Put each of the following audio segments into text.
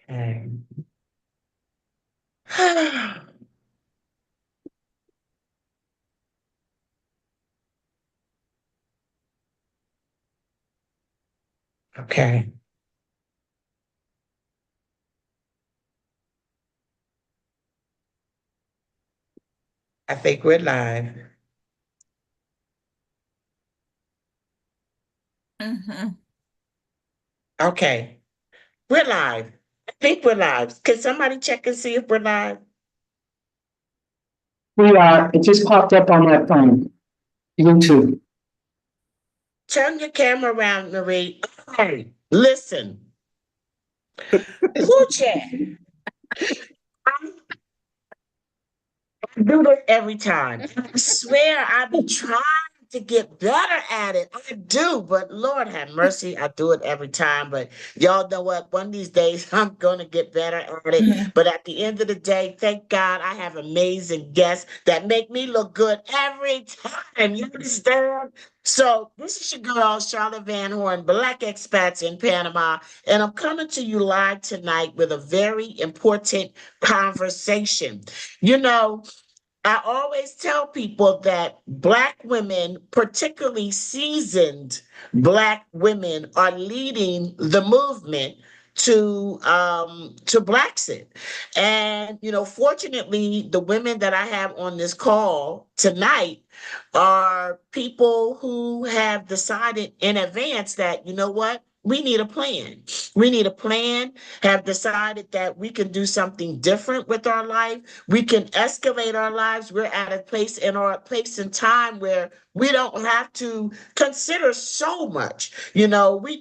Okay. Okay. I think we're live. Okay. We're live. I think we're live. Can somebody check and see if we're live? We are. It just popped up on my phone. YouTube. Turn your camera around, Marie. Okay. Listen. Blue chat. I do this every time. I swear I be trying to get better at it. I do, but Lord have mercy, I do it every time. But y'all know what? One of these days I'm gonna get better at it. But at the end of the day, thank God I have amazing guests that make me look good every time. You understand? So this is your girl, Charlotte Van Horn, Black Expats in Panama, and I'm coming to you live tonight with a very important conversation. You know, I always tell people that Black women, particularly seasoned Black women, are leading the movement to BLAXIT. And fortunately, the women that I have on this call tonight are people who have decided in advance that, you know what? We need a plan. We need a plan, have decided that we can do something different with our life. We can escalate our lives. We're at a place in our place in time where we don't have to consider so much. We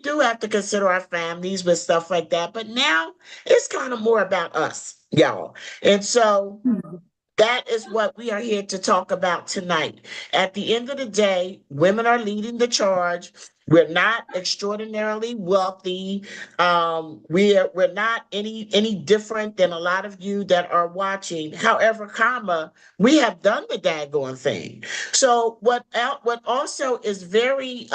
do have to consider our families with stuff like that, but now it's kind of more about us, y'all. And so that is what we are here to talk about tonight. At the end of the day, women are leading the charge. We're not extraordinarily wealthy. We're not any different than a lot of you that are watching. However, we have done the daggone thing. So what also is very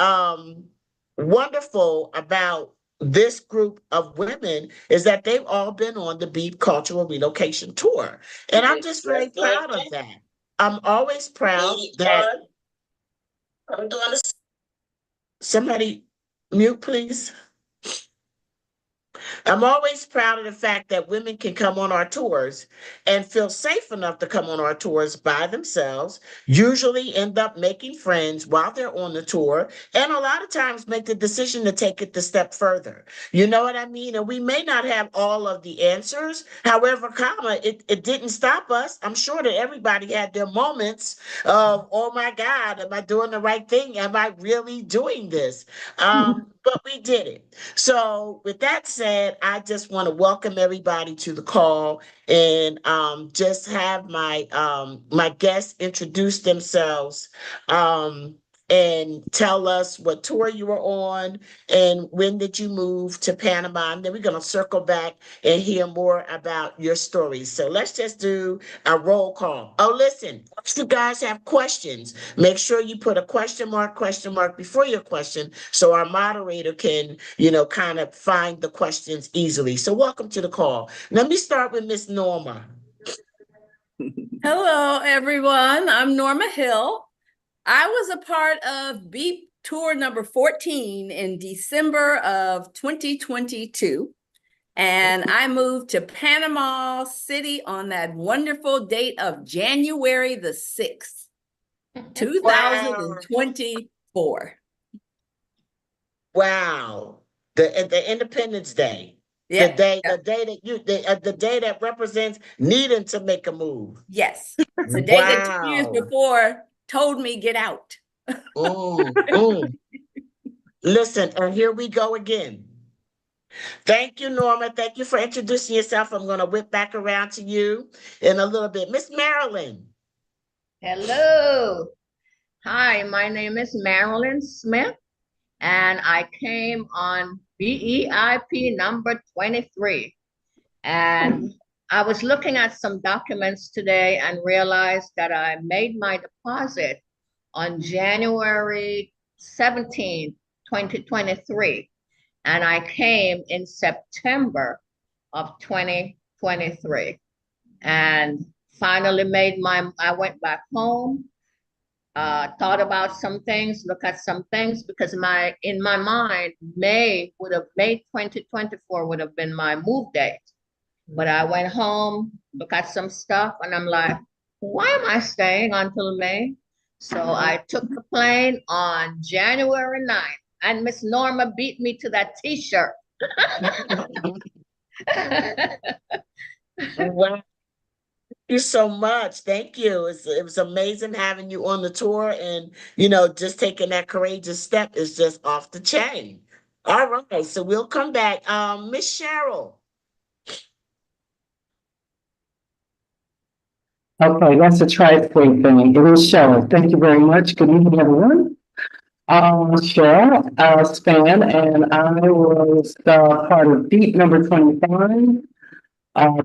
wonderful about this group of women is that they've all been on the BEIP Cultural Relocation Tour. And I'm just very proud of that. I'm always proud that I'm doing this. Somebody mute, please. I'm always proud of the fact that women can come on our tours and feel safe enough to come on our tours by themselves, usually end up making friends while they're on the tour, and a lot of times make the decision to take it the step further. You know what I mean? And we may not have all of the answers. However, it didn't stop us. I'm sure that everybody had their moments of, oh my God, am I doing the right thing? Am I really doing this? But we did it. So, with that said, I just want to welcome everybody to the call and just have my guests introduce themselves um, and tell us what tour you were on and when did you move to Panama. And then we're going to circle back and hear more about your stories. So, let's just do a roll call. Oh, listen, if you guys have questions, make sure you put a question mark before your question so our moderator can, kind of find the questions easily. So welcome to the call. Let me start with Miss Norma. Hello, everyone. I'm Norma Hill. I was a part of BEIP Tour number 14 in December of 2022. And I moved to Panama City on that wonderful date of January the 6th, 2024. Wow. The Independence Day. Yeah. The day that represents needing to make a move. Yes. The day that 2 years before told me get out. Listen, and here we go again. Thank you, Norma. Thank you for introducing yourself. I'm going to whip back around to you in a little bit. Miss Marilyn. Hello. Hi, my name is Marilyn Smith, and I came on BEIP number 23. And I was looking at some documents today and realized that I made my deposit on January 17, 2023. And I came in September of 2023. And finally I went back home, thought about some things, look at some things, because in my mind, May 2024 would have been my move date. But I went home, look at some stuff, and I'm like, why am I staying until May? So I took the plane on January 9th, and Miss Norma beat me to that t-shirt. Wow. Thank you so much. Thank you. It was amazing having you on the tour, and just taking that courageous step is just off the chain. All right, so we'll come back. Miss Cheryl. Okay, that's a tri-state thing. It is Cheryl. Thank you very much. Good evening, everyone. Cheryl Span, and I was part of BEIP number 25.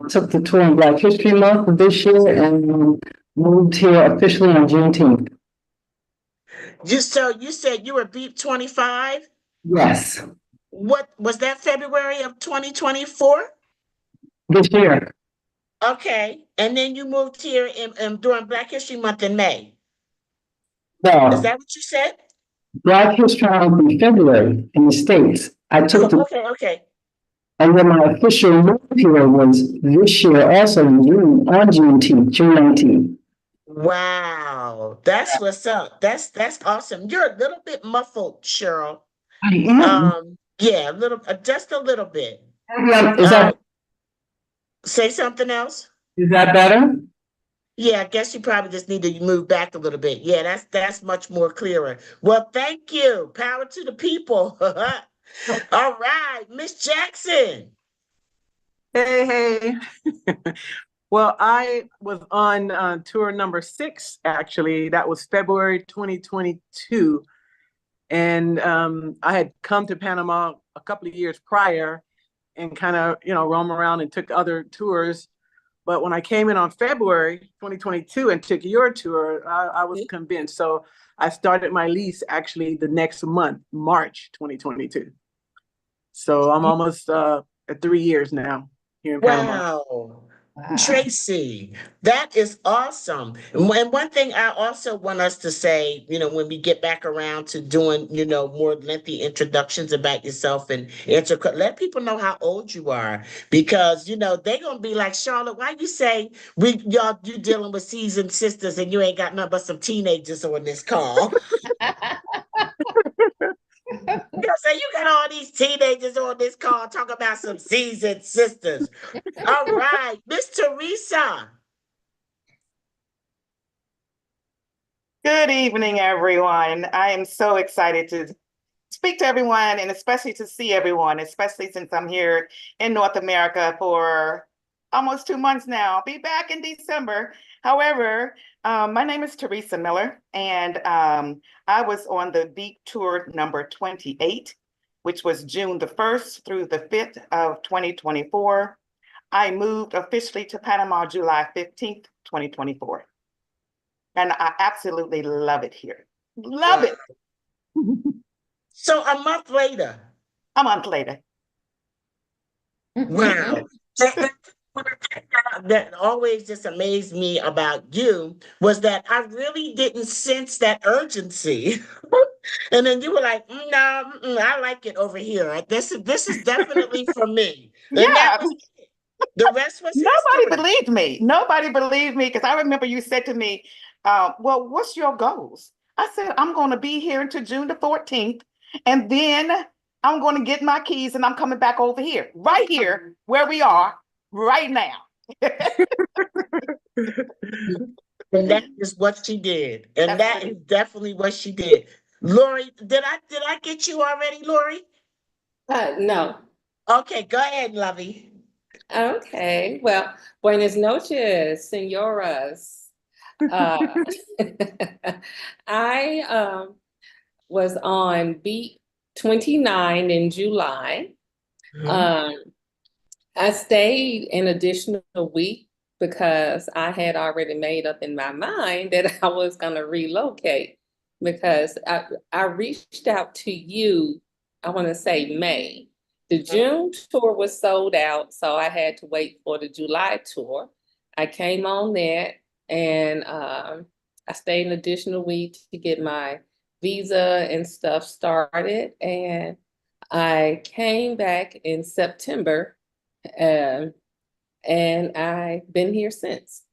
Took the tour in Black History Month of this year and moved here officially on Juneteenth. You said you were BEIP 25? Yes, What was that, February of 2024? this year. Okay. And then you moved here during Black History Month in May. Is Well, that what you said? Black History Month in February in the States. I took the, Okay. and then my official move here was this year also in June, on Juneteenth, June 19th. Wow. That's what's up. That's awesome. You're a little bit muffled, Cheryl. I am. Yeah, just a little bit. Is that, Say something else. is that better? Yeah, I guess you probably just need to move back a little bit. Yeah, that's much more clearer. Well, thank you. Power to the people. All right, Miss Jackson. Hey. Well, I was on tour number 6, actually. That was February 2022. And I had come to Panama a couple of years prior and kind of, roam around and took other tours. But when I came in on February 2022 and took your tour, I was convinced. So I started my lease actually the next month, March 2022. So I'm almost at 3 years now here in Panama. Wow. Tracy, that is awesome. And one thing I also want us to say, when we get back around to doing, more lengthy introductions about yourself and let people know how old you are, because, they're going to be like, Charlotte, why you say you dealing with seasoned sisters and you ain't got nothing but some teenagers on this call? So you got all these teenagers on this call talking about some seasoned sisters. All right, Miss Teresa. Good evening, everyone. I am so excited to speak to everyone and especially to see everyone, especially since I'm here in North America for almost 2 months now. I'll be back in December. However, my name is Teresa Miller, and I was on the BEIP tour number 28, which was June the 1st through the 5th of 2024. I moved officially to Panama July 15th, 2024. And I absolutely love it here. Love it. So a month later. A month later. Wow. That always just amazed me about you was that I really didn't sense that urgency. And then you were like, no, I like it over here. This is definitely for me. And Yeah. that was it. The rest was Nobody believed me. Nobody believed me, because I remember you said to me, well, what's your goals? I said, I'm going to be here until June the 14th, and then I'm going to get my keys and I'm coming back over here, right here where we are right now. And that is what she did. And that is definitely what she did. Lori, did I get you already, Lori? No. Okay, go ahead, lovey. Okay. Well, buenas noches, senoras. I was on BEIP 29 in July. I stayed an additional week because I had already made up in my mind that I was going to relocate, because I reached out to you, I want to say May, The June tour was sold out, so I had to wait for the July tour. I came on that, and I stayed an additional week to get my visa and stuff started, and I came back in September, and I've been here since.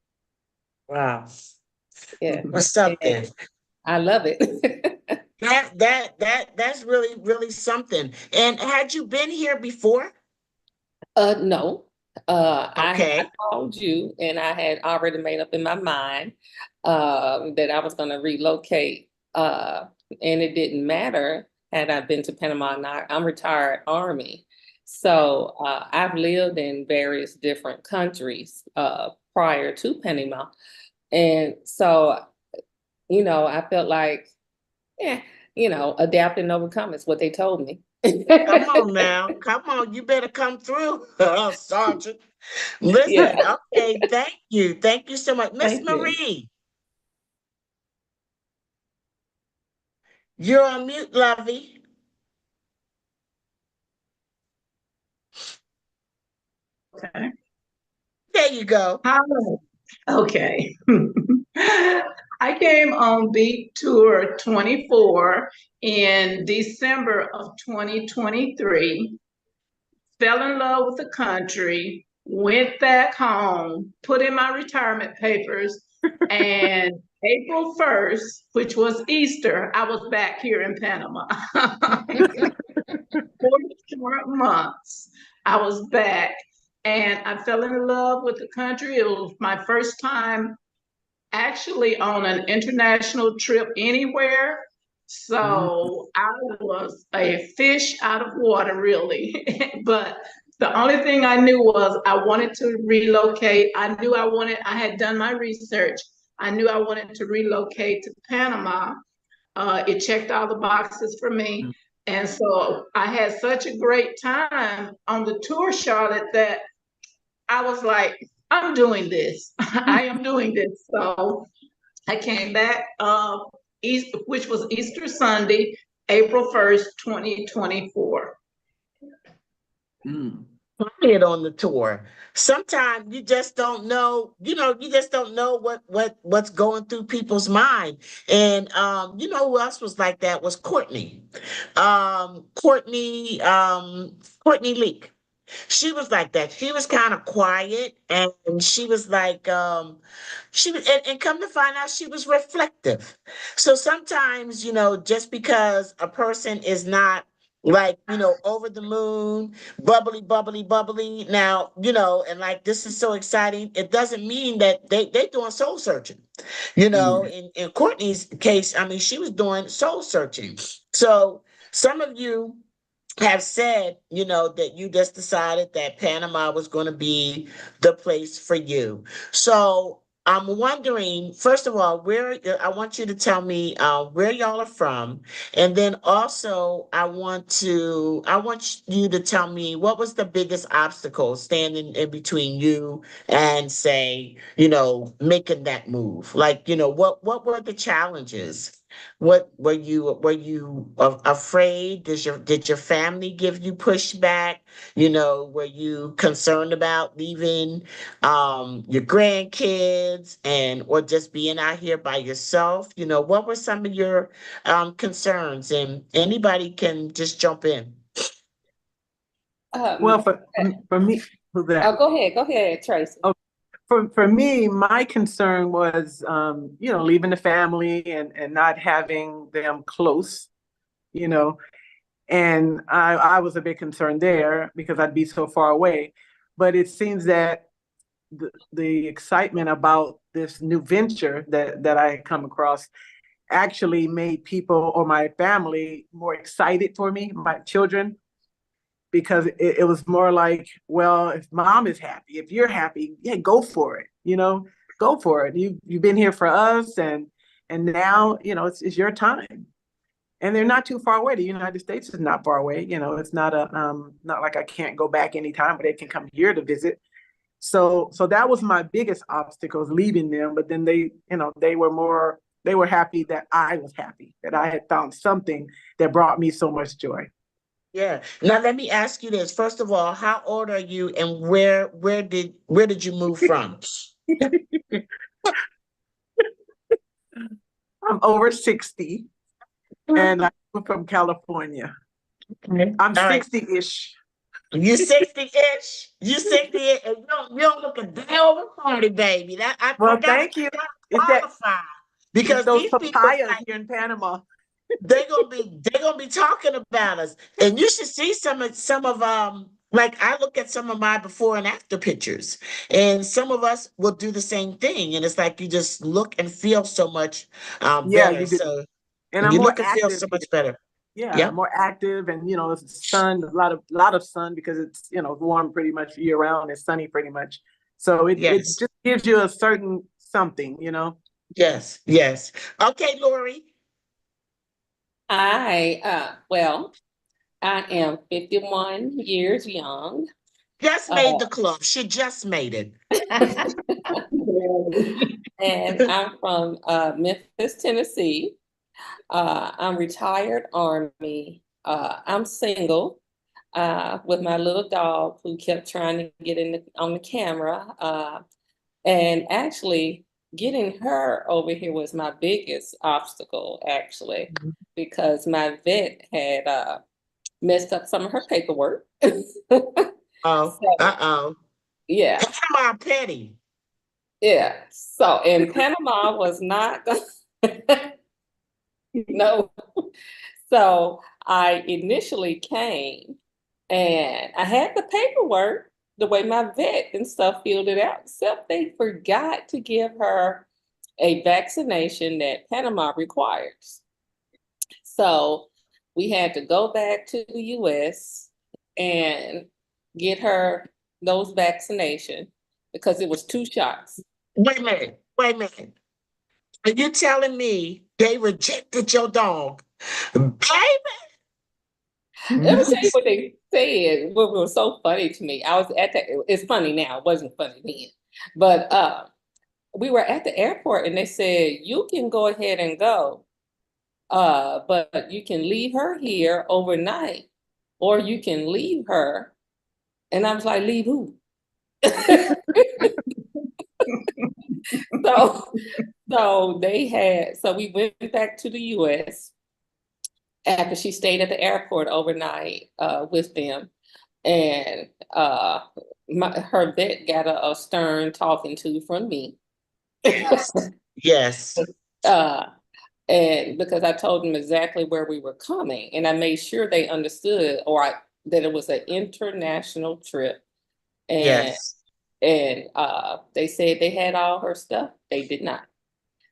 Wow. Yeah, What's up then? I love it. That's really, really something. And had you been here before? No. I Okay. called you and I had already made up in my mind that I was going to relocate. And it didn't matter had I been to Panama or not. I'm retired Army. So I've lived in various different countries prior to Panama. And so, I felt like, yeah, adapt and overcome is what they told me. Come on now. Come on. You better come through, Sergeant. Listen, Yeah, okay, thank you. Thank you so much. Miss thank you. Marie, you're on mute, lovey. Okay. There you go. Hi. Okay. I came on BEIP Tour 24 in December of 2023, fell in love with the country, went back home, put in my retirement papers, and April 1st, which was Easter, I was back here in Panama. 4 months, I was back. And I fell in love with the country. It was my first time actually on an international trip anywhere. So I was a fish out of water, really. But the only thing I knew was I wanted to relocate. I had done my research. I knew I wanted to relocate to Panama. It checked all the boxes for me. And so I had such a great time on the tour, Charlotte, that I was like, I'm doing this. I am doing this. So I came back, which was Easter Sunday, April 1st, 2024. Quiet on the tour. Sometimes you just don't know, you just don't know what's going through people's mind. And who else was like that was Courtney. Courtney Leak. She was like that. She was kind of quiet and she was like, she was, and come to find out she was reflective. So sometimes, just because a person is not like, over the moon, bubbly, bubbly, bubbly. Now, and like this is so exciting. It doesn't mean that they doing soul searching. In Courtney's case, I mean, she was doing soul searching. So some of you have said, that you just decided that Panama was going to be the place for you. So I'm wondering, first of all, I want you to tell me where y'all are from, and then also I want you to tell me what was the biggest obstacle standing in between you and say, making that move. Like, what were the challenges? What were you afraid? Did your family give you pushback? Were you concerned about leaving your grandkids or just being out here by yourself? What were some of your concerns? And anybody can just jump in. Well, for me, who's that? Go ahead, Tracy. Oh, for me, my concern was, leaving the family and not having them close, and I was a bit concerned there because I'd be so far away. But it seems that the excitement about this new venture that I had come across actually made people or my family more excited for me, my children, because it was more like, well, if mom is happy, if you're happy, yeah, go for it, go for it. You've been here for us and now, it's your time. And they're not too far away. The United States is not far away. It's not not like I can't go back anytime, but they can come here to visit. So that was my biggest obstacle, leaving them. But then they were happy that I was happy, that I had found something that brought me so much joy. Yeah. Now let me ask you this. First of all, how old are you and where did you move from? I'm over 60 and I'm from California. Okay. I'm All right. 60-ish. You 60-ish. You 60-ish. And you don't look a day over 40, baby. That I Well, forgot thank you. to It's that qualify. it's Because those these people papayas like here in Panama. they're gonna be talking about us. And you should see some of like I look at some of my before and after pictures, and some of us will do the same thing. And it's like you just look and feel so much Yeah, better. you do. So And I'm you more look and feel active so here. much better. Yeah, Yep. more active, and it's sun, a lot of sun because it's warm pretty much year round. It's sunny pretty much. So it Yes. just gives you a certain something. Yes. Yes. Okay, Lori. Well, I am 51 years young. Just Uh, made the club. She just made it. and I'm from Memphis, Tennessee. I'm retired Army. I'm single with my little dog who kept trying to get on the camera. And actually, getting her over here was my biggest obstacle, actually, because my vet had messed up some of her paperwork. Oh, So, uh-oh. yeah, Panama Petty. yeah. So, and Panama was not, no. So I initially came and I had the paperwork the way my vet and stuff filled it out, except they forgot to give her a vaccination that Panama requires. So we had to go back to the US and get her those vaccinations because it was 2 shots. Wait a minute. Wait a minute. Are you telling me they rejected your dog? Baby. Let me tell you what they said, what was so funny to me. I was at it's funny now, it wasn't funny then. But we were at the airport and they said, you can go ahead and go, but you can leave her here overnight, or you can leave her. And I was like, leave who? So, so we went back to the US after she stayed at the airport overnight with them. And her vet got a stern talking to from me. Yes. Yes. uh, and because I told them exactly where we were coming, and I made sure they understood, that it was an international trip. And Yes. they said they had all her stuff. They did not.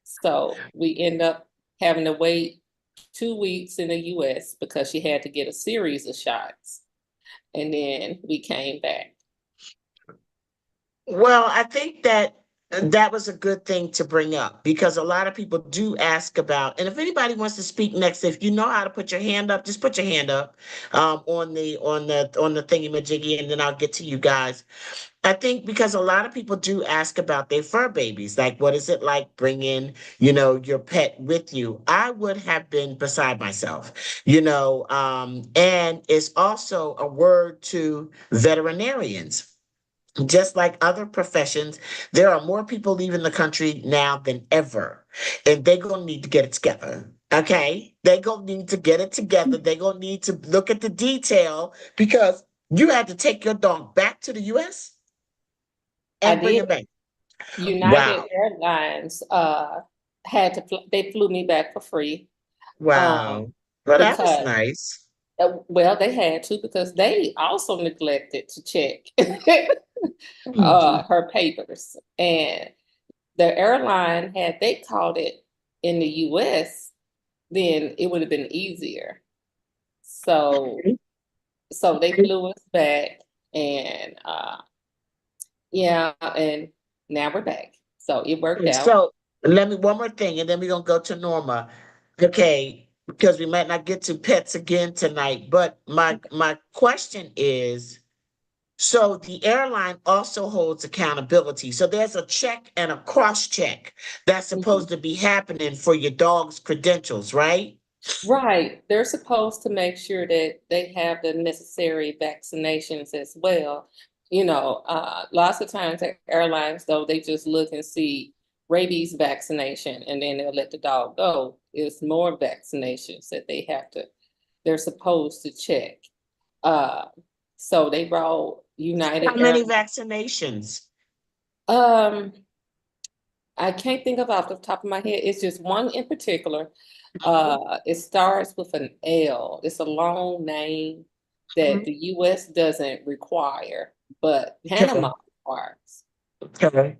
So we end up having to wait 2 weeks in the US because she had to get a series of shots. And then we came back. Well, I think that was a good thing to bring up because a lot of people do ask about, and if anybody wants to speak next, if you know how to put your hand up, just put your hand up on the thingy-majiggy, and then I'll get to you guys. I think because a lot of people do ask about their fur babies, like what is it like bringing, your pet with you? I would have been beside myself, and it's also a word to veterinarians. Just like other professions, there are more people leaving the country now than ever, and they're gonna need to get it together. Okay, they're gonna need to get it together. They're gonna need to look at the detail because you had to take your dog back to the U.S. I and bring did. it back. United Wow. Airlines they flew me back for free. Um, Wow. Well, that was because nice. well, they had to because they also neglected to check Mhm. her papers. And the airline, had they called it in the US, then it would have been easier. So they flew us back, and yeah, and now we're back. So it worked out. So let me one more thing, and then we're gonna go to Norma. Okay, because we might not get to pets again tonight. But my question is, so the airline also holds accountability. So there's a check and a cross check that's Mhm. supposed to be happening for your dog's credentials, right? Right. They're supposed to make sure that they have the necessary vaccinations as well. Lots of times at airlines, though, they just look and see rabies vaccination and then they'll let the dog go. It's more vaccinations that they're supposed to check. So they brought United How many Airlines. vaccinations? I can't think of off the top of my head. It's just one in particular. It starts with an L. It's a long name that the US doesn't require, but Panama requires. Okay.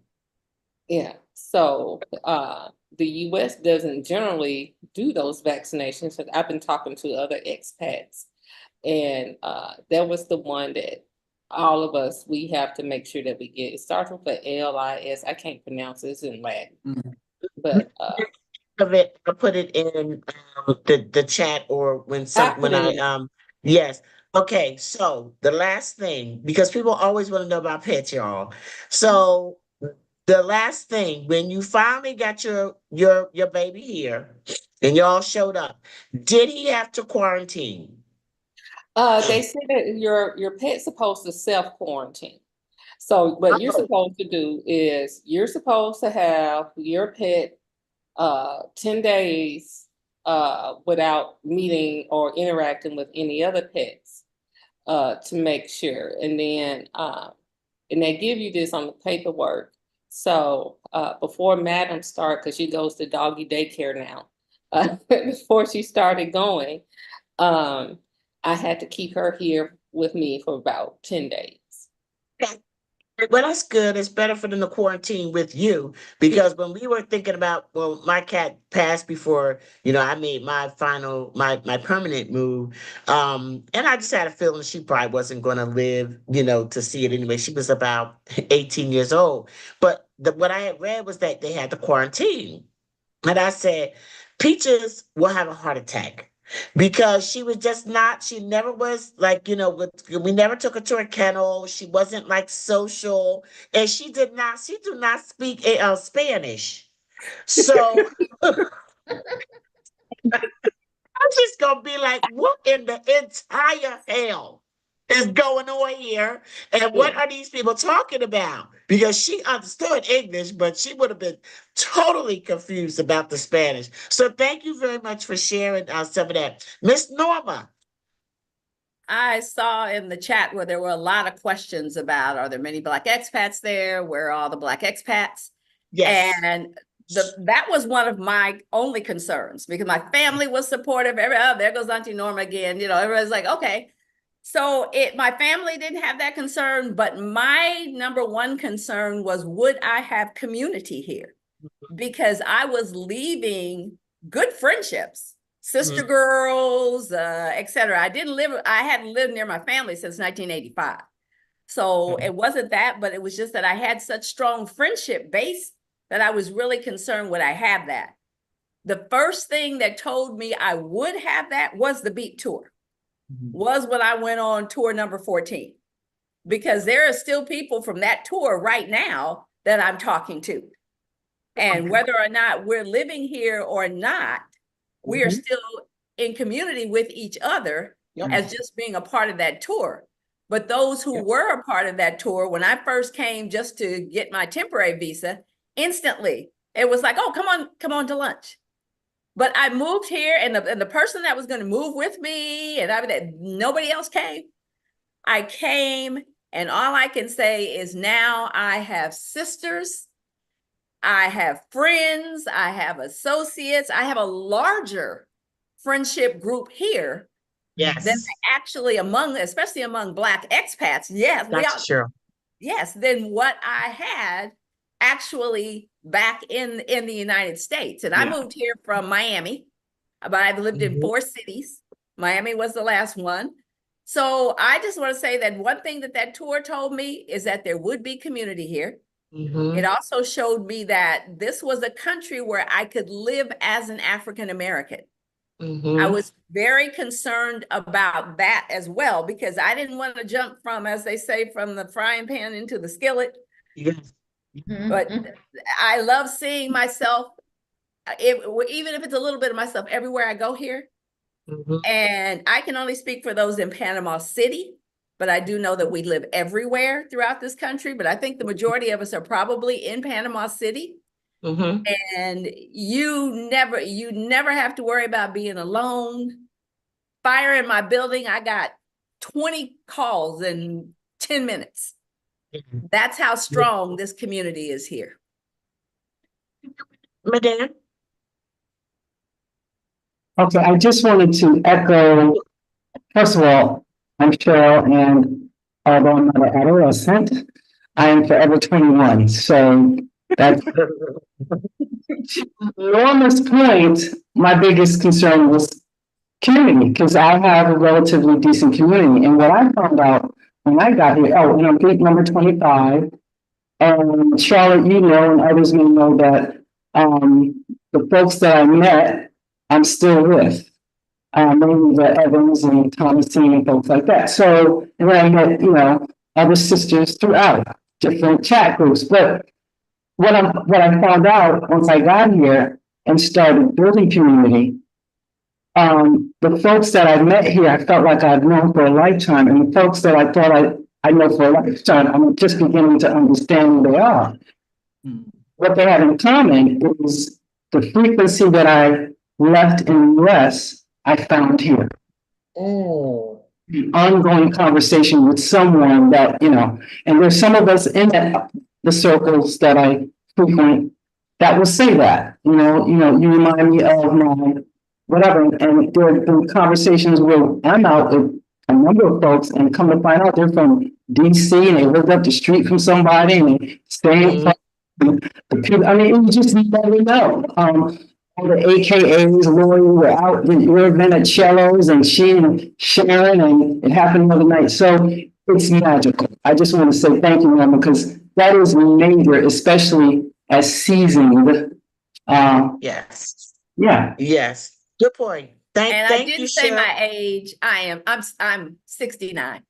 Yeah. So the US doesn't generally do those vaccinations. So I've been talking to other expats, and that was the one that all of us, we have to make sure that we get. It starts with a LIS. I can't pronounce this in Latin, but Of it, I'll put it in the chat, or when put it in. yes. Okay, so the last thing, because people always want to know about pets, y'all. So the last thing, when you finally got your baby here and y'all showed up, did he have to quarantine? They say that your pet's supposed to self-quarantine. So what you're Oh, supposed to do is you're supposed to have your pet 10 days without meeting or interacting with any other pets to make sure. And then and they give you this on the paperwork. So before Madam started, because she goes to doggy daycare now, before she started going, I had to keep her here with me for about 10 days. well, that's good. It's better for them to quarantine with you, because when we were thinking about, well, my cat passed before, I made my permanent move. And I just had a feeling she probably wasn't going to live, to see it anyway. She was about 18 years old. But what I had read was that they had to quarantine. And I said, Peaches will have a heart attack, because she was just not, she never was like, we never took her to a kennel. She wasn't like social, and she do not speak Spanish. So I'm just gonna be like, what in the entire hell is going on here? And what are these people talking about? Because she understood English, but she would have been totally confused about the Spanish. So thank you very much for sharing some of that. Miss Norma. I saw in the chat where there were a lot of questions about, are there many Black expats there? Where are all the Black expats? Yes. And that was one of my only concerns, because my family was supportive. There goes Auntie Norma again. Everybody's like, okay. So my family didn't have that concern, but my number one concern was, would I have community here? Because I was leaving good friendships, sister girls, etc. I hadn't lived near my family since 1985. So it wasn't that, but it was just that I had such strong friendship base that I was really concerned, would I have that? The first thing that told me I would have that was the BEIP tour, was when I went on tour number 14, because there are still people from that tour right now that I'm talking to. And whether or not we're living here or not, we are still in community with each other as just being a part of that tour. But those who were a part of that tour, when I first came just to get my temporary visa, instantly it was like, oh, come on to lunch. But I moved here, and the person that was going to move with me, and nobody else came. I came, and all I can say is now I have sisters, I have friends, I have associates, I have a larger friendship group here. Yes. Than actually especially among Black expats. Yes, that's true. Yes, than what I had actually back in the United States. And I moved here from Miami, but I've lived in 4 cities. Miami was the last one. So I just want to say that one thing that tour told me is that there would be community here. It also showed me that this was a country where I could live as an African American. I was very concerned about that as well, because I didn't want to jump from, as they say, from the frying pan into the skillet. Yes. But I love seeing myself, even if it's a little bit of myself everywhere I go here. Mhm. And I can only speak for those in Panama City, but I do know that we live everywhere throughout this country. But I think the majority of us are probably in Panama City. Mhm. And you never have to worry about being alone. Fire in my building, I got 20 calls in 10 minutes. That's how strong this community is here. Madam? Okay, I just wanted to echo, first of all, I'm Cheryl, and although I'm not an adolescent, I am forever 21. So that's Norma's point. My biggest concern was community, because I have a relatively decent community. And what I found out when I got here, oh, and I'm gate number 25. And Charlotte, you know, and others may know that the folks that I met, I'm still with. Mainly the Evans and Thomasine and folks like that. So, and then I met, you know, other sisters throughout different chat groups. But what I found out once I got here and started building community, the folks that I met here, I felt like I've known for a lifetime, and the folks that I thought I know for a lifetime, I'm just beginning to understand who they are. What they have in common is the frequency that I left in the US, I found here. Oh. The ongoing conversation with someone that, you know, and there's some of us in the circles that I frequent that will say that, you know, you remind me of my whatever, and there have been conversations where I'm out with a number of folks and come to find out they're from DC and they lived up the street from somebody and they stay in the people. I mean, you just never know. All the AKAs, Lori, were out, we've been at cellos, and she and Sharon, and it happened the other night. So it's magical. I just want to say thank you, Emma, because that is major, especially as seasoned. Yes. Yeah. Yes. Good point. And I Thank didn't you, say Cheryl. my age. I'm 69.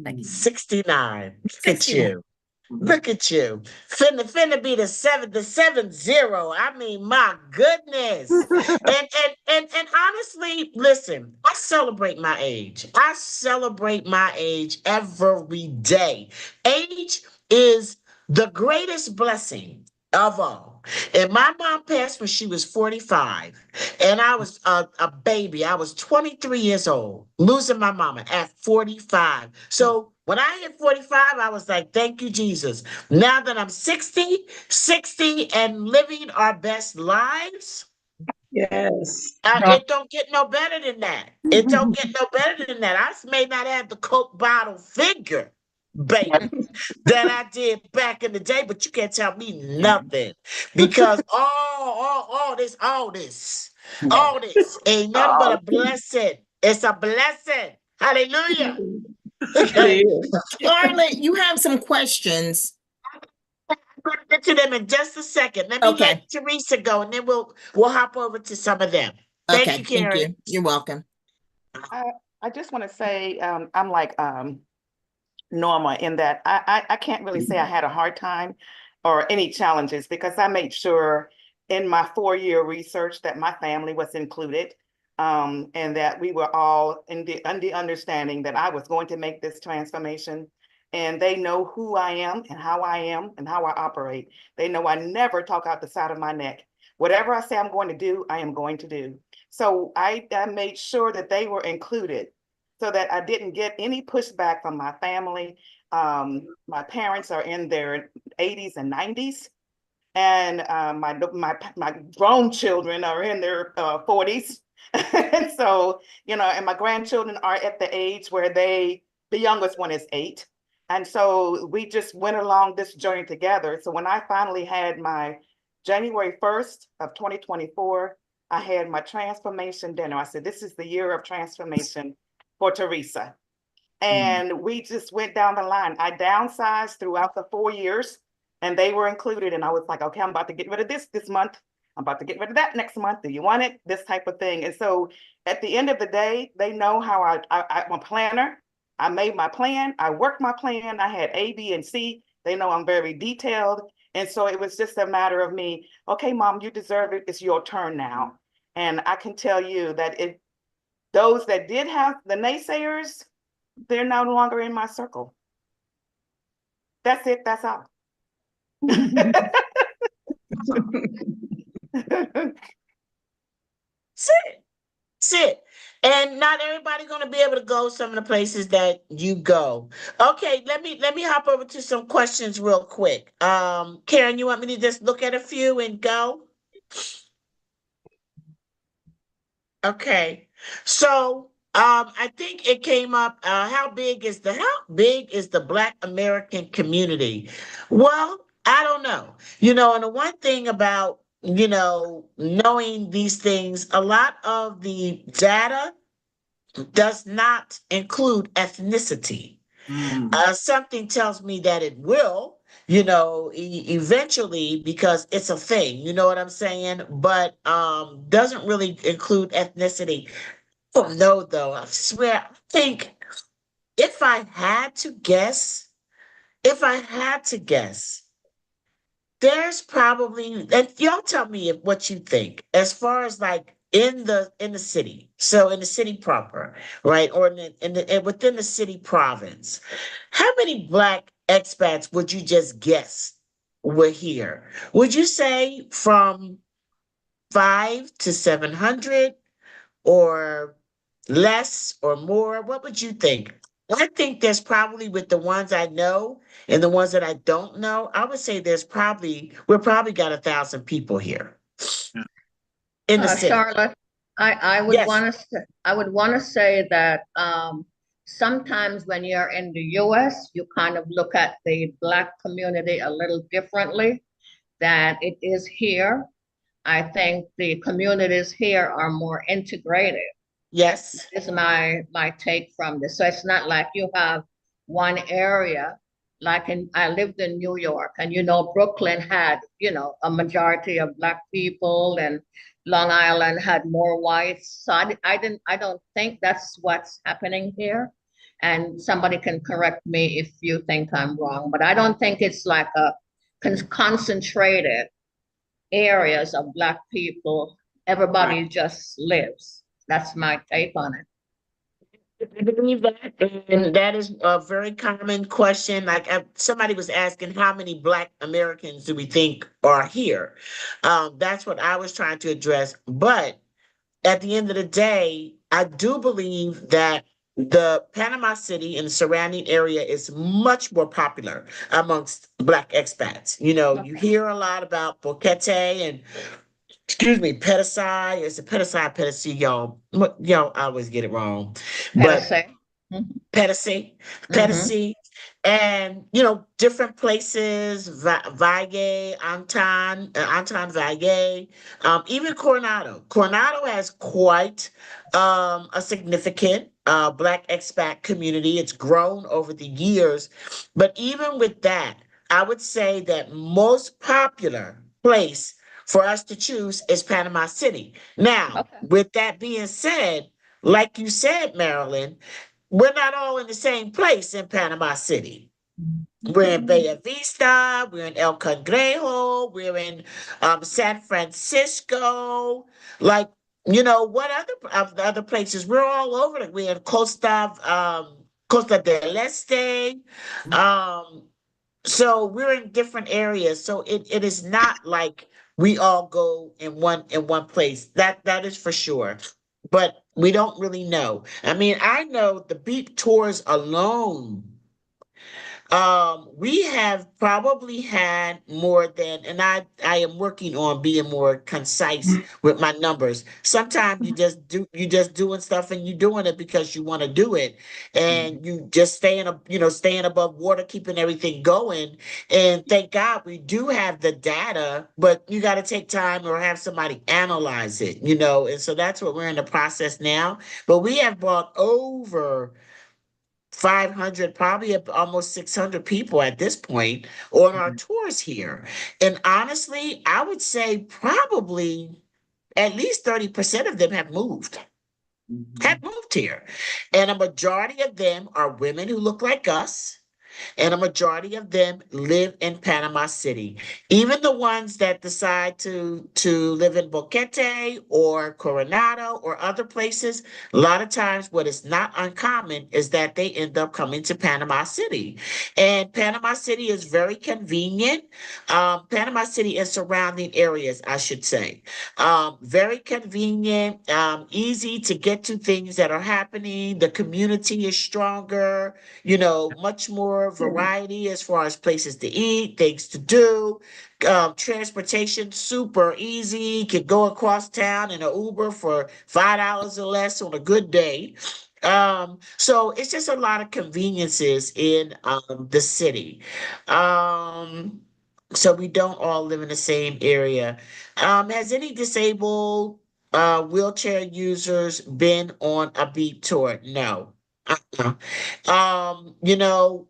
Thank you. 69. Look at 69. you. Look at you. Finna be the 7-0. I mean, my goodness. and honestly, listen, I celebrate my age. I celebrate my age every day. Age is the greatest blessing of all. And my mom passed when she was 45. And I was a baby. I was 23 years old, losing my mama at 45. So when I hit 45, I was like, thank you, Jesus. Now that I'm 60, and living our best lives, Yes. it don't get no better than that. It don't get no better than that. I may not have the Coke bottle figure, baby, that I did back in the day, but you can't tell me nothing because all this ain't nothing but a blessing. It's a blessing. Hallelujah. Okay. Scarlett, you have some questions. I'm going to get to them in just a second. Let me let Teresa go, and then we'll hop over to some of them. Thank you, Karen. Thank you. You're welcome. I just want to say I'm like Norma in that I can't really say I had a hard time or any challenges because I made sure in my 4-year research that my family was included and that we were all in the understanding that I was going to make this transformation. And they know who I am and how I operate. They know I never talk out the side of my neck. Whatever I say I'm going to do, I am going to do. So I made sure that they were included so that I didn't get any pushback from my family. My parents are in their 80s and 90s. And my grown children are in their 40s. And so, you know, and my grandchildren are at the age where the youngest one is 8. And so we just went along this journey together. So when I finally had my January 1st of 2024, I had my transformation dinner. I said, this is the year of transformation for Teresa. And we just went down the line. I downsized throughout the 4 years and they were included. And I was like, okay, I'm about to get rid of this month. I'm about to get rid of that next month. Do you want it? This type of thing. And so at the end of the day, they know how I'm a planner. I made my plan. I worked my plan. I had A, B, and C. They know I'm very detailed. And so it was just a matter of me, okay, Mom, you deserve it. It's your turn now. And I can tell you that those that did have the naysayers, they're no longer in my circle. That's it. That's all. Sit. And not everybody going to be able to go some of the places that you go. Okay, let me hop over to some questions real quick. Karen, you want me to just look at a few and go? Okay. So, I think it came up, how big is the Black American community? Well, I don't know. And the one thing about, knowing these things, a lot of the data does not include ethnicity. Something tells me that it will, eventually, because it's a thing, you know what I'm saying? But doesn't really include ethnicity. Oh no, though. I swear, I think if I had to guess, if I had to guess, there's probably, and y'all tell me what you think as far as like in the city. So in the city proper, right? Or within the city province. How many Black expats would you just guess were here? Would you say from 5 to 700 or less or more? What would you think? I think there's probably, with the ones I know and the ones that I don't know, I would say we're probably got 1,000 people here in the city. Charlotte, I would Yes. want to say that sometimes when you're in the US, you kind of look at the Black community a little differently than it is here. I think the communities here are more integrated. Yes. Is my take from this. So it's not like you have one area, I lived in New York, and Brooklyn had, a majority of Black people, and Long Island had more whites. So I don't think that's what's happening here. And somebody can correct me if you think I'm wrong, but I don't think it's like a concentrated areas of Black people. Everybody just lives. That's my take on it. I believe that, and that is a very common question. Like somebody was asking, how many Black Americans do we think are here? That's what I was trying to address. But at the end of the day, I do believe that the Panama City and the surrounding area is much more popular amongst Black expats. You hear a lot about Boquete and, excuse me, Pedicai. It's a Pedicai, y'all I always get it wrong. But Pedicy, and different places, Valle, Anton Valle, even Coronado. Coronado has quite a significant Black expat community. It's grown over the years, but even with that, I would say that most popular place for us to choose is Panama City. Now, with that being said, like you said, Marilyn, we're not all in the same place in Panama City. We're in Bella Vista, we're in El Cangrejo, we're in San Francisco. Like, what other places? We're all over it. We're in Costa del Este. So we're in different areas. So it is not like we all go in one place. That is for sure. But we don't really know. I mean, I know the BEIP tours alone. We have probably had more than, and I am working on being more concise with my numbers. Sometimes you just doing stuff and you doing it because you want to do it, and you just staying above water, keeping everything going. And thank God we do have the data, but you got to take time or have somebody analyze it, and so that's what we're in the process now. But we have brought over 500, probably almost 600 people at this point on our tours here. And honestly, I would say probably at least 30% of them have moved here. And a majority of them are women who look like us. and a majority of them live in Panama City. Even the ones that decide to live in Boquete or Coronado or other places, a lot of times what is not uncommon is that they end up coming to Panama City. And Panama City is very convenient. Panama City and surrounding areas, I should say. Very convenient, easy to get to things that are happening. The community is stronger, much more variety as far as places to eat, things to do. Transportation, super easy. Could go across town in an Uber for $5 or less on a good day. So it's just a lot of conveniences in the city. So we don't all live in the same area. Has any disabled wheelchair users been on a beat tour? No. Uh-uh.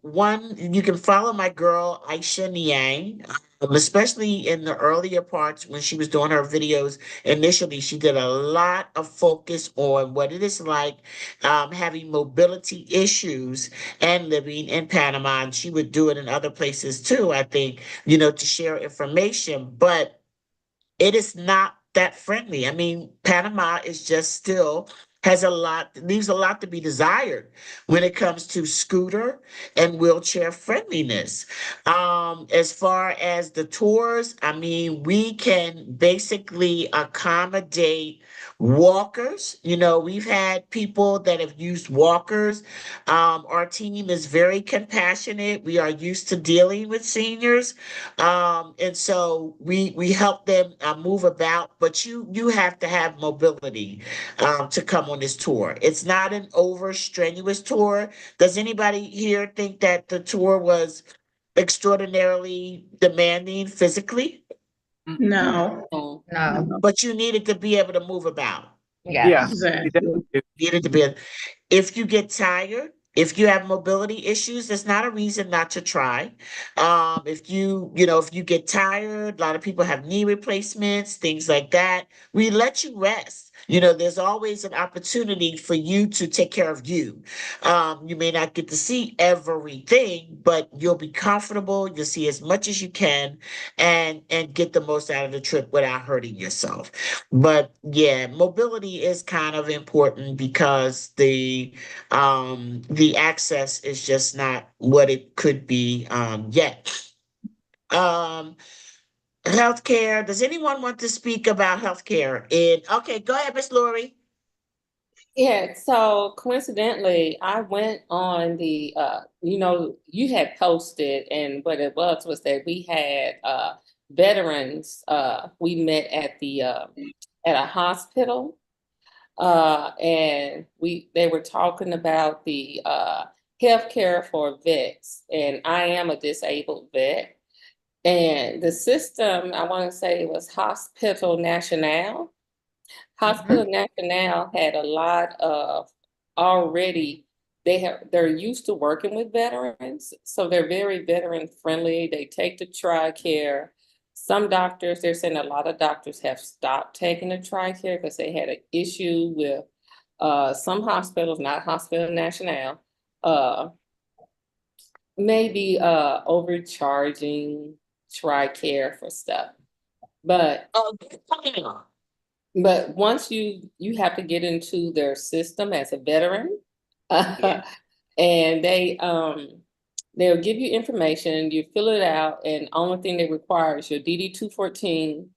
One, you can follow my girl Aisha Niang, especially in the earlier parts when she was doing her videos. Initially, she did a lot of focus on what it is like having mobility issues and living in Panama. And she would do it in other places too, I think, to share information. But it is not that friendly. I mean, Panama is just still leaves a lot to be desired when it comes to scooter and wheelchair friendliness. As far as the tours, I mean, we can basically accommodate walkers. We've had people that have used walkers. Our team is very compassionate. We are used to dealing with seniors. And so we help them move about, but you have to have mobility to come on this tour. It's not an over strenuous tour. Does anybody here think that the tour was extraordinarily demanding physically? No, Oh, No, But you needed to be able to move about. yes. Yeah. exactly. Needed to be. If you get tired, if you have mobility issues, that's not a reason not to try. If you get tired, a lot of people have knee replacements, things like that. We let you rest. There's always an opportunity for you to take care of you. You may not get to see everything, but you'll be comfortable. You'll see as much as you can and get the most out of the trip without hurting yourself. But yeah, mobility is kind of important because the access is just not what it could be yet. Um, Healthcare. Does anyone want to speak about healthcare? Okay, go ahead, Miss Lori. yeah, so coincidentally, I went on you had posted, and what it was that we had veterans, we met at a hospital. And they were talking about the healthcare for vets, and I am a disabled vet. And the system, I want to say it was Hospital Nacional. Hospital Nacional had a lot of already, they're used to working with veterans, so they're very veteran friendly. They take the TRICARE. Some doctors, they're saying a lot of doctors have stopped taking the TRICARE because they had an issue with some hospitals, not Hospital Nacional, maybe overcharging TRICARE for stuff. But But once you have to get into their system as a veteran, Yeah. and they'll give you information, you fill it out, and only thing they require is your DD 214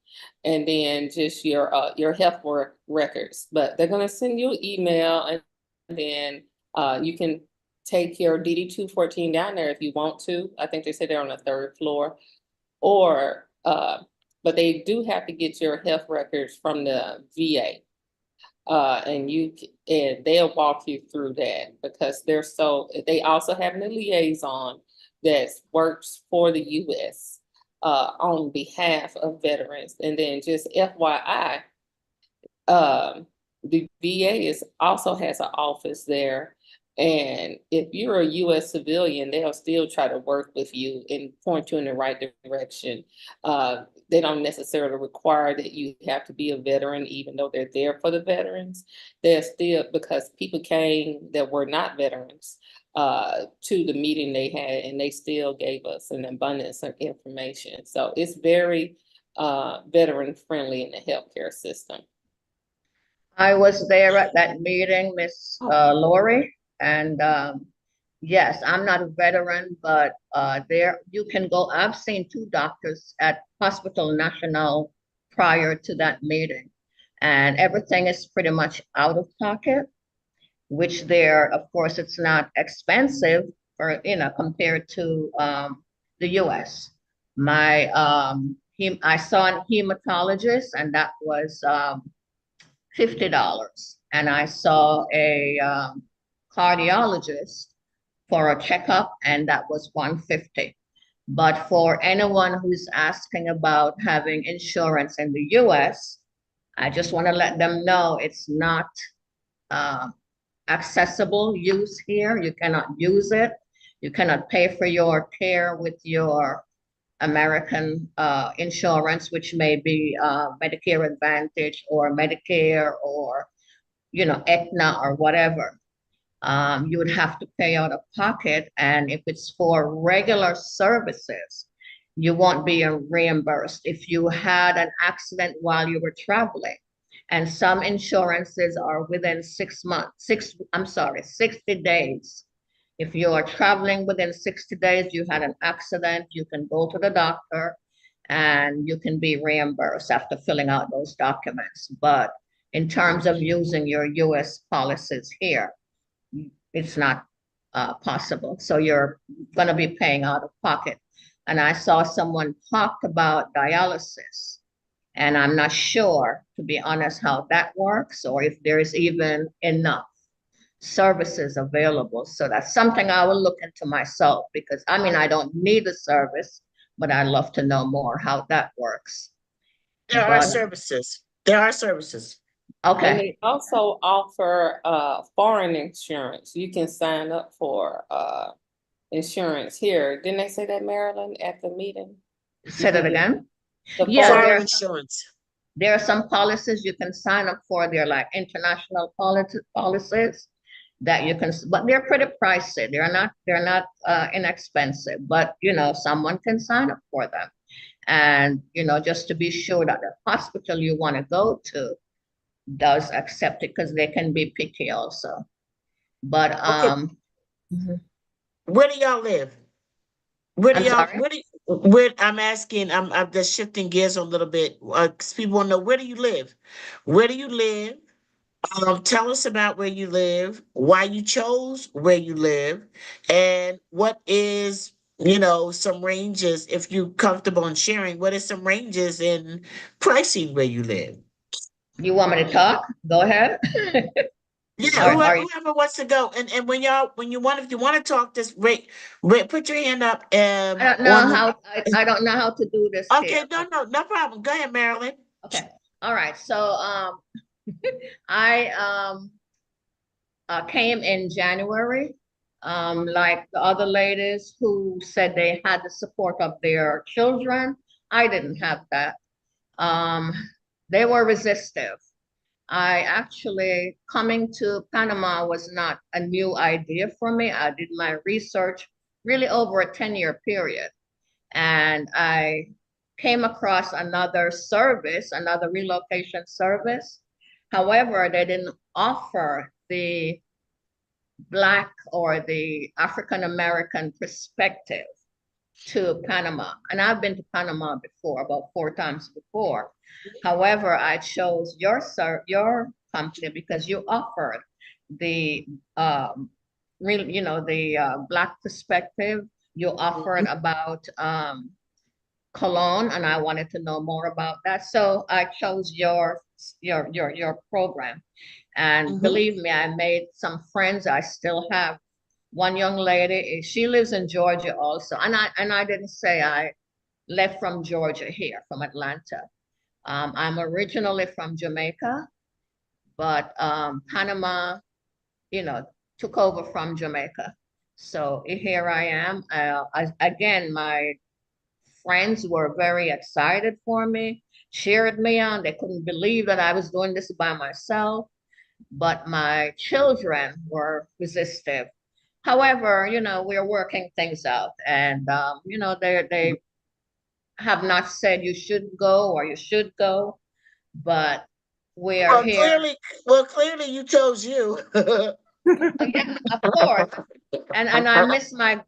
and then just your health records. But they're gonna send you an email, and then you can take your DD 214 down there if you want to. I think they said they're on the 3rd floor, or but they do have to get your health records from the VA. And they'll walk you through that because they also have a liaison that works for the US on behalf of veterans. And then just FYI, the VA also has an office there. And if you're a US civilian, they'll still try to work with you and point you in the right direction. They don't necessarily require that you have to be a veteran, even though they're there for the veterans. They're still, because people came that were not veterans, to the meeting they had, and they still gave us an abundance of information. So it's very veteran friendly in the healthcare system. I was there at that meeting, Miss Lori, and yes, I'm not a veteran, but there you can go. I've seen two doctors at Hospital National prior to that meeting, and everything is pretty much out of pocket, which there, of course, it's not expensive for, compared to the US. I saw a hematologist, and that was $50. And I saw a cardiologist for a checkup, and that was $150. But for anyone who's asking about having insurance in the US, I just want to let them know it's not accessible use here. You cannot use it. You cannot pay for your care with your American insurance, which may be Medicare Advantage or Medicare or, Aetna or whatever. You would have to pay out of pocket. And if it's for regular services, you won't be reimbursed. If you had an accident while you were traveling, and some insurances are within 60 days. If you are traveling within 60 days, you had an accident, you can go to the doctor and you can be reimbursed after filling out those documents. But in terms of using your US policies here, it's not possible. So you're going to be paying out of pocket. And I saw someone talk about dialysis, and I'm not sure, to be honest, how that works or if there is even enough services available. So that's something I will look into myself, because I don't need the service, but I'd love to know more how that works. There are services. There are services. Okay. And they also offer foreign insurance. You can sign up for insurance here. Didn't they say that, Marilyn, at the meeting? Say that again? Yeah, foreign insurance. There are some policies you can sign up for. They're like international policies that you can, but they're pretty pricey. They're not inexpensive, but someone can sign up for them. And just to be sure that the hospital you want to go to does accept it, because they can be picky also. But where do y'all live? I'm asking, I'm just shifting gears a little bit. 'Cause people want to know, where do you live? Where do you live? Tell us about where you live, why you chose where you live, and what is, some ranges, if you're comfortable in sharing, what is some ranges in pricing where you live? You want me to talk? Go ahead. Yeah, whoever wants to go. And if you want to talk, just put your hand up. I don't know how to do this. Okay, no problem. Go ahead, Marilyn. Okay. All right. So I came in January. Like the other ladies who said they had the support of their children, I didn't have that. They were resistive. Coming to Panama was not a new idea for me. I did my research really over a 10-year period. And I came across another relocation service. However, they didn't offer the Black or the African-American perspective to Panama. And I've been to Panama before, about 4 times before. However, I chose your company because you offered the Black perspective. You offered about Cologne, and I wanted to know more about that. So I chose your program. And believe me, I made some friends. I still have one young lady. She lives in Georgia also. And I didn't say I left from Georgia here, from Atlanta. I'm originally from Jamaica, but Panama, took over from Jamaica. So here I am. Again, my friends were very excited for me, cheered me on. They couldn't believe that I was doing this by myself, but my children were resistive. However, we're working things out, and they have not said you should go or you should go, but we are Well, here. clearly you chose you. Yeah, of course. And I miss my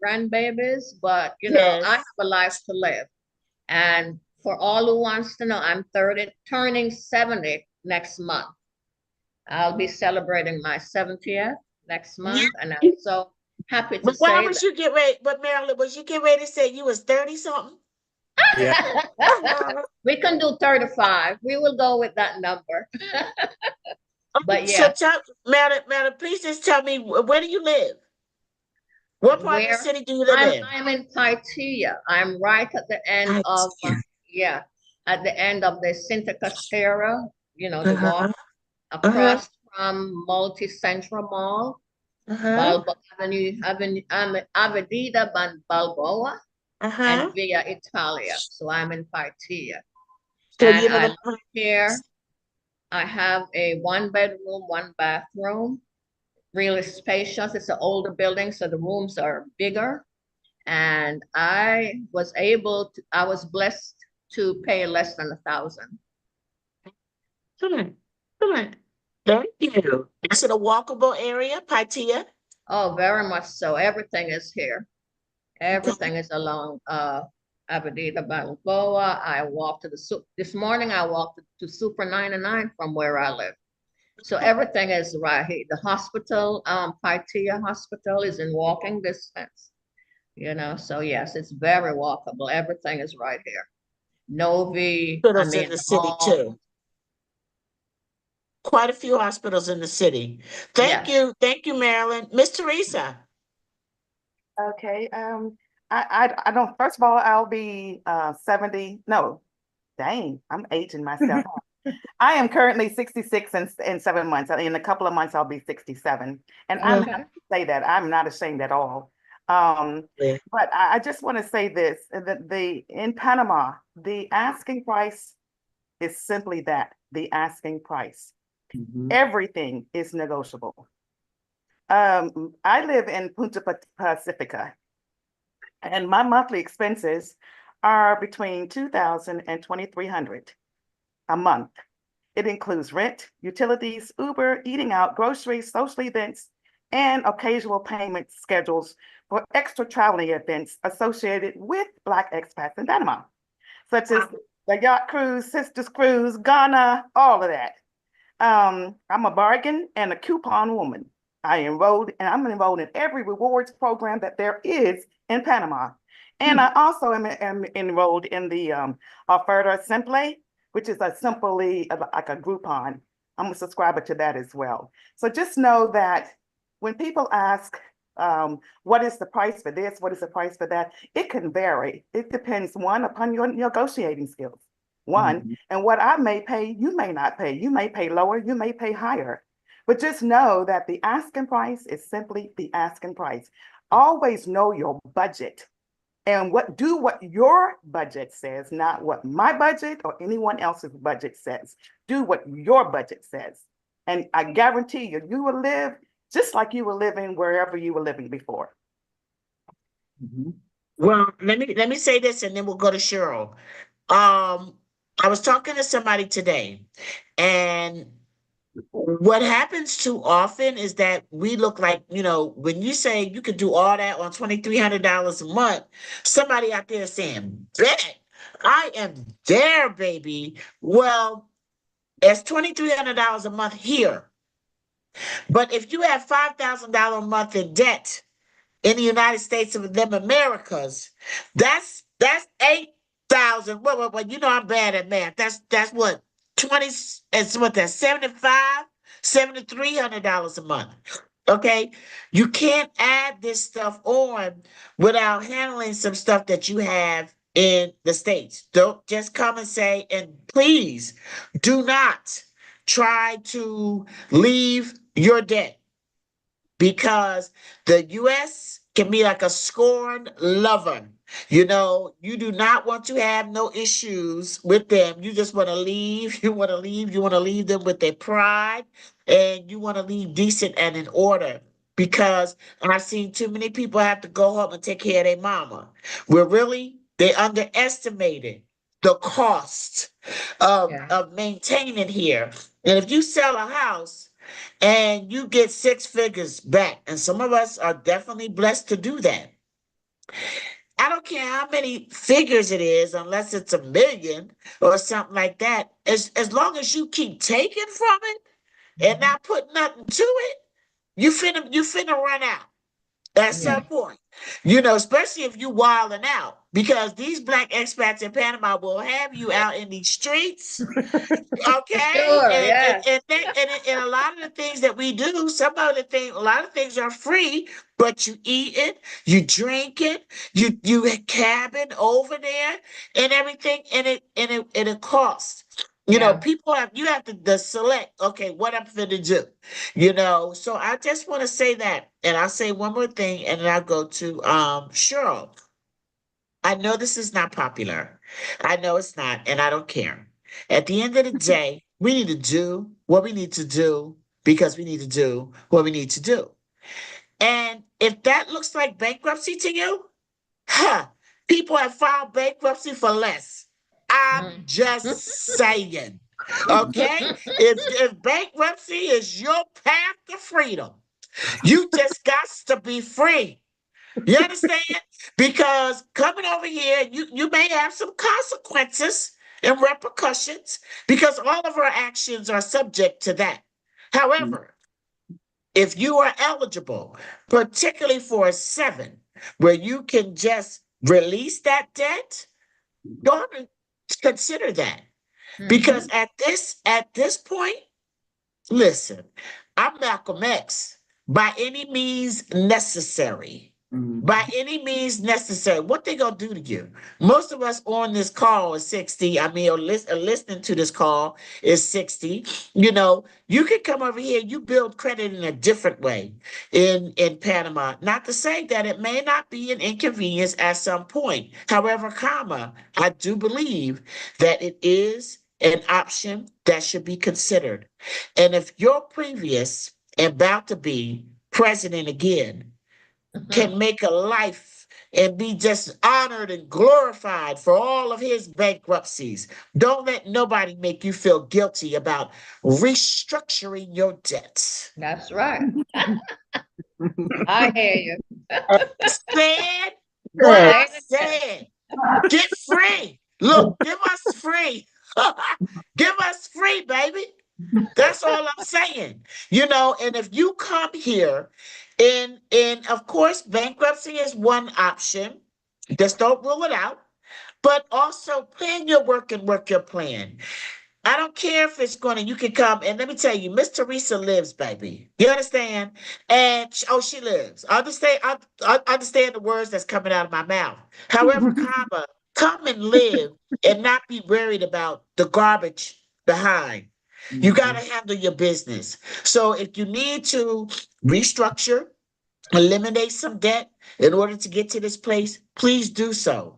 grandbabies, but I have Yes. a life to live. And for all who wants to know, I'm 30, turning 70 next month. I'll be celebrating my 70th next Yeah. month, and I'm so happy to But why say was you get ready? But Marilyn, was you getting ready to say you was 30 something? Yeah. that we can do 35. We will go with that number. But So yeah, tell Marilyn, please just tell me where do you live? What part of the where city do you live in? I'm in Paitilla. I'm right at the end I of see. yeah, at the end of the Cinta Costera, the walk Uh-huh. Uh-huh. across from Multi Central Mall, Uh-huh. Avenida Balboa, and Uh-huh. Via Italia. So I'm in Paitilla. So And you I live live here. I have a 1 bedroom, 1 bathroom, really spacious. It's an older building, so the rooms are bigger. And I was blessed to pay less than 1,000. Good. Good. Thank you. Is it a walkable area, Patia? Oh, very much so. Everything is here. Okay. Everything is along Avenida Balboa. This morning I walked to Super 99 from where I live. So everything is right here. The hospital, Paitilla Hospital is in walking distance, so yes, it's very walkable. Everything is right here. Novi, I Hospitals in mean, the city all, too. Quite a few hospitals in the city. Thank yes. you. Thank you, Marilyn. Miss Teresa. Okay, I don't, first of all, I'll be 70. No, dang, I'm aging myself. I am currently 66 in 7 months. In a couple of months, I'll be 67. And I'm Uh, happy Okay. to say that. I'm not ashamed at all. yeah. But I just want to say this, that in Panama, the asking price is simply that, the asking price. Mhm. Everything is negotiable. I live in Punta Pacifica, and my monthly expenses are between 2,000 and 2,300 a month. It includes rent, utilities, Uber, eating out, groceries, social events, and occasional payment schedules for extra traveling events associated with Black expats in Panama, such as the yacht cruise, Sistas cruise, Ghana, all of that. I'm a bargain and a coupon woman. I'm enrolled in every rewards program that there is in Panama. And I also am enrolled in the Oferta Simple, which is simply like a Groupon. I'm a subscriber to that as well. So just know that when people ask, what is the price for this? What is the price for that? It can vary. It depends, one, upon your negotiating skills. One, and what I may pay, you may not pay. You may pay lower, you may pay higher. But just know that the asking price is simply the asking price. Always know your budget and do what your budget says, not what my budget or anyone else's budget says. Do what your budget says. And I guarantee you, you will live just like you were living wherever you were living before. Well, let me say this and then we'll go to Cheryl. I was talking to somebody today, and what happens too often is that we look like, when you say you could do all that on $2,300 a month, somebody out there is saying, bet I am there, baby. Well, it's $2,300 a month here. But if you have $5,000 a month in debt in the United States of them Americas, that's 8,000. Well, I'm bad at math. That's what 20. It's what that's 75, $7,300 a month. Okay, you can't add this stuff on without handling some stuff that you have in the States. Don't just come and say, and please do not try to leave your debt, because the US can be like a scorned lover. You do not want to have no issues with them. You just want to leave. You want to leave. You want to leave them with their pride, and you want to leave decent and in order. because I've seen too many people have to go home and take care of their mama. They underestimated the cost Yeah. of maintaining here. And if you sell a house and you get 6 figures back, and some of us are definitely blessed to do that. I don't care how many figures it is, unless it's a million or something like that. As long as you keep taking from it and not put nothing to it, you finna run out at Yeah. some point. You know, especially if you wilding out, because these black expats in Panama will have you out in these streets. Okay, Sure, yes. and a lot of the things that we do, a lot of things are free, but you eat it, you drink it, you cabin over there, and everything, and it costs. You know, Yeah. people you have to select. Okay, what I'm gonna do. You know, so I just want to say that, and I'll say one more thing, and then I'll go to Cheryl. I know this is not popular. I know it's not, and I don't care. At the end of the day, we need to do what we need to do because we need to do what we need to do. And if that looks like bankruptcy to you, huh, people have filed bankruptcy for less. I'm Mm. just saying. Okay? If bankruptcy is your path to freedom, you just got to be free. You understand? Because coming over here, you may have some consequences and repercussions because all of our actions are subject to that. However, if you are eligible, particularly for a 7, where you can just release that debt, don't consider that. Because Mhm. at this point, listen, I'm Malcolm X. By any means necessary. By any means necessary. What they gonna do to you? Most of us on this call is 60. I mean, or listening to this call is 60. You know, you can come over here, you build credit in a different way in Panama. Not to say that it may not be an inconvenience at some point. However, I do believe that it is an option that should be considered. And if your previous and about to be president again Mhm. can make a life and be just honored and glorified for all of his bankruptcies, don't let nobody make you feel guilty about restructuring your debts. That's right. I hear you. Said what I Say that. said. Get free. Look, give us free. Give us free, baby. That's all I'm saying. You know, and if you come here and of course bankruptcy is one option. Just don't rule it out. But also plan your work and work your plan. I don't care if it's gonna, you can come and let me tell you, Miss Teresa lives, baby. You understand? And oh, she lives. I understand the words that's coming out of my mouth. However, come and live and not be worried about the garbage behind. You got to handle your business. So if you need to restructure, eliminate some debt in order to get to this place, please do so.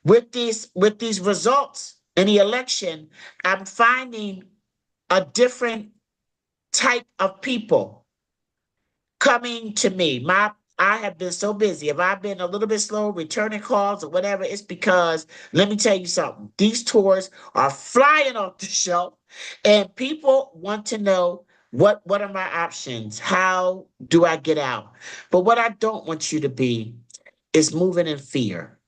With these results in the election, I'm finding a different type of people coming to me. I have been so busy. If I've been a little bit slow returning calls or whatever, it's because let me tell you something. These tours are flying off the shelf, and people want to know what are my options? How do I get out? But what I don't want you to be is moving in fear.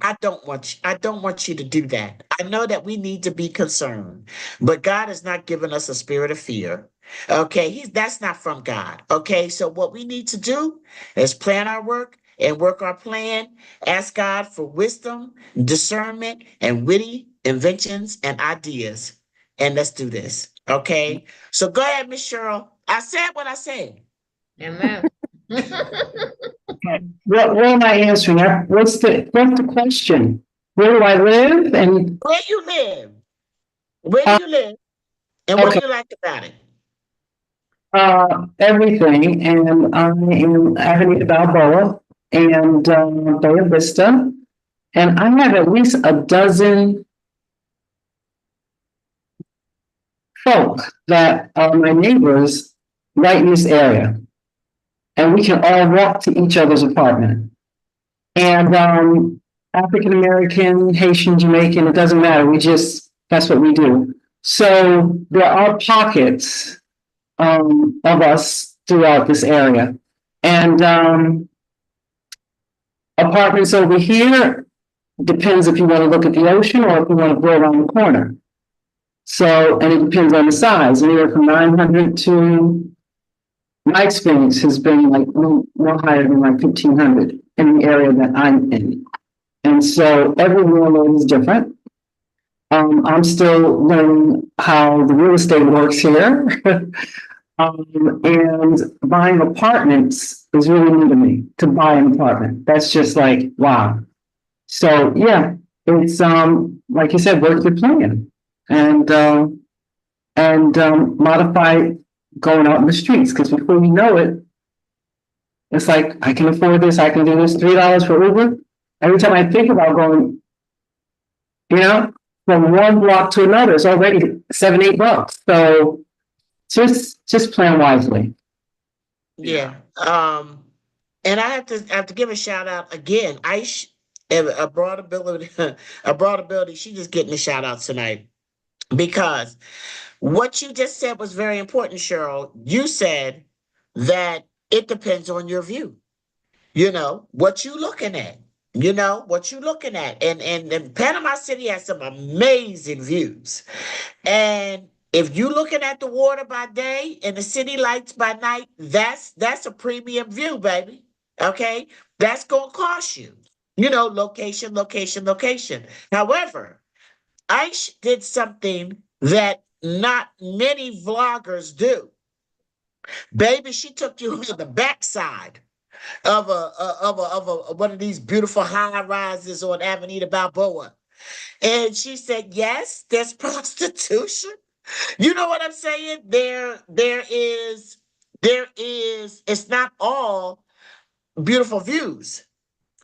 I don't want you to do that. I know that we need to be concerned, but God has not given us a spirit of fear. Okay, that's not from God. Okay, so what we need to do is plan our work and work our plan. Ask God for wisdom, discernment, and witty inventions and ideas. And let's do this. Okay, so go ahead, Miss Cheryl. I said what I said. Amen. What am I answering? What's the question? Where do I live? And, Where you live? Where do uh, you live? And what do okay, you like about it? everything. And I am Avenida Balboa and, Bay Vista. And I have at least a dozen folk that are my neighbors right in this area. and we can all walk to each other's apartment. And African American, Haitian, Jamaican, it doesn't matter. That's what we do. So there are pockets of us throughout this area. And apartments over here depends if you want to look at the ocean or if you want to go around the corner. So, and it depends on the size, anywhere from 900 to, my experience has been like no higher than like 1,500 in the area that I'm in. And so every landlord is different. I'm still learning how the real estate works here. And buying apartments is really new to me, to buy an apartment. That's just like, wow. So yeah, it's like you said, work your plan and modify going out in the streets, because before you know it, it's like, I can afford this, I can do this, $3 for Uber. Every time I think about going, you know, from one block to another, it's already $7, $8. So just plan wisely. Yeah. And I have to give a shout out again. Aish, a broad ability, she's just getting the shout outs tonight. Because what you just said was very important, Cheryl. You said that it depends on your view. You know, what you looking at. You know, what you looking at. And Panama City has some amazing views. And if you looking at the water by day and the city lights by night, that's a premium view, baby. Okay? That's gonna cost you. You know, location, location, location. However, Aish did something that not many vloggers do. Baby, she took you to the backside of one of these beautiful high rises on Avenida Balboa. And she said, yes, there's prostitution. You know what I'm saying? There is, it's not all beautiful views,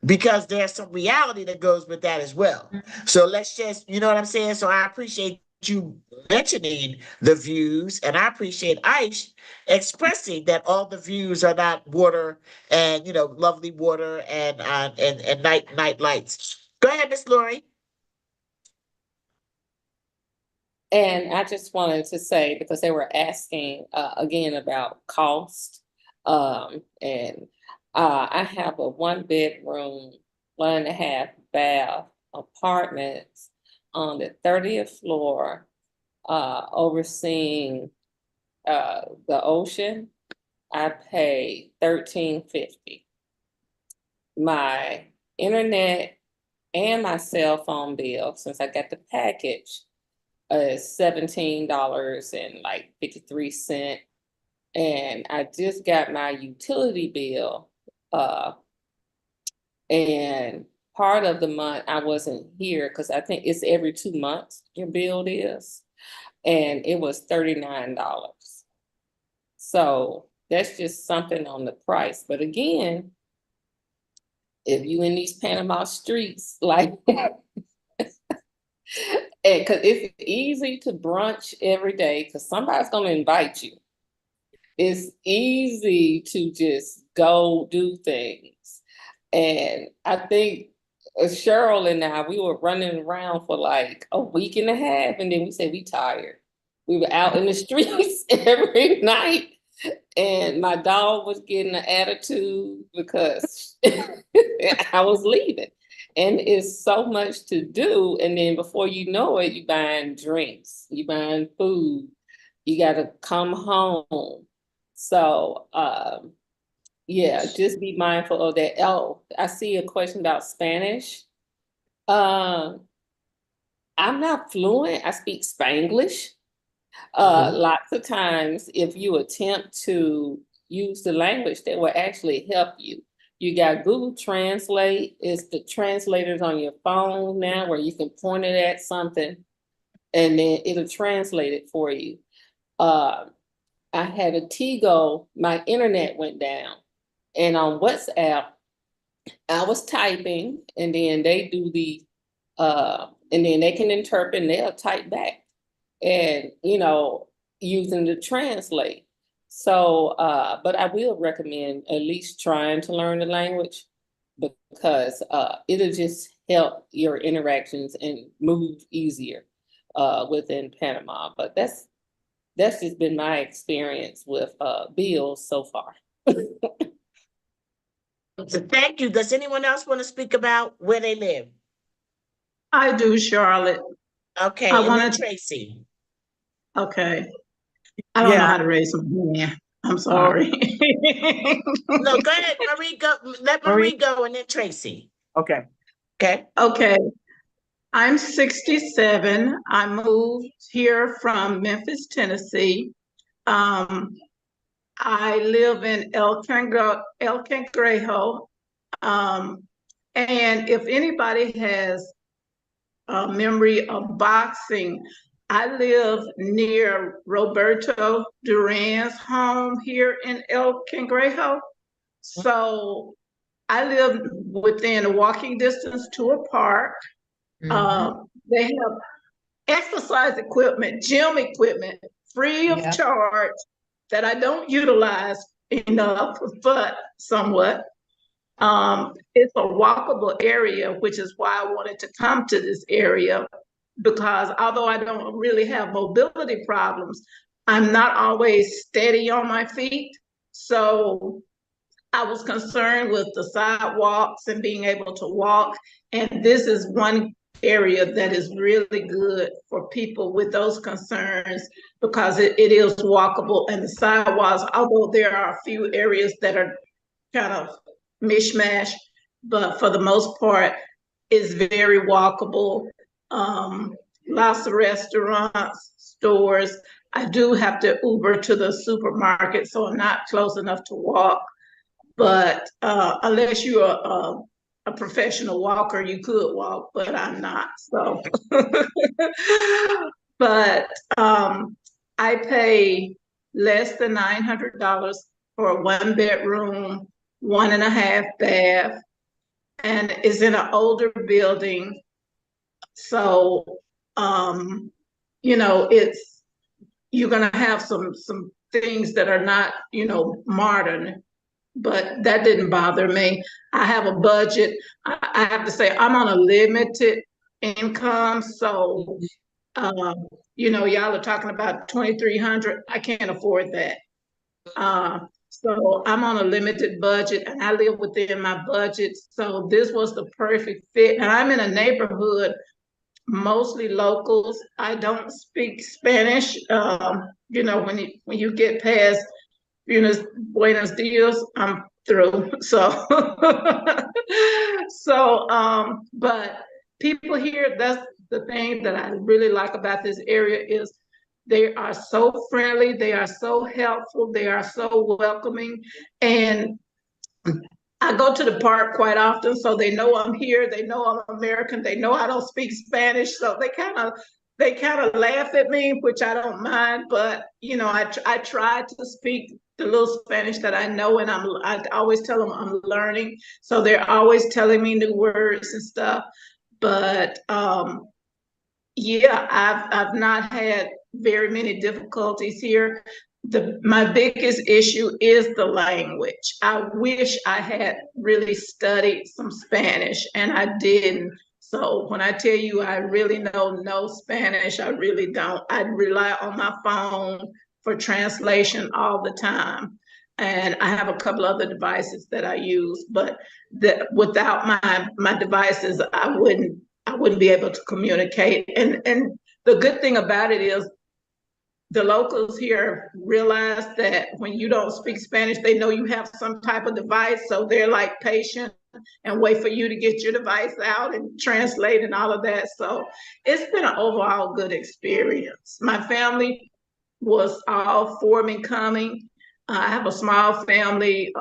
because there's some reality that goes with that as well. So let's just, you know what I'm saying? So I appreciate you mentioning the views, and I appreciate Aish expressing that all the views are not water and, you know, lovely water and night lights. Go ahead, Miss Lori. And I just wanted to say, because they were asking again about cost, and I have a 1-bedroom, 1.5 bath apartments on the 30th floor, overseeing the ocean. I pay $13.50. My internet and my cell phone bill, since I got the package, is $17.53. And I just got my utility bill, and part of the month I wasn't here because I think it's every 2 months your bill is, and it was $39. So that's just something on the price. But again, if you in these Panama streets, like, and because it's easy to brunch every day because somebody's going to invite you. It's easy to just go do things. And I think Cheryl and I, we were running around for like a week and a half, and then we said we tired. We were out in the streets every night, and my dog was getting an attitude because I was leaving. And it's so much to do. And then before you know it, you buying drinks, you buying food, you got to come home. So, yeah, just be mindful of that. Oh, I see a question about Spanish. I'm not fluent. I speak Spanglish. Lots of times, if you attempt to use the language, that will actually help you. You got Google Translate. It's the translators on your phone now where you can point it at something and then it'll translate it for you. I had a Tigo, my internet went down. And on WhatsApp, I was typing and then they do the, and then they can interpret and they'll type back. And, you know, using the translate. So, but I will recommend at least trying to learn the language because it'll just help your interactions and move easier within Panama. But that's just been my experience with bills so far. So thank you. Does anyone else want to speak about where they live? I do, Charlotte. Okay, I and then wanted, Tracy. okay. I don't know Yeah. how to raise my hand. I'm Oh, sorry. No, go ahead, Marie. Go. Let Marie. Marie go, and then Tracy. okay. Okay. Okay. I'm 67. I moved here from Memphis, Tennessee. I live in El Cangrejo. And if anybody has a memory of boxing, I live near Roberto Duran's home here in El Cangrejo. So I live within walking distance to a park. They have exercise equipment, gym equipment, free of charge that I don't utilize enough, but somewhat. It's a walkable area, which is why I wanted to come to this area, because although I don't really have mobility problems, I'm not always steady on my feet. So I was concerned with the sidewalks and being able to walk. And this is one area that is really good for people with those concerns because it is walkable, and the sidewalks, although there are a few areas that are kind of mishmash, but for the most part, is very walkable. Lots of restaurants, stores. I do have to Uber to the supermarket, so I'm not close enough to walk. But unless you're a professional walker, you could walk, but I'm not. So, but I pay less than $900 for a 1-bedroom, 1.5 bath, and it's in an older building. So, it's, you're gonna have some things that are not, modern, but that didn't bother me. I have a budget. I have to say I'm on a limited income, so y'all are talking about 2,300. I can't afford that. So I'm on a limited budget, and I live within my budget. So this was the perfect fit, and I'm in a neighborhood mostly locals. I don't speak Spanish. When you get past Buenos Dias, I'm through. So, but people here, that's the thing that I really like about this area is they are so friendly, they are so helpful, they are so welcoming. And I go to the park quite often, so they know I'm here. They know I'm American. They know I don't speak Spanish, so they kind of laugh at me, which I don't mind. But I try to speak the little Spanish that I know, and I always tell them I'm learning. So they're always telling me new words and stuff. But yeah, I've not had very many difficulties here. My biggest issue is the language. I wish I had really studied some Spanish, and I didn't. So when I tell you I really know no Spanish, I really don't. I rely on my phone for translation all the time. And I have a couple other devices that I use, but without my devices, I wouldn't be able to communicate. And the good thing about it is the locals here realize that when you don't speak Spanish, they know you have some type of device. So they're like patient and wait for you to get your device out and translate and all of that. So it's been an overall good experience. My family was all for me coming. I have a small family,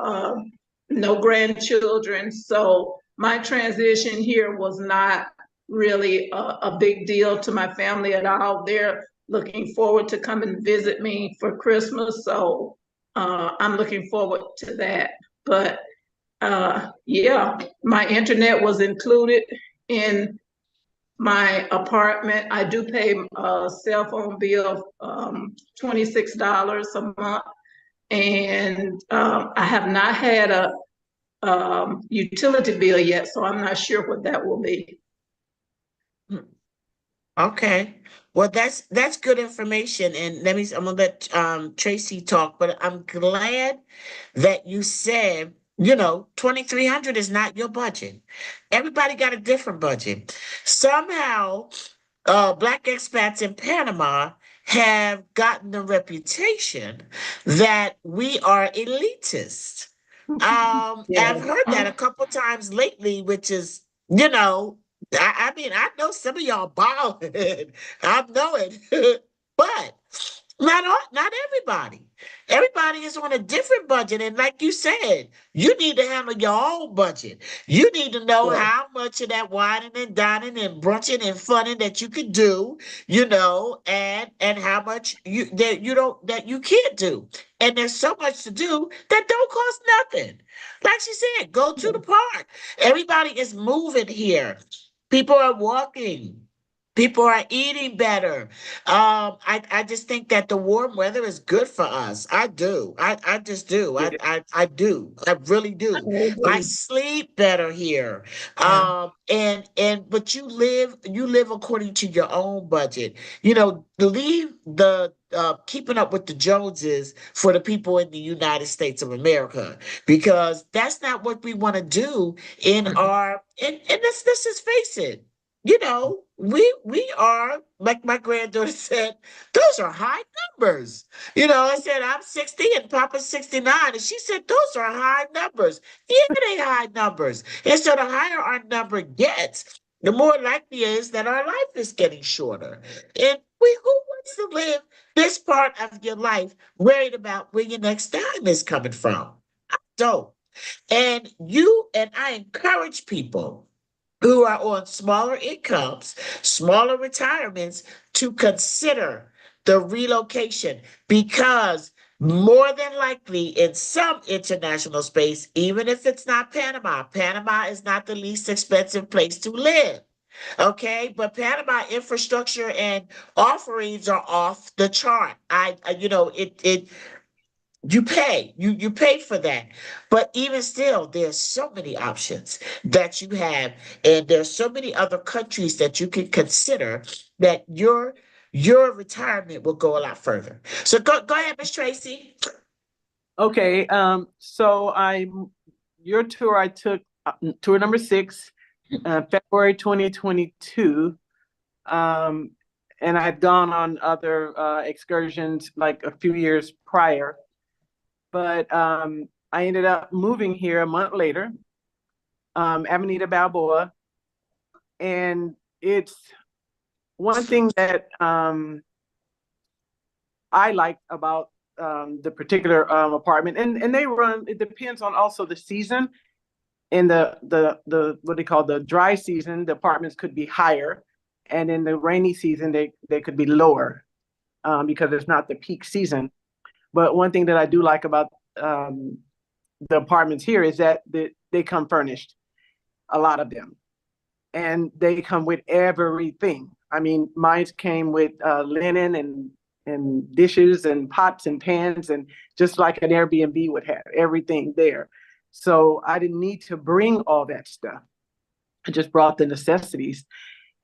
no grandchildren. So my transition here was not really a big deal to my family at all. They're looking forward to come and visit me for Christmas. So I'm looking forward to that. But yeah, my internet was included in my apartment. I do pay a cell phone bill of $26 a month. and I have not had a utility bill yet, so I'm not sure what that will be. Okay. Well, that's good information. And I'm gonna let Tracy talk, but I'm glad that you said, 2,300 is not your budget. Everybody got a different budget. Somehow, Black expats in Panama have gotten the reputation that we are elitist. Yeah. I've heard that a couple times lately, which is, I mean, I know some of y'all balling. I know it, but not everybody. Everybody is on a different budget, and like you said, you need to handle your own budget. You need to know Yeah. how much of that wining and dining and brunching and funning that you can do, and how much that you can't do. And there's so much to do that don't cost nothing. Like she said, go to the park. Everybody is moving here. People are walking. People are eating better. I just think that the warm weather is good for us. I do. I just do. I do. I really do. I sleep better here. But you live according to your own budget. Leave the keeping up with the Joneses for the people in the United States of America, because that's not what we want to do in our and let's just face it. We are, like my granddaughter said, those are high numbers. I said, I'm 60 and Papa's 69. And she said, those are high numbers. Yeah, they high numbers. And so the higher our number gets, the more likely it is that our life is getting shorter. And who wants to live this part of your life worried about where your next dime is coming from? I don't. And I encourage people who are on smaller incomes, smaller retirements, to consider the relocation, because more than likely in some international space, even if it's not Panama, Panama is not the least expensive place to live. Okay, but Panama infrastructure and offerings are off the chart. You pay for that, but even still there's so many options that you have, and there's so many other countries that you can consider, that your retirement will go a lot further. So go ahead, Miss Tracy. Okay, so your tour, I took tour number 6, February 2022. And I had gone on other excursions like a few years prior, but I ended up moving here a month later, Avenida Balboa. And it's one thing that I like about the particular apartment, and they run, it depends on also the season. In the what they call the dry season, the apartments could be higher, and in the rainy season they could be lower, because it's not the peak season. But one thing that I do like about the apartments here is that they come furnished, a lot of them, and they come with everything. I mean, mine came with linen and dishes and pots and pans, and just like an Airbnb would have, everything there. So I didn't need to bring all that stuff. I just brought the necessities.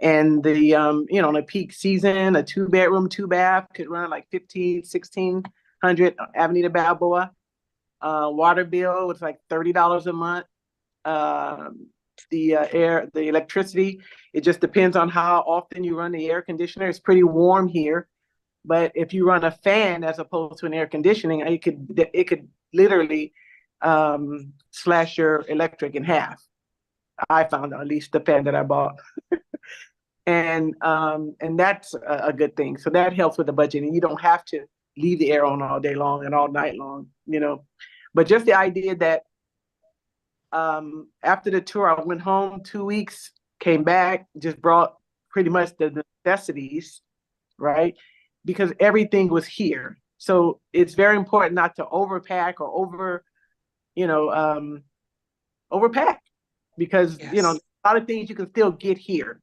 And the in a peak season, a 2-bedroom, 2-bath could run like 1,600 Avenida Balboa. Water bill was like $30 a month. The electricity, it just depends on how often you run the air conditioner. It's pretty warm here, but if you run a fan as opposed to an air conditioning, it could literally slash your electric in half. I found, at least the fan that I bought. And that's a good thing. So that helps with the budget, and you don't have to leave the air on all day long and all night long, But just the idea that after the tour, I went home 2 weeks, came back, just brought pretty much the necessities, right? Because everything was here. So it's very important not to overpack or overpack, because, Yes. a lot of things you can still get here.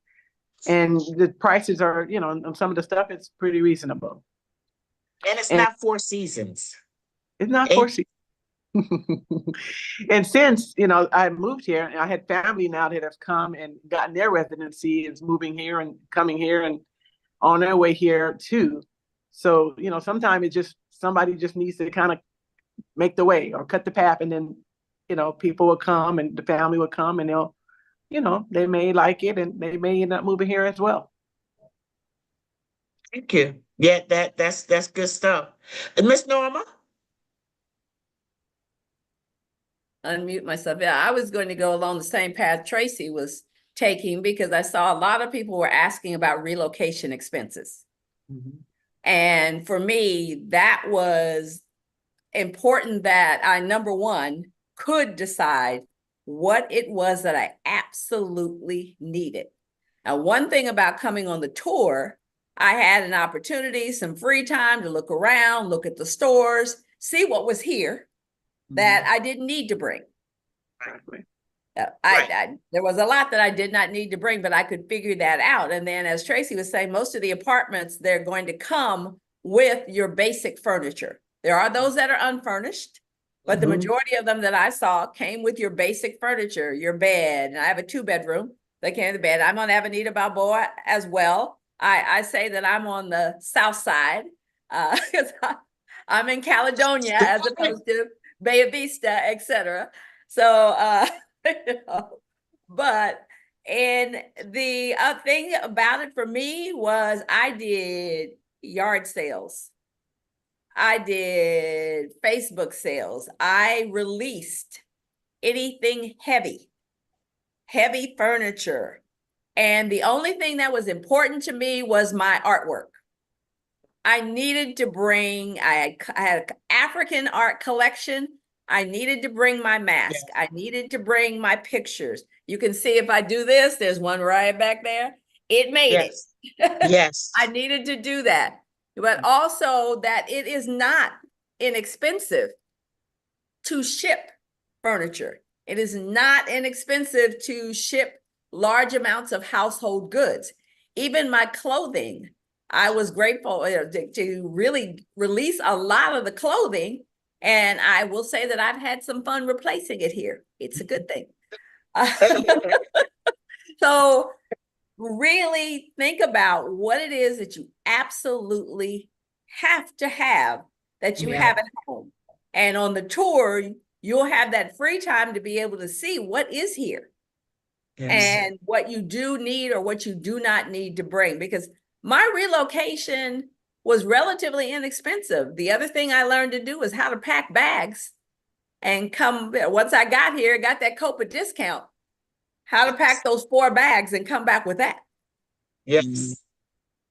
And the prices are, on some of the stuff, it's pretty reasonable. And it's not 4 seasons. It's not four seasons. And since, I moved here, and I had family now that have come and gotten their residency, is moving here and coming here and on their way here too. So, sometimes somebody just needs to kind of make the way or cut the path, and then, people will come and the family will come, and they'll, they may like it and they may end up moving here as well. Thank you. Yeah, that's good stuff. And Miss Norma? Unmute myself. Yeah, I was going to go along the same path Tracy was taking, because I saw a lot of people were asking about relocation expenses. Mm-hmm. And for me, that was important, that I, number one, could decide what it was that I absolutely needed. Now, one thing about coming on the tour, I had an opportunity, some free time to look around, look at the stores, see what was here that I didn't need to bring. Exactly. There was a lot that I did not need to bring, but I could figure that out. And then, as Tracy was saying, most of the apartments, they're going to come with your basic furniture. There are those that are unfurnished, but the majority of them that I saw came with your basic furniture, your bed. And I have a 2-bedroom. They came with the bed. I'm on Avenida Balboa as well. I say that I'm on the south side because I'm in Caledonia as opposed to Bay Vista, etc. So, but, and the thing about it for me was I did yard sales. I did Facebook sales. I released anything heavy furniture. And the only thing that was important to me was my artwork. I needed to bring, I had an African art collection. I needed to bring my mask. I needed to bring my pictures. You can see if I do this, there's one right back there. It made it. Yes. I needed to do that. But also that it is not inexpensive to ship furniture. It is not inexpensive to ship large amounts of household goods. Even my clothing, I was grateful to really release a lot of the clothing. And I will say that I've had some fun replacing it here. It's a good thing. So really think about what it is that you absolutely have to have, that you have at home. And on the tour, you'll have that free time to be able to see what is here and what you do need or what you do not need to bring. Because my relocation was relatively inexpensive. The other thing I learned to do is how to pack bags and once I got here, got that COPA discount, how to pack those 4 bags and come back with that. Yes.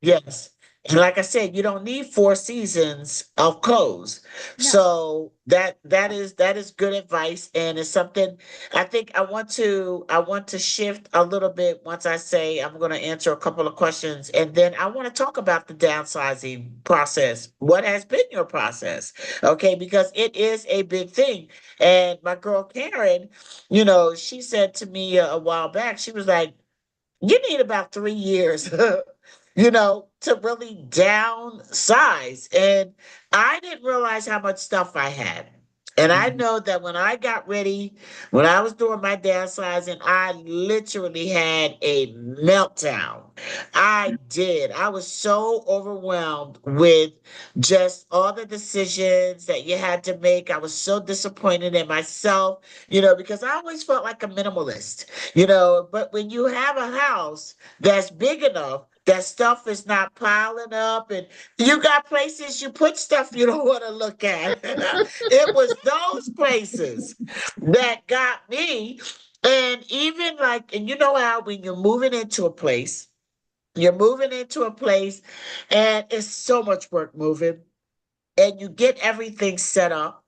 Yes. And like I said, you don't need 4 seasons of clothes. No. So that is good advice. And it's something I think I want to shift a little bit once I say I'm going to answer a couple of questions. And then I want to talk about the downsizing process. What has been your process? Okay, because it is a big thing. And my girl Karen, she said to me a while back, she was like, you need about 3 years, to really downsize. And I didn't realize how much stuff I had. And I know that when I got ready, when I was doing my downsizing, I literally had a meltdown. I did. I was so overwhelmed with just all the decisions that you had to make. I was so disappointed in myself, because I always felt like a minimalist, but when you have a house that's big enough, that stuff is not piling up, and you got places you put stuff you don't want to look at. It was those places that got me. And even and you know how when you're moving into a place, and it's so much work moving, and you get everything set up,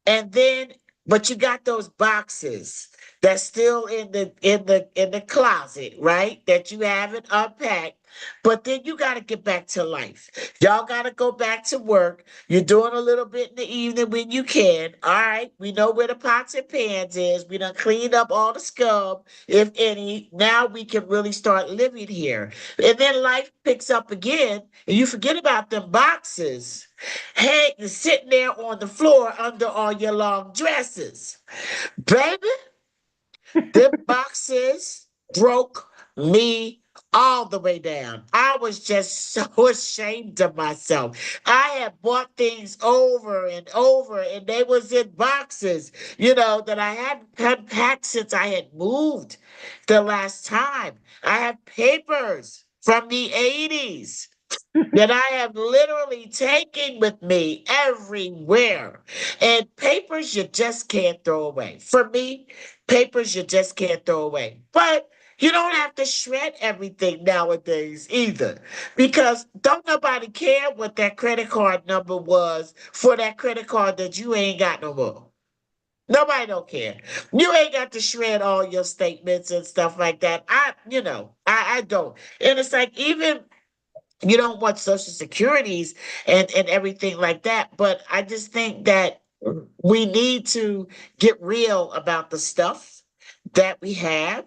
and then but you got those boxes that's still in the closet, right? That you haven't unpacked. but then you got to get back to life. Y'all got to go back to work. You're doing a little bit in the evening when you can. All right, we know where the pots and pans is. We done cleaned up all the scum, if any. Now we can really start living here. And then life picks up again, and you forget about them boxes. Hey, you're sitting there on the floor under all your long dresses. Baby, the boxes broke me all the way down. I was just so ashamed of myself. I had bought things over and over, and they was in boxes, that I hadn't packed since I had moved the last time. I have papers from the 80s that I have literally taken with me everywhere. And papers you just can't throw away. For me, papers you just can't throw away. But you don't have to shred everything nowadays either, because don't nobody care what that credit card number was for that credit card that you ain't got no more. Nobody don't care. You ain't got to shred all your statements and stuff like that. I don't. And it's like, even you don't want social securities and everything like that. But I just think that we need to get real about the stuff that we have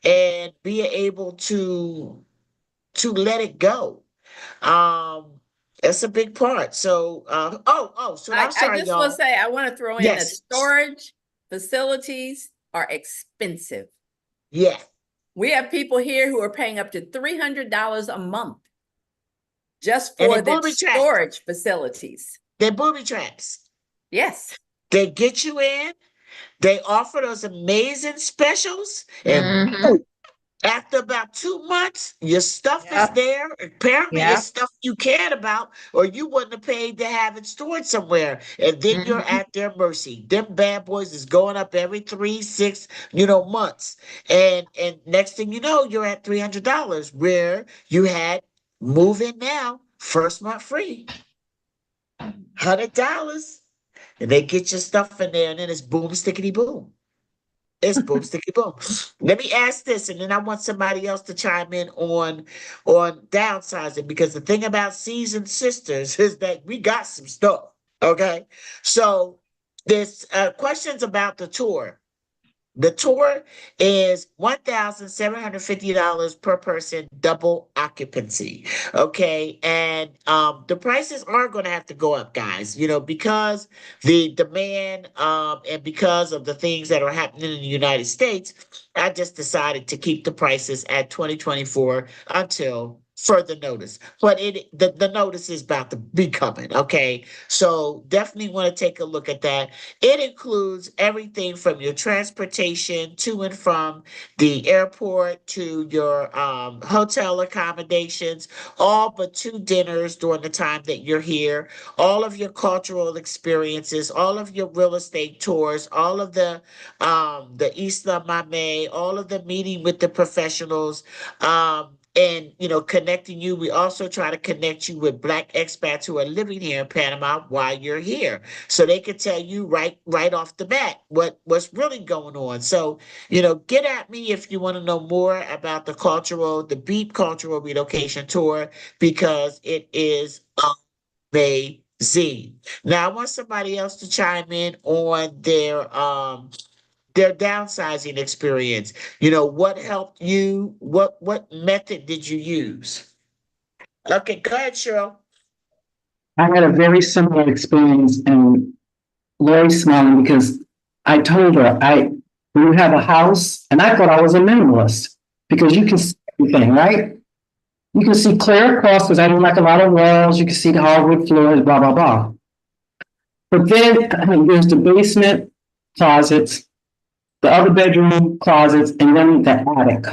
and be able to let it go. That's a big part. So so I'm I sorry, just want y'all. to say, I want to throw in that Yes. storage facilities are expensive. Yeah. We have people here who are paying up to $300 a month just And for they the booby traps. storage facilities. They're booby traps. Yes. They get you in. They offer those amazing specials, and Mhm. after about 2 months, your stuff is Yep. there. Apparently, Yep. it's stuff you cared about, or you wouldn't have paid to have it stored somewhere. And then you're Mhm. at their mercy. Them bad boys is going up every 3, 6, months. And next thing you know, you're at $300 where you had move in now, first month free. $100. And they get your stuff in there, and then it's boom, stickety boom. It's boom, sticky boom. Let me ask this, and then I want somebody else to chime in on downsizing, because the thing about seasoned sisters is that we got some stuff. Okay, so there's questions about the tour. The tour is $1,750 per person, double occupancy. Okay. And the prices are going to have to go up, guys, because the demand and because of the things that are happening in the United States. I just decided to keep the prices at 2024 until further notice. But the notice is about to be coming. Okay. So definitely want to take a look at that. It includes everything from your transportation to and from the airport to your hotel accommodations, all but 2 dinners during the time that you're here, all of your cultural experiences, all of your real estate tours, all of the Isla Mame, all of the meeting with the professionals, and connecting you. We also try to connect you with Black expats who are living here in Panama while you're here, so they can tell you right off the bat what's really going on. So get at me if you want to know more about the BEIP Cultural Relocation Tour, because it is amazing. Now I want somebody else to chime in on their downsizing experience. What helped you? What method did you use? Okay, go ahead, Cheryl. I had a very similar experience, and Lori's smiling because I told her, when you have a house, and I thought I was a minimalist because you can see everything, right? You can see clear across because I don't like a lot of walls. You can see the hardwood floors, blah, blah, blah. But then there's the basement closets, the other bedroom closets, and then the attic.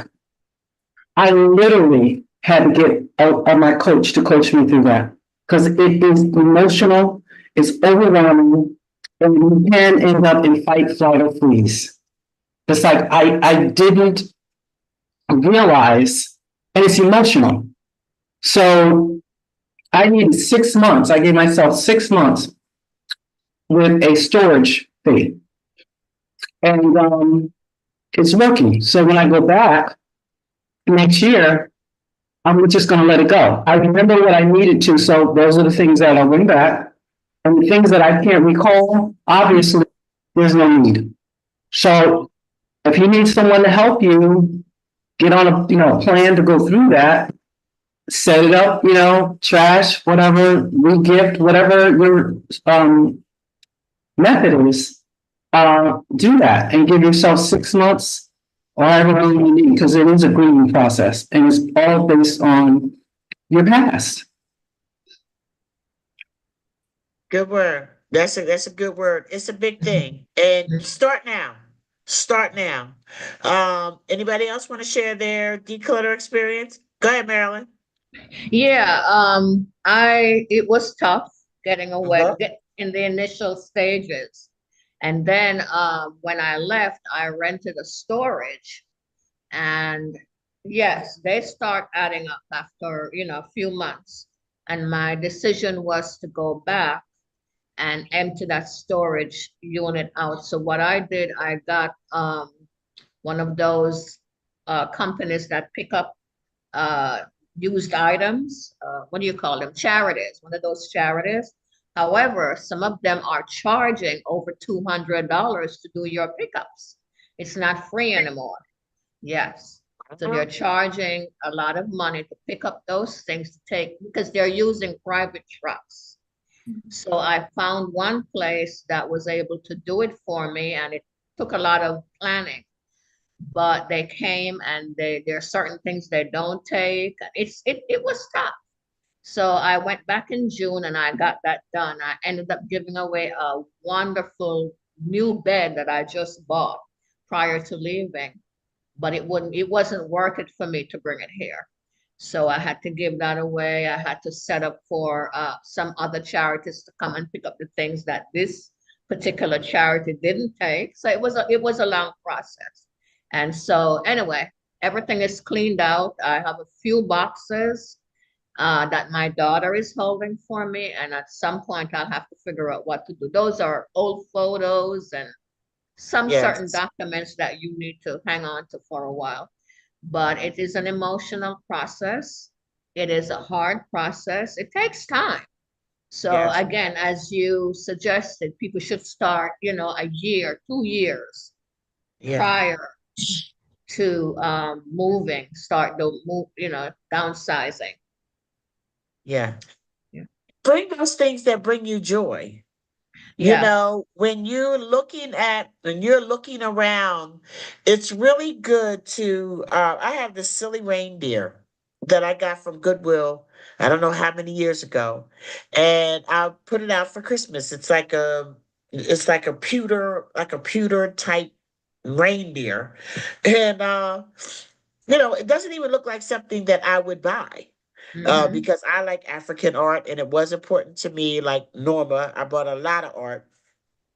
I literally had to get my coach to coach me through that because it is emotional, it's overwhelming, and you can end up in fight, flight, or freeze. It's like I didn't realize, and it's emotional. So I needed 6 months. I gave myself 6 months with a storage fee. And it's working. So when I go back next year, I'm just gonna let it go. I remember what I needed to, so those are the things that I went back. And the things that I can't recall, obviously, there's no need. So if you need someone to help you get on a, plan to go through that, set it up, trash, whatever, re-gift, whatever your, method is, do that and give yourself 6 months or however long you need, because it is a grieving process and it's all based on your past. Good word. That's a good word. It's a big thing. And start now. Start now. Anybody else want to share their declutter experience? Go ahead, Marilyn. Yeah, it was tough getting away, Uh-huh. in the initial stages. And then when I left, I rented a storage. And yes, they start adding up after, a few months. And my decision was to go back and empty that storage unit out. So what I did, I got one of those companies that pick up used items. What do you call them? Charities, one of those charities. However, some of them are charging over $200 to do your pickups. It's not free anymore. Yes. So they're charging a lot of money to pick up those things to take, because they're using private trucks. So I found one place that was able to do it for me, and it took a lot of planning. But they came, and there are certain things they don't take. It was tough. So I went back in June and I got that done. I ended up giving away a wonderful new bed that I just bought prior to leaving, but it wasn't worth it for me to bring it here. So I had to give that away. I had to set up for some other charities to come and pick up the things that this particular charity didn't take. So it was a long process. And so anyway, everything is cleaned out. I have a few boxes that my daughter is holding for me. And at some point I'll have to figure out what to do. Those are old photos and some certain Yes. documents that you need to hang on to for a while. But it is an emotional process. It is a hard process. It takes time. So Yes. again, as you suggested, people should start, a year, 2 years Yeah. prior to moving, start the move, downsizing. Yeah. Yeah. Bring those things that bring you joy. Yes. When you're looking around, it's really good to, I have this silly reindeer that I got from Goodwill, I don't know how many years ago, and I put it out for Christmas. It's like a pewter type reindeer. And, it doesn't even look like something that I would buy. Mhm. Because I like African art and it was important to me, like Norma. I brought a lot of art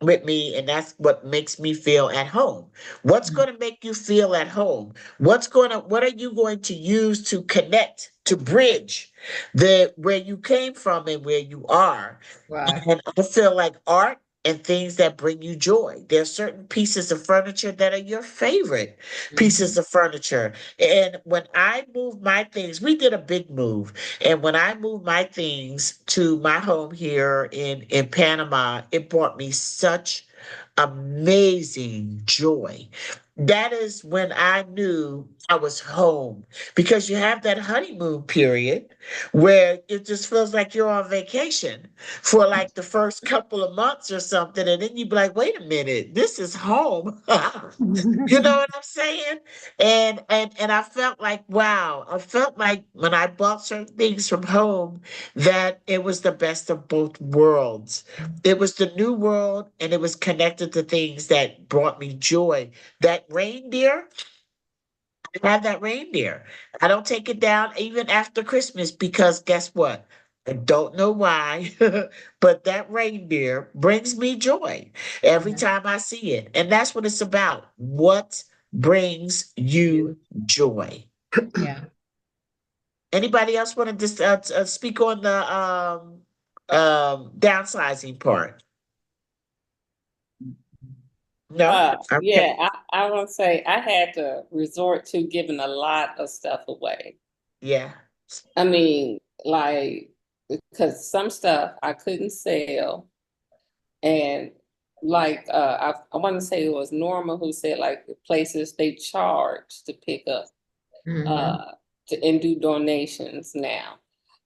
with me, and that's what makes me feel at home. What's Mhm. going to make you feel at home? What are you going to use to connect, to bridge where you came from and where you are? Right. And I feel like art and things that bring you joy. There's certain pieces of furniture that are your favorite pieces Mhm. of furniture. And when I moved my things, we did a big move. And when I moved my things to my home here in Panama, it brought me such amazing joy. That is when I knew I was home, because you have that honeymoon period where it just feels like you're on vacation for like the first couple of months or something. And then you be like, wait a minute, this is home. You know what I'm saying? And I felt like, wow, I felt like when I bought certain things from home that it was the best of both worlds. It was the new world and it was connected to things that brought me joy. That reindeer, I have that reindeer. I don't take it down even after Christmas, because guess what? I don't know why, but that reindeer brings me joy every Yeah. time I see it. And that's what it's about. What brings you You. joy? Yeah. Anybody else want to just speak on the downsizing part? No? Okay. Yeah, I want to say I had to resort to giving a lot of stuff away. Yeah. I mean, like, because some stuff I couldn't sell, and like I want to say it was Norma who said like the places they charge to pick up and do donations now.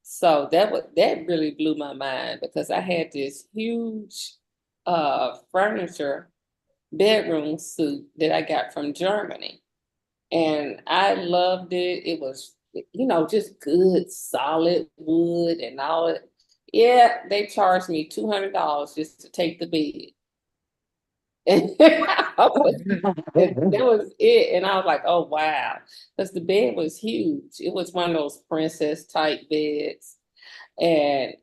So that really blew my mind because I had this huge furniture bedroom suite that I got from Germany. And I loved it. It was, just good, solid wood and all it. Yeah, they charged me $200 just to take the bed. And that was it. And I was like, oh, wow. Because the bed was huge. It was one of those princess type beds. And,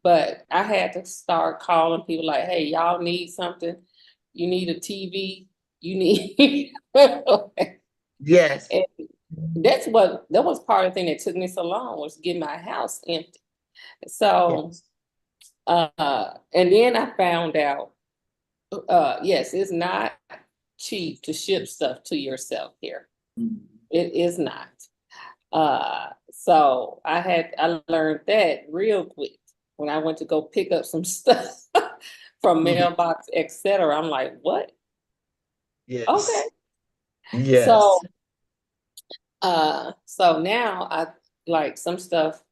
but I had to start calling people like, hey, y'all need something? You need a TV? You need. Yes. And that was part of the thing that took me so long was get my house empty. So, and then I found out, yes, it's not cheap to ship stuff to yourself here. It is not. So I learned that real quick when I went to go pick up some stuff from mailbox, etc. I'm like, what? Yes. Okay. Yes. So now I like some stuff.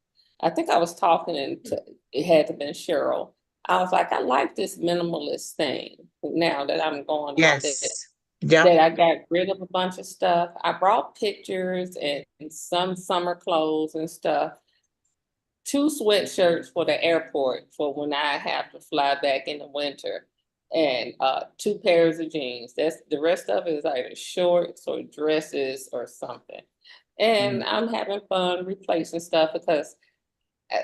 I think I was talking to, it had to been Cheryl. I was like, I like this minimalist thing now that I'm going on this. Yes. Yeah. That I got rid of a bunch of stuff. I brought pictures and some summer clothes and stuff. 2 sweatshirts for the airport for when I have to fly back in the winter. And 2 pairs of jeans. That's the rest of it is either shorts or dresses or something. And I'm having fun replacing stuff because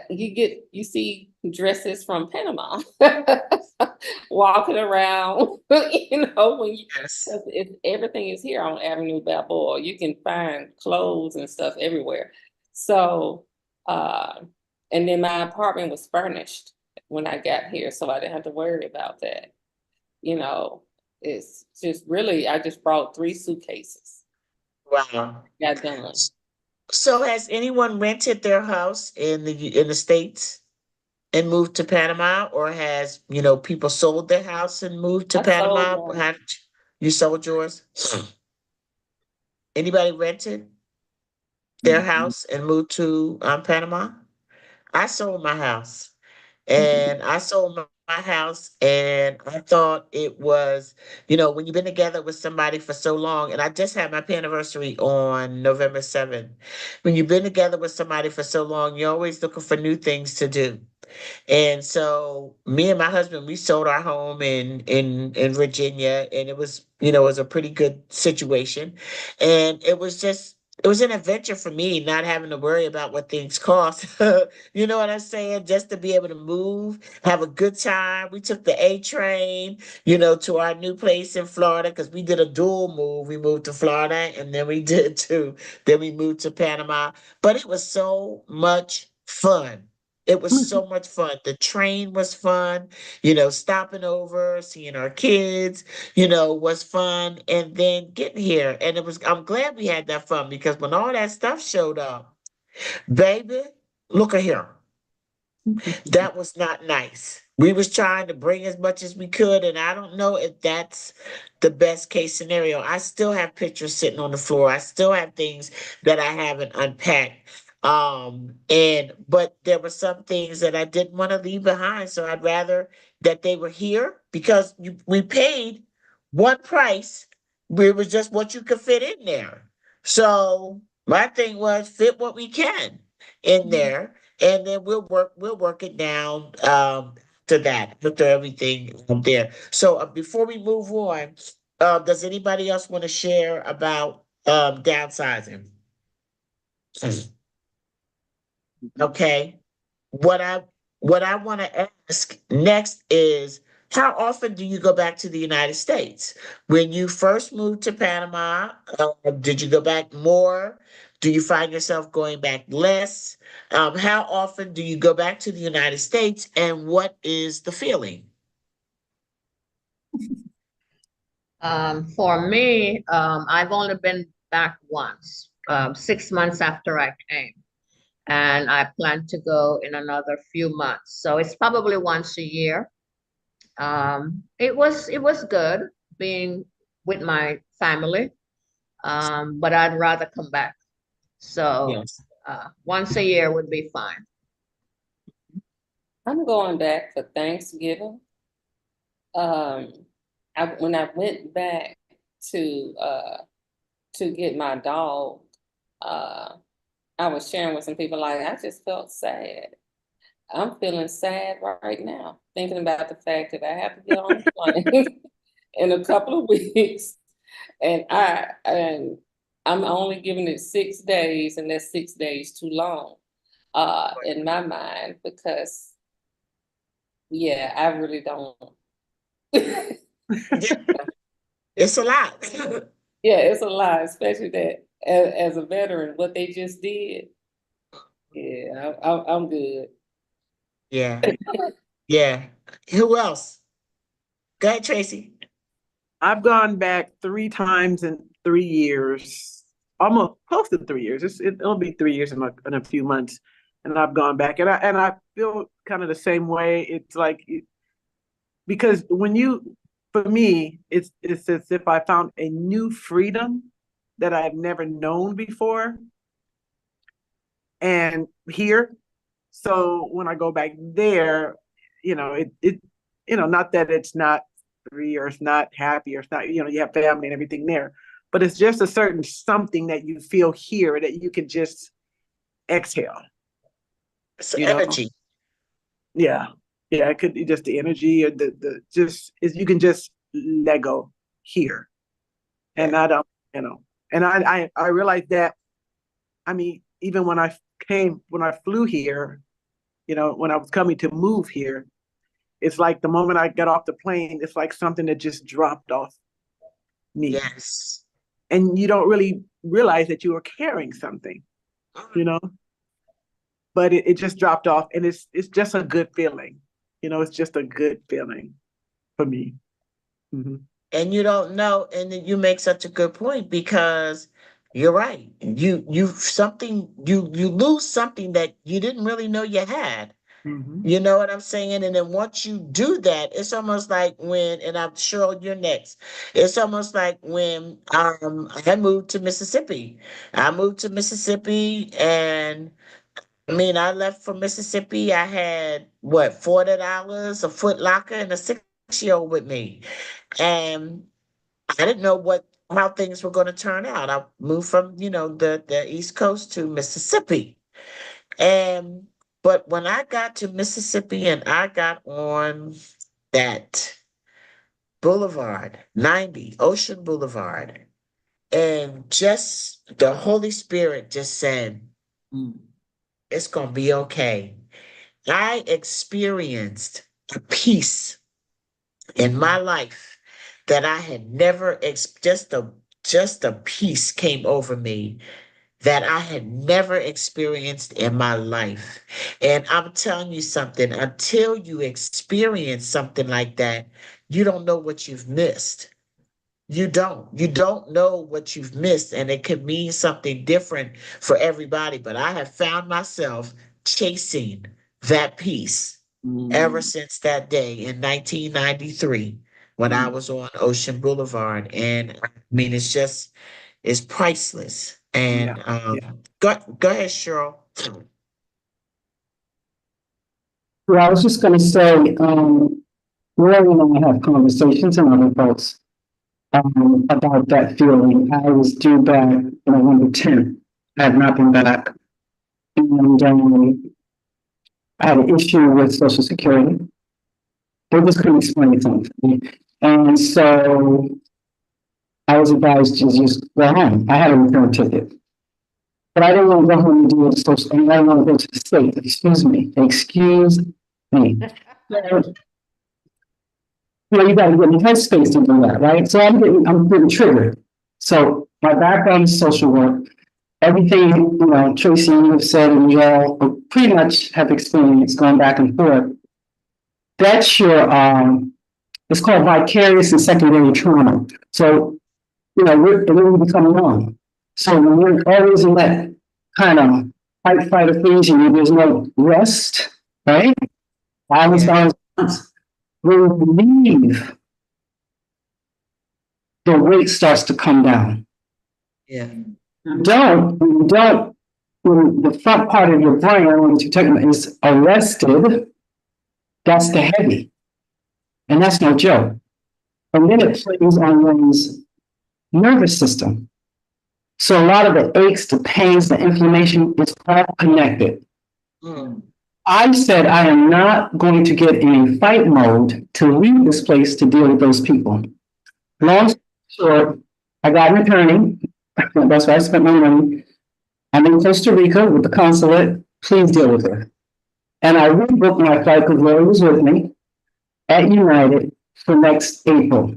you see dresses from Panama walking around, when Yes. if everything is here on Avenue Balboa, you can find clothes and stuff everywhere. So, and then my apartment was furnished when I got here, so I didn't have to worry about that. It's just really, I just brought 3 suitcases. Wow. Got done. So has anyone rented their house in the States and moved to Panama, or has, people sold their house and moved to I sold Panama? mine. How did you sold yours? Anybody rented their house and moved to Panama? I sold my house. And I sold my house, and I thought it was, when you've been together with somebody for so long, and I just had my anniversary on November 7th. When you've been together with somebody for so long, you're always looking for new things to do. And so me and my husband, we sold our home in Virginia, and it was a pretty good situation. And it was an adventure for me, not having to worry about what things cost. You know what I'm saying? Just to be able to move, have a good time. We took the A train, to our new place in Florida because we did a dual move. We moved to Florida and then then we moved to Panama. But it was so much fun. It was so much fun. The train was fun, stopping over, seeing our kids, was fun. And then getting here. And I'm glad we had that fun because when all that stuff showed up, baby, look at here. That was not nice. We was trying to bring as much as we could, and I don't know if that's the best case scenario. I still have pictures sitting on the floor. I still have things that I haven't unpacked. But there were some things that I didn't want to leave behind, so I'd rather that they were here because we paid one price. It was just what you could fit in there. So my thing was fit what we can in there, and then we'll work it down to that after everything there. So before we move on, does anybody else want to share about downsizing? Okay. What I what I want to ask next is how often do you go back to the United States? When you first moved to Panama, did you go back more? Do you find yourself going back less? How often do you go back to the United States, and what is the feeling? For me, I've only been back once, 6 months after I came. and I plan to go in another few months. So it's probably once a year. It was good being with my family, but I'd rather come back. So Yes. once a year would be fine. I'm going back for Thanksgiving. Um, when I went back to get my dog, I was sharing with some people like I just felt sad. I'm feeling sad right now, thinking about the fact that I have to get on a plane in a couple of weeks, and I'm only giving it 6 days, and that's 6 days too long, in my mind, because yeah, I really don't. It's a lot. Yeah, it's a lot, especially that as a veteran, what they just did. Yeah, I'm good. Yeah. Yeah. Who else? Go ahead, Tracy. I've gone back 3 times in 3 years, almost close to 3 years. It'll be 3 years in a few months, and I've gone back, and I feel kind of the same way. It's like because for me, it's as if I found a new freedom that I've never known before, and here. So when I go back there, not that it's not free or it's not happy or it's not, you have family and everything there, but it's just a certain something that you feel here that you can just exhale. It's energy. Yeah. Yeah. It could be just the energy or the just is you can just let go here. And I don't, and I realized that, I mean, even when I flew here, when I was coming to move here, it's like the moment I got off the plane, it's like something that just dropped off me. Yes. And you don't really realize that you are carrying something, but it just dropped off, and it's just a good feeling. It's just a good feeling for me. Mm-hmm. And you don't know, and then you make such a good point because you're right. You lose something that you didn't really know you had. Mm-hmm. You know what I'm saying? And then once you do that, it's almost like when, and I'm sure you're next. It's almost like when I moved to Mississippi. I moved to Mississippi, and I mean, I left from Mississippi. I had what, $40, a Foot Locker, and a 6-year-old with me. And I didn't know how things were going to turn out. I moved from, the East Coast to Mississippi. And but when I got to Mississippi and I got on that boulevard, 90, Ocean Boulevard, and just the Holy Spirit just said, it's going to be okay. I experienced a peace in my life that I had never just a peace came over me that I had never experienced in my life. And I'm telling you something, until you experience something like that, you don't know what you've missed. You don't. You don't know what you've missed, and it could mean something different for everybody. But I have found myself chasing that peace ever since that day in 1993 when I was on Ocean Boulevard. And I mean, it's priceless. And go ahead, Cheryl. Well, I was just going to say, Rory and I have conversations and other folks about that feeling. I was due back November 10th. I have not been back. And I had an issue with Social Security. They just couldn't explain something. And so I was advised to just go home. I had a return ticket. But I didn't want to go home and do it social, and I didn't want to go to the state. Excuse me. You got to get in the headspace to do that, right? So I'm getting triggered. So my background is social work. Everything, Tracy, you have said, and we all pretty much have experienced going back and forth. That's your, it's called vicarious and secondary trauma. So, it really become wrong. So when we're always in that kind of fight, or freeze you. There's no rest, right? Violence, Yeah. violence. When you leave, the weight starts to come down. Yeah. You don't, when the front part of your brain, what you're talking about, is arrested, that's the heavy. And that's no joke. And then it plays on one's nervous system. So a lot of the aches, the pains, the inflammation is all connected. Mm. I said I am not going to get in a fight mode to leave this place to deal with those people. Long story short, I got an attorney. That's why I spent my money. I'm in Costa Rica with the consulate. Please deal with her. And I rebooked my flight because Lori was with me at United for next April.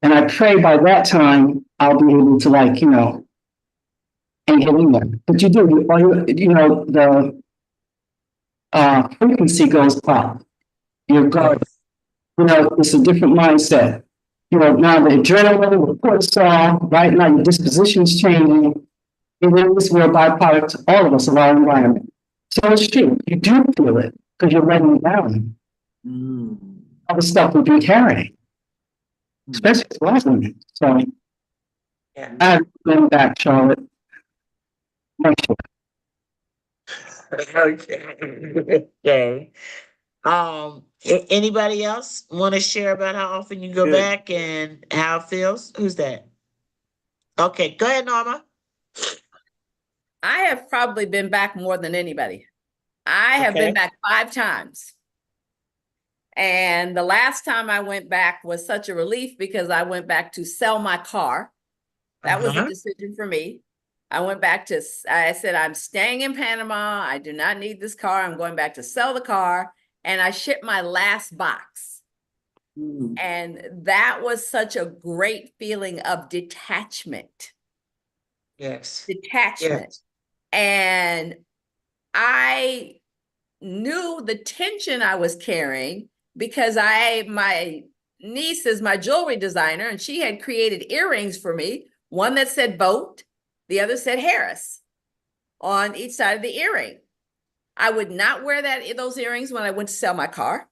And I pray by that time I'll be able to, like, and get in there. But you do, the frequency goes up. Your guard, it's a different mindset. Now the adrenaline, the cortisol, right now your disposition's changing. It is, we're a byproduct, all of us, of our environment. So it's true, you do feel it because you're letting it down. All the stuff we've been carrying, especially as Black women. So Yeah. I'm going back, Charlotte. Okay. Okay. Anybody else want to share about how often you go Good. back and how it feels? Who's that? Okay, go ahead, Norma. I have probably been back more than anybody. I have Okay. been back 5 times. And the last time I went back was such a relief because I went back to sell my car. That was a decision for me. I said, I'm staying in Panama. I do not need this car. I'm going back to sell the car. And I shipped my last box. And that was such a great feeling of detachment. Yes. Detachment. Yes. And I knew the tension I was carrying because my niece is my jewelry designer and she had created earrings for me. One that said boat, the other said Harris on each side of the earring. I would not wear those earrings when I went to sell my car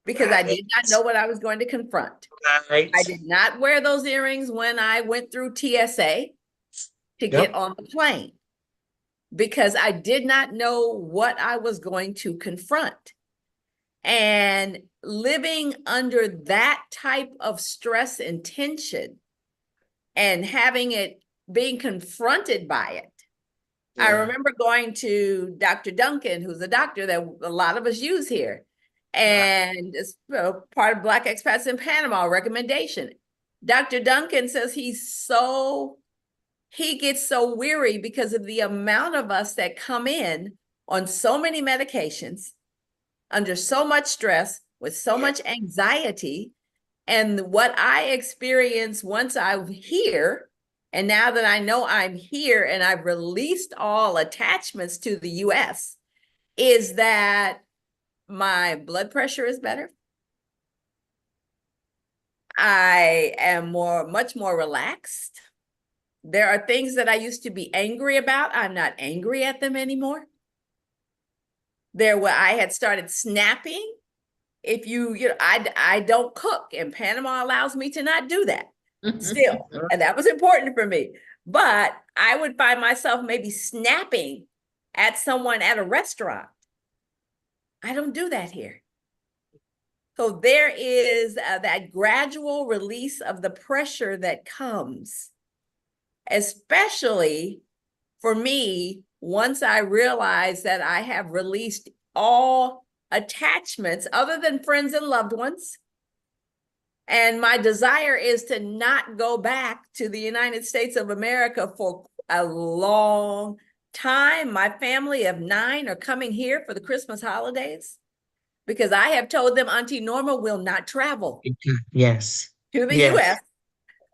because I did not know what I was going to confront. Right. I did not wear those earrings when I went through TSA to get on the plane because I did not know what I was going to confront. And living under that type of stress and tension and being confronted by it. I remember going to Dr. Duncan, who's a doctor that a lot of us use here, and it's part of Black Expats in Panama recommendation. Dr. Duncan says he gets so weary because of the amount of us that come in on so many medications, under so much stress, with so much anxiety. And what I experience once I'm here, and now that I know I'm here and I've released all attachments to the US, is that my blood pressure is better. I am much more relaxed. There are things that I used to be angry about. I'm not angry at them anymore. I had started snapping. If I don't cook, and Panama allows me to not do that still. And that was important for me. But I would find myself maybe snapping at someone at a restaurant. I don't do that here. So there is that gradual release of the pressure that comes, especially for me, once I realize that I have released all attachments other than friends and loved ones. And my desire is to not go back to the United States of America for a long time. My family of 9 are coming here for the Christmas holidays because I have told them Auntie Norma will not travel Yes. to the US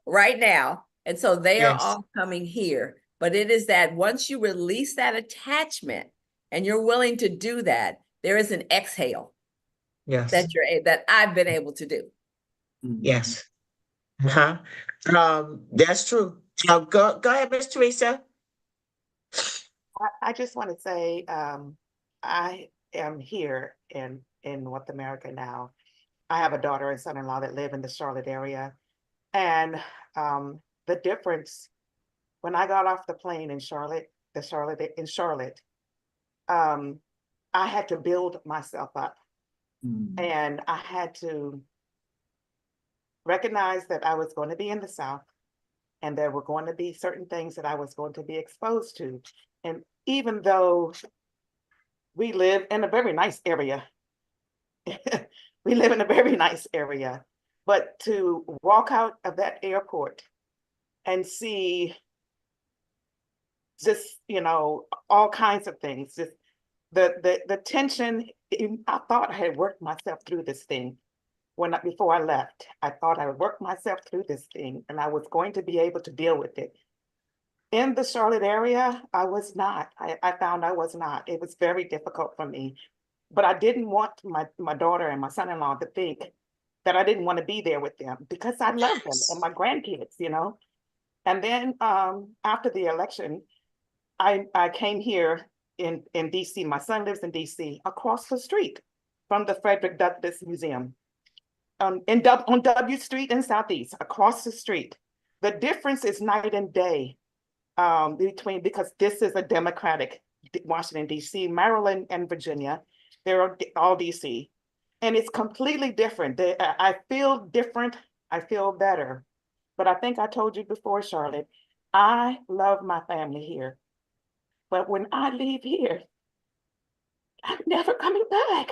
right now. And so they are all coming here. But it is that once you release that attachment and you're willing to do that, there is an exhale that I've been able to do. Yes. That's true. Go ahead, Miss Teresa. I just want to say, I am here in North America now. I have a daughter and son-in-law that live in the Charlotte area. And the difference, when I got off the plane in Charlotte, I had to build myself up. And I had to recognize that I was going to be in the South, and there were going to be certain things that I was going to be exposed to. And even though we live in a very nice area, we live in a very nice area, but to walk out of that airport and see just, all kinds of things, just the tension. I thought I had worked myself through this thing before I left. I thought I would work myself through this thing and I was going to be able to deal with it. In the Charlotte area, I was not. I found I was not. It was very difficult for me. But I didn't want my daughter and my son-in-law to think that I didn't want to be there with them, because I love them and my grandkids, And then after the election, I came here in DC. My son lives in DC, across the street from the Frederick Douglass Museum, on W Street in Southeast, across the street. The difference is night and day because this is a Democratic Washington, DC, Maryland, and Virginia. They're all DC. And it's completely different. I feel different. I feel better. But I think I told you before, Charlotte, I love my family here. But when I leave here, I'm never coming back.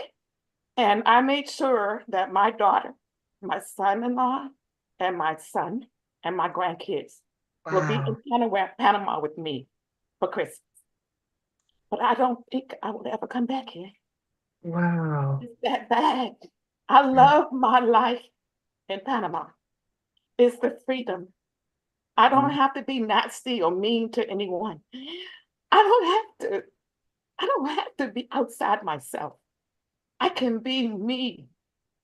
And I made sure that my daughter, my son-in-law, and my son, and my grandkids will be in Panama with me for Christmas. But I don't think I will ever come back here. Wow. It's that bad. I love my life in Panama. It's the freedom. I don't have to be nasty or mean to anyone. I don't have to be outside myself. I can be me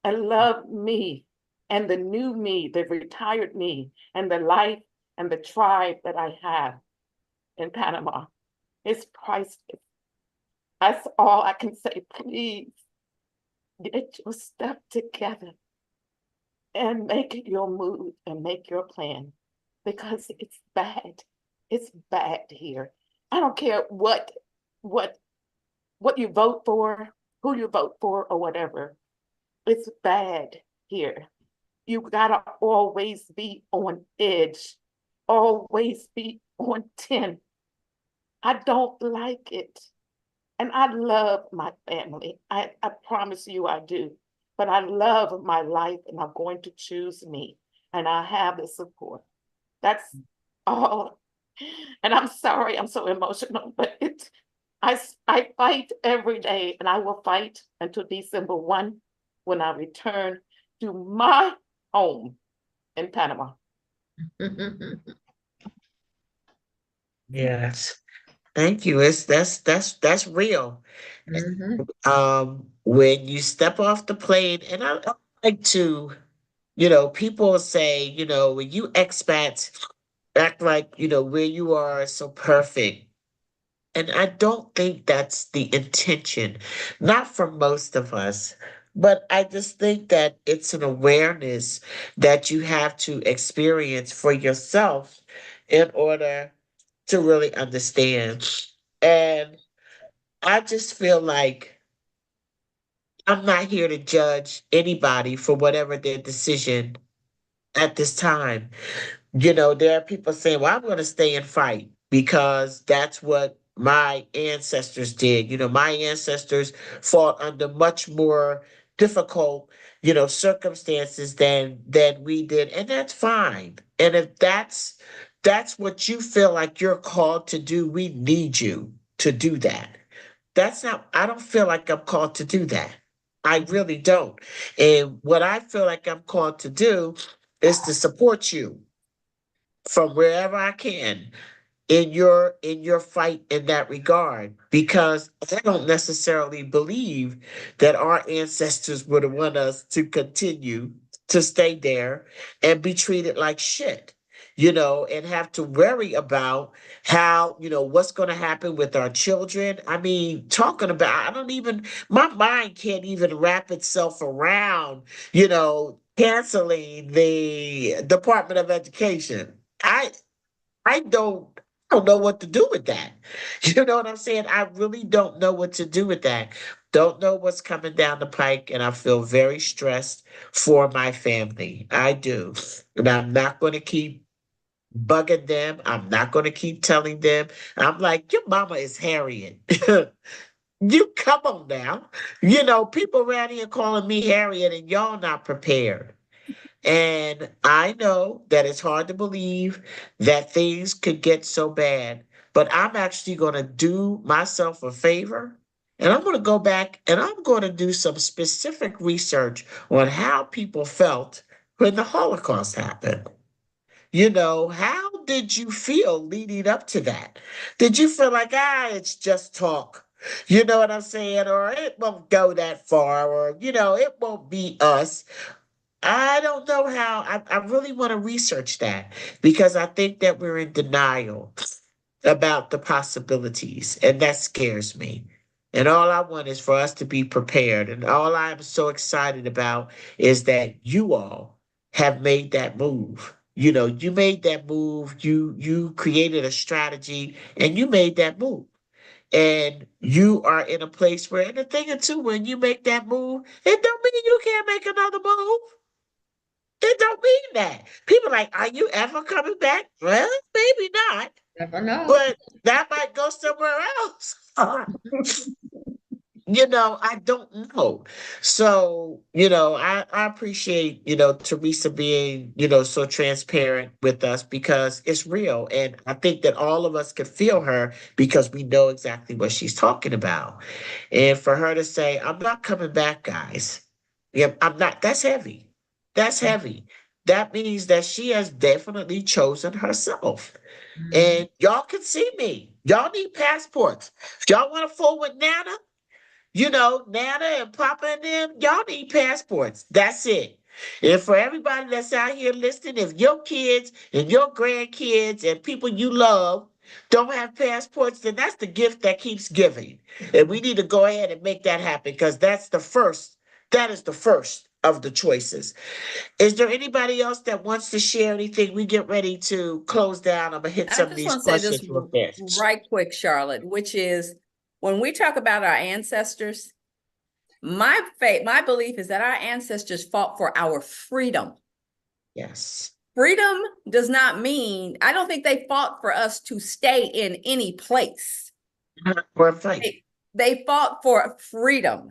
and love me and the new me, the retired me, and the life and the tribe that I have in Panama. It's priceless. That's all I can say. Please get your stuff together and make your move and make your plan, because it's bad. It's bad here. I don't care what you vote for, who you vote for, or whatever. It's bad here. You gotta always be on edge, always be on 10. I don't like it. And I love my family. I promise you I do. But I love my life and I'm going to choose me. And I have the support. That's all. And I'm sorry, I'm so emotional, but I fight every day, and I will fight until December 1 when I return to my home in Panama. Yes. Thank you. That's real. When you step off the plane, and I like to, people say, when you expats act like, where you are is so perfect. And I don't think that's the intention, not for most of us. But I just think that it's an awareness that you have to experience for yourself in order to really understand. And I just feel like I'm not here to judge anybody for whatever their decision at this time. There are people saying, well, I'm going to stay and fight because that's what my ancestors did. My ancestors fought under much more difficult, circumstances than we did. And that's fine. And if that's what you feel like you're called to do, we need you to do that. I don't feel like I'm called to do that. I really don't. And what I feel like I'm called to do is to support you from wherever I can in your fight in that regard, because I don't necessarily believe that our ancestors would want us to continue to stay there and be treated like shit. and have to worry about how, what's going to happen with our children. I mean, my mind can't even wrap itself around, canceling the Department of Education. I don't know what to do with that. You know what I'm saying? I really don't know what to do with that. Don't know what's coming down the pike, and I feel very stressed for my family. I do. And I'm not going to keep bugging them. I'm not going to keep telling them. I'm like, your mama is Harriet. You come on now. People around here calling me Harriet, and y'all not prepared. And I know that it's hard to believe that things could get so bad, but I'm actually going to do myself a favor. And I'm going to go back and I'm going to do some specific research on how people felt when the Holocaust happened. How did you feel leading up to that? Did you feel like, it's just talk? You know what I'm saying? Or it won't go that far, or, it won't be us. I don't know how. I really want to research that because I think that we're in denial about the possibilities, and that scares me. And all I want is for us to be prepared. And all I'm so excited about is that you all have made that move. You made that move. You created a strategy, and you made that move. And you are in a place where, and the thing is too, when you make that move, it don't mean you can't make another move. It don't mean that. People like, are you ever coming back? Well, maybe not, Never know. but that might go somewhere else. I don't know. So, I appreciate, Teresa being, so transparent with us because it's real. And I think that all of us could feel her because we know exactly what she's talking about. And for her to say, I'm not coming back, guys. Yeah, I'm not. That's heavy. That's heavy. That means that she has definitely chosen herself. And y'all can see me. Y'all need passports. If y'all want to forward Nana, Nana and Papa and them, y'all need passports. That's it. And for everybody that's out here listening, if your kids and your grandkids and people you love don't have passports, then that's the gift that keeps giving. And we need to go ahead and make that happen because that is the first of the choices. Is there anybody else that wants to share anything? We get ready to close down. I'm gonna hit I some of just these want to say this questions real fast. right quick, Charlotte, which is when we talk about our ancestors, my belief is that our ancestors fought for our freedom. Yes. Freedom does not mean, I don't think they fought for us to stay in any place. For a fight. They fought for freedom.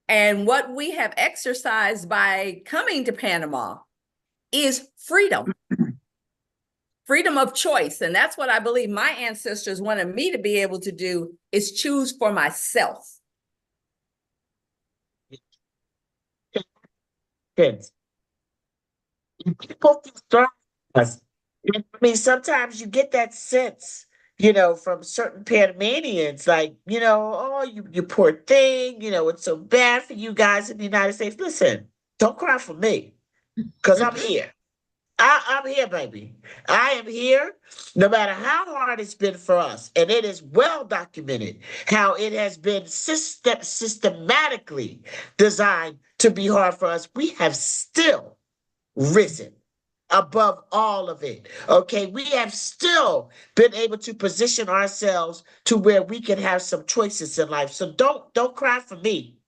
And what we have exercised by coming to Panama is freedom. Freedom of choice. And that's what I believe my ancestors wanted me to be able to do, is choose for myself. Kids. People feel strong. I mean, sometimes you get that sense, from certain Panamanians, like, oh, you poor thing, it's so bad for you guys in the United States. Listen, don't cry for me, because I'm here. I'm here, baby. I am here, no matter how hard it's been for us. And it is well documented how it has been systematically designed to be hard for us. We have still risen above all of it. Okay, we have still been able to position ourselves to where we can have some choices in life. So don't cry for me,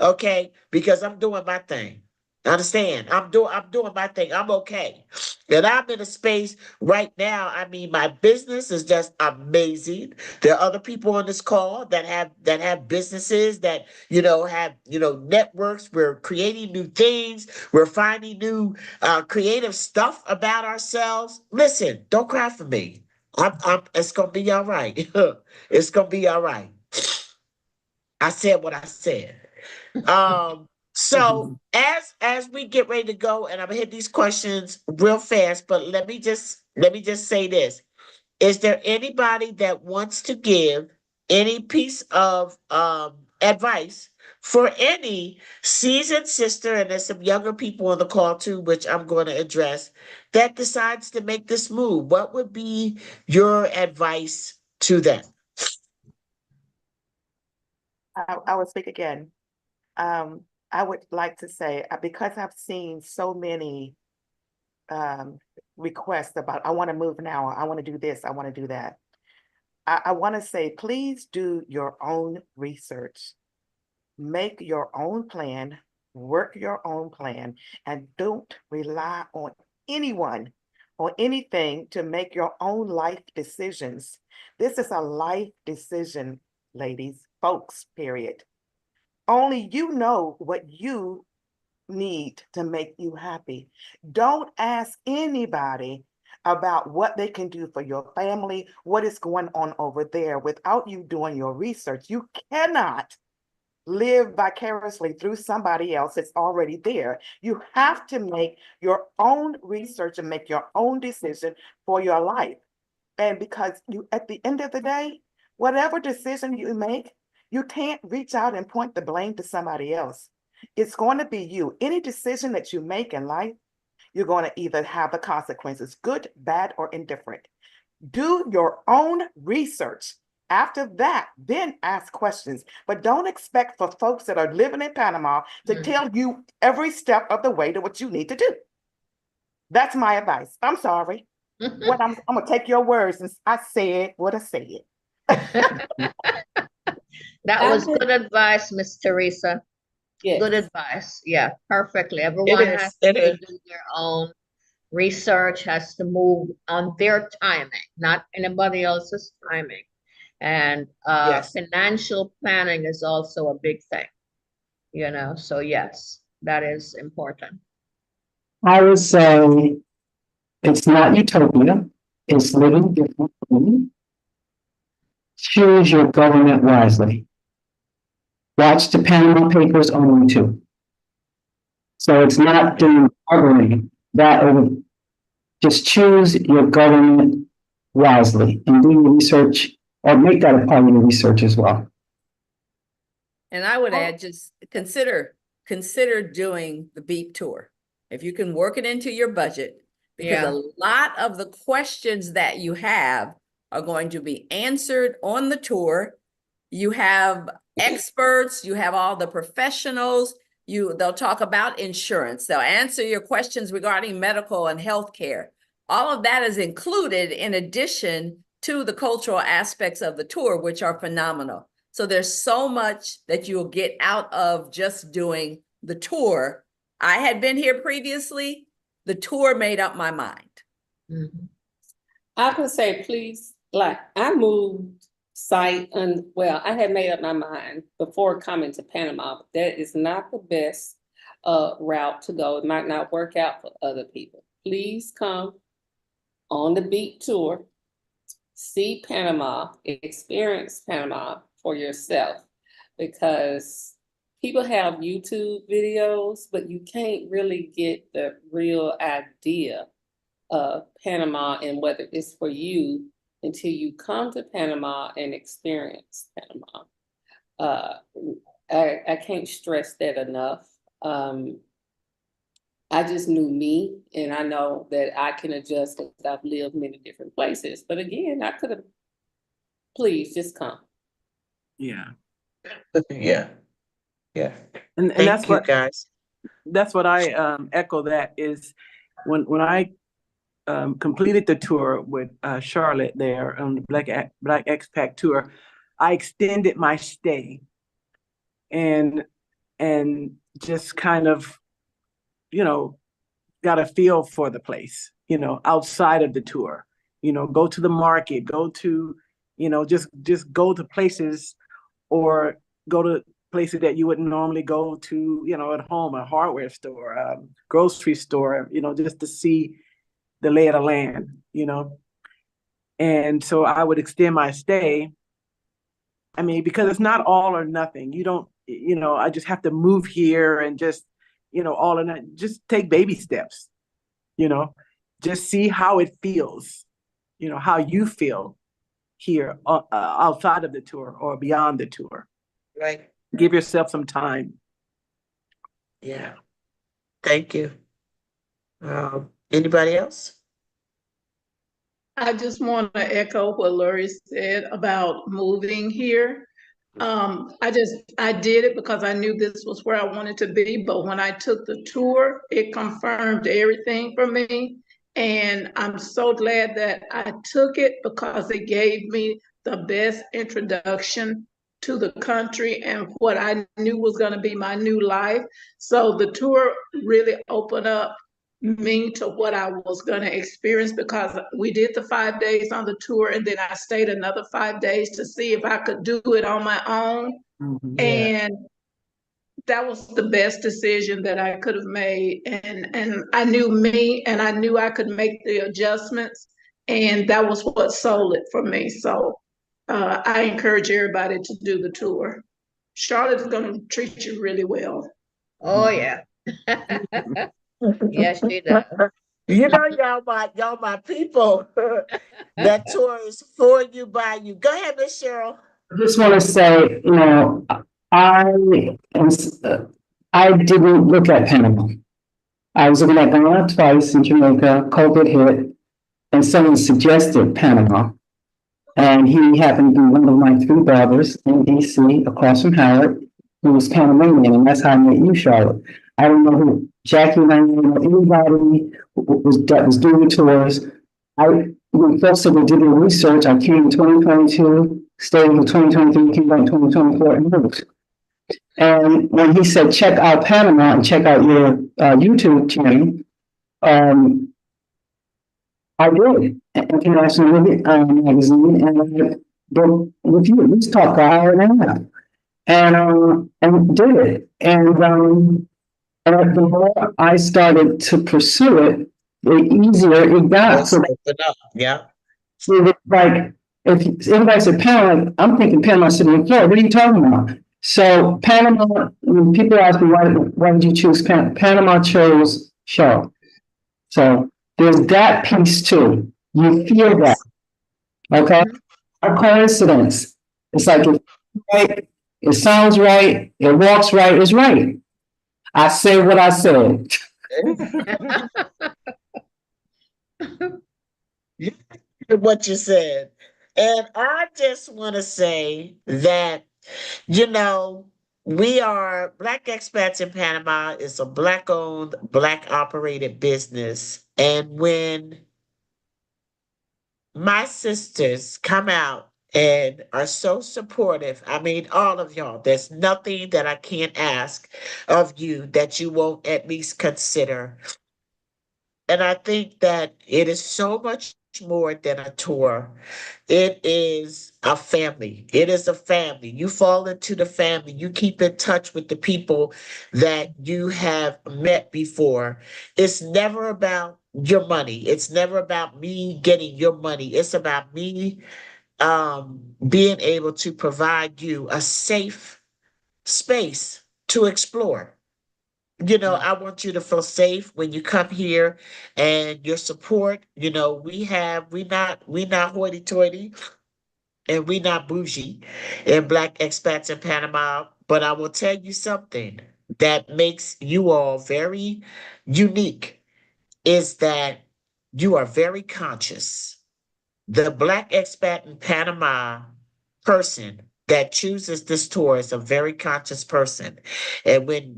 okay? Because I'm doing my thing. Understand? I'm doing my thing. I'm okay. And I'm in a space right now. I mean, my business is just amazing. There are other people on this call that have businesses that have networks. We're creating new things. We're finding new creative stuff about ourselves. Listen, don't cry for me. It's gonna be all right. It's gonna be all right. I said what I said. So as we get ready to go, and I'm gonna hit these questions real fast, but let me just say this. Is there anybody that wants to give any piece of advice for any seasoned sister, and there's some younger people on the call too, which I'm going to address, that decides to make this move? What would be your advice to them? I will speak again. I would like to say, because I've seen so many requests about, I want to move now, I want to do this, I want to do that. I want to say, please do your own research. Make your own plan, work your own plan, and don't rely on anyone or anything to make your own life decisions. This is a life decision, ladies, folks, period. Only you know what you need to make you happy. Don't ask anybody about what they can do for your family, what is going on over there without you doing your research. You cannot live vicariously through somebody else that's already there. You have to make your own research and make your own decision for your life. And because you, at the end of the day, whatever decision you make, you can't reach out and point the blame to somebody else. It's going to be you. Any decision that you make in life, you're going to either have the consequences, good, bad, or indifferent. Do your own research. After that, then ask questions. But don't expect for folks that are living in Panama to tell you every step of the way to what you need to do. That's my advice. I'm sorry. What I'm going to take your words and I said what I said. That was good advice, Miss Teresa. Yes. Good advice. Yeah, perfectly. Everyone has to do their own research, has to move on their timing, not anybody else's timing. And Yes. financial planning is also a big thing, you know, so yes, that is important. I would say it's not utopia, it's living differently. Choose your government wisely. Watch the Panama Papers on YouTube. So it's not doing arguing that over. Just choose your government wisely and do your research, or make that a part of your research as well. And I would add, just consider doing the BEIP tour. If you can work it into your budget, because a lot of the questions that you have are going to be answered on the tour. You have experts, you have all the professionals, they'll talk about insurance, they'll answer your questions regarding medical and healthcare. All of that is included in addition to the cultural aspects of the tour, which are phenomenal. So there's so much that you'll get out of just doing the tour. I had been here previously. The tour made up my mind. I could say, please, like, I moved site, and well, I had made up my mind before coming to Panama, but that is not the best route to go. It might not work out for other people. Please come on the BEIP tour, see Panama, experience Panama for yourself, because people have YouTube videos, but you can't really get the real idea of Panama and whether it's for you until you come to Panama and experience Panama. I can't stress that enough. I just knew me, and I know that I can adjust because I've lived many different places. But again, I could have, please just come. Yeah. Yeah. Yeah. And Thank that's you, what, guys. that's what I echo. That is when I completed the tour with Charlotte there on the Black Expat tour, I extended my stay and just kind of, you know, got a feel for the place, you know, outside of the tour, you know, go to the market, go to, you know, just go to places, or go to places that you wouldn't normally go to, you know, at home, a hardware store, a grocery store, you know, just to see the lay of the land, you know. And so I would extend my stay. I mean, because it's not all or nothing. You don't, you know, I just have to move here and just, you know, all in that, just take baby steps, you know, just see how it feels, you know, how you feel here outside of the tour or beyond the tour. Right. Give yourself some time. Yeah. Thank you. Anybody else? I just want to echo what Lori said about moving here. I did it because I knew this was where I wanted to be, but when I took the tour, it confirmed everything for me. And I'm so glad that I took it because it gave me the best introduction to the country and what I knew was going to be my new life. So the tour really opened up me to what I was going to experience because we did the 5 days on the tour and then I stayed another 5 days to see if I could do it on my own. Mhm. And that was the best decision that I could have made. And I knew me and I knew I could make the adjustments. And that was what sold it for me. So I encourage everybody to do the tour. Charlotte is going to treat you really well. Oh, yeah. Yes, she does. You know, y'all my people. That tour is for you, by you. Go ahead, Miss Cheryl. I just want to say, I am, I didn't look at Panama. I was looking at Ghana twice in Jamaica, COVID hit, and someone suggested Panama. And he happened to be one of my three brothers in DC across from Howard, who was Panamanian, and that's how I met you, Charlotte. I don't know who Jackie and I didn't know anybody that was doing tours. When folks said they did their research, I came in 2022, stayed in 2023, came back in 2024, and moved. And when he said, check out Panama and check out your YouTube channel, I did. International Magazine, and I did with you. We talked for an hour and a half, and did it. And the more I started to pursue it, the easier it got. So, Yeah. so like, if anybody said Panama, I'm thinking Panama City in Florida. What are you talking about? So Panama, when people ask me why did you choose Panama? Panama chose Cheryl. So there's that piece too. You feel that, okay? A coincidence. It's like right, it sounds right, it walks right, it's right. I say what I said. What you said. And I just want to say that, we are Black Expats in Panama is a Black owned, Black operated business. And when my sisters come out and are so supportive, I mean, all of y'all, there's nothing that I can't ask of you that you won't at least consider. And I think that it is so much more than a tour. It is a family. It is a family. You fall into the family. You keep in touch with the people that you have met before. It's never about your money. It's never about me getting your money. It's about me being able to provide you a safe space to explore. I want you to feel safe when you come here and your support. We not hoity-toity and we not bougie in Black Expats in Panama. But I will tell you something that makes you all very unique is that you are very conscious. The Black Expat in Panama person that chooses this tour is a very conscious person. And when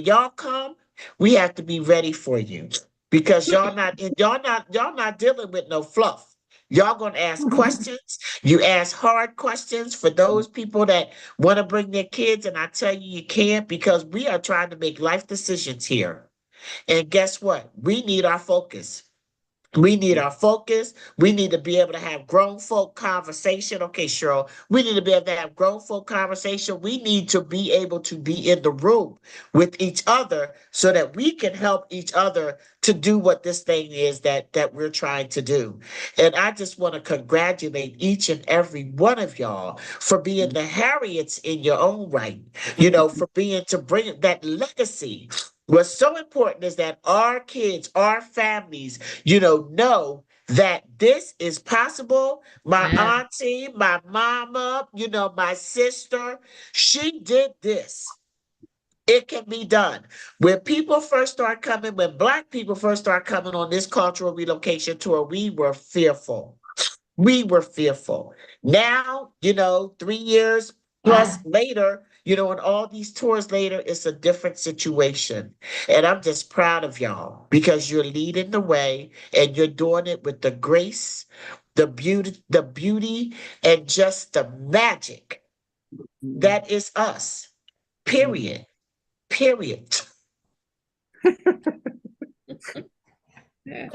y'all come, we have to be ready for you because y'all not dealing with no fluff. Y'all gonna ask questions. You ask hard questions for those people that want to bring their kids, and I tell you, you can't because we are trying to make life decisions here. And guess what? We need our focus. We need our focus. We need to be able to have grown folk conversation. Okay, Cheryl, we need to be able to have grown folk conversation. We need to be able to be in the room with each other so that we can help each other to do what this thing is that we're trying to do. And I just want to congratulate each and every one of y'all for being the Harriets in your own right, for to bring that legacy. What's so important is that our kids, our families, know that this is possible. My Yeah. auntie, my mama, my sister, she did this. It can be done. When people first start coming, when Black people first start coming on this cultural relocation tour, we were fearful. We were fearful. Now, 3 years plus later, and all these tours later, it's a different situation. And I'm just proud of y'all because you're leading the way and you're doing it with the grace, the beauty, and just the magic that is us. Period. Period. Yeah.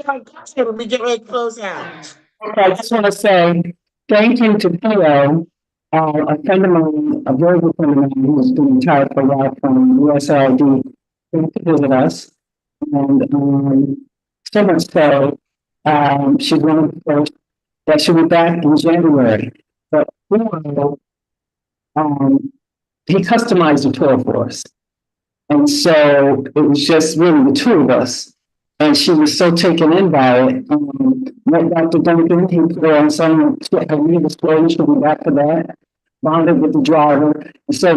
We get ready to close out. Okay, I just want to say thank you to Theo, a friend of mine, a very good friend of mine who's been retired for a while from USLD, came to visit us. And so much so, she's one of the first that she'll be back in January. But Theo, he customized the tour for us. And so it was just really the two of us. And she was so taken in by it. Met Dr. Duncan, he put her on some display, she'll be back for that. Bonded with the driver. And so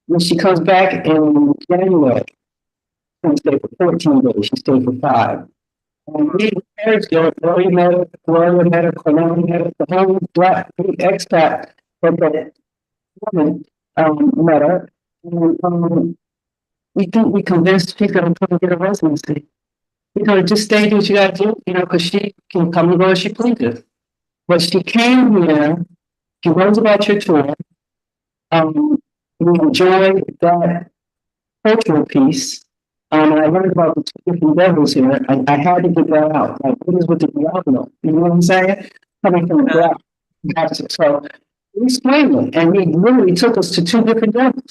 when she comes back in January, she's going to stay for 14 days. She stayed for 5. And we encouraged her, Gloria met her, Cornelia met her, the whole Black Expat that woman met her. And, we think we convinced she's going to come and get a residency. Just stay, do what you got to do, because she can come and go as she pleases. But she came here, she knows about your tour. We enjoyed that cultural piece. And I learned about the two different levels here. I had to get that out. Like, what is with the diablo? You know what I'm saying? Coming from the Black. So we explained it, and he literally took us to 2 different levels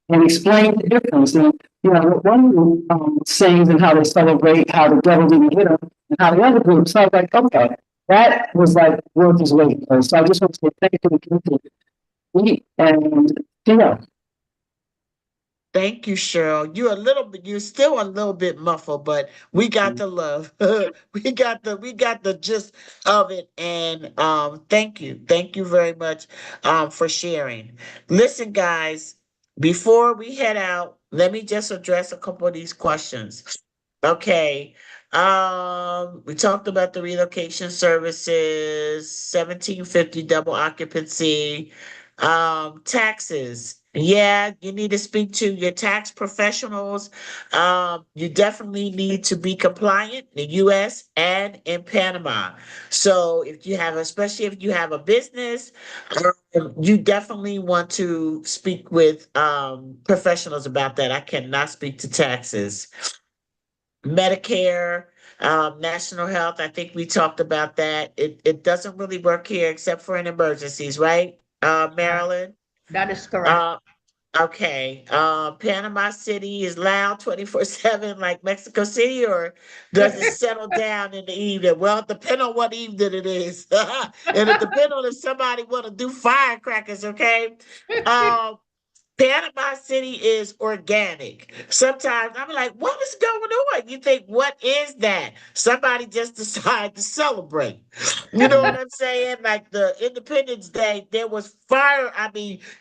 and explained the difference. And, one group sings and how they celebrate, how the devil didn't hit them, and how the other group, so I was like, okay, that was like worth his weight. So I just want to say thank you to me and Thank you, Cheryl. You're still a little bit muffled, but we got the love. we got the gist of it. And thank you. Thank you very much for sharing. Listen, guys, before we head out, let me just address a couple of these questions. Okay. We talked about the relocation services, 1750 double occupancy, taxes. Yeah, you need to speak to your tax professionals. You definitely need to be compliant in the US and in Panama. So especially if you have a business, you definitely want to speak with professionals about that. I cannot speak to taxes. Medicare, national health, I think we talked about that. It doesn't really work here except for in emergencies, right? Maryland? That is correct. Okay. Panama City is loud 24/7 like Mexico City, or does it settle down in the evening? Well, it depends on what evening it is. And it depends on if somebody want to do firecrackers, okay? Panama City is organic. Sometimes I'm like, what is going on? You think, what is that? Somebody just decided to celebrate. You know what I'm saying? Like the Independence Day, there was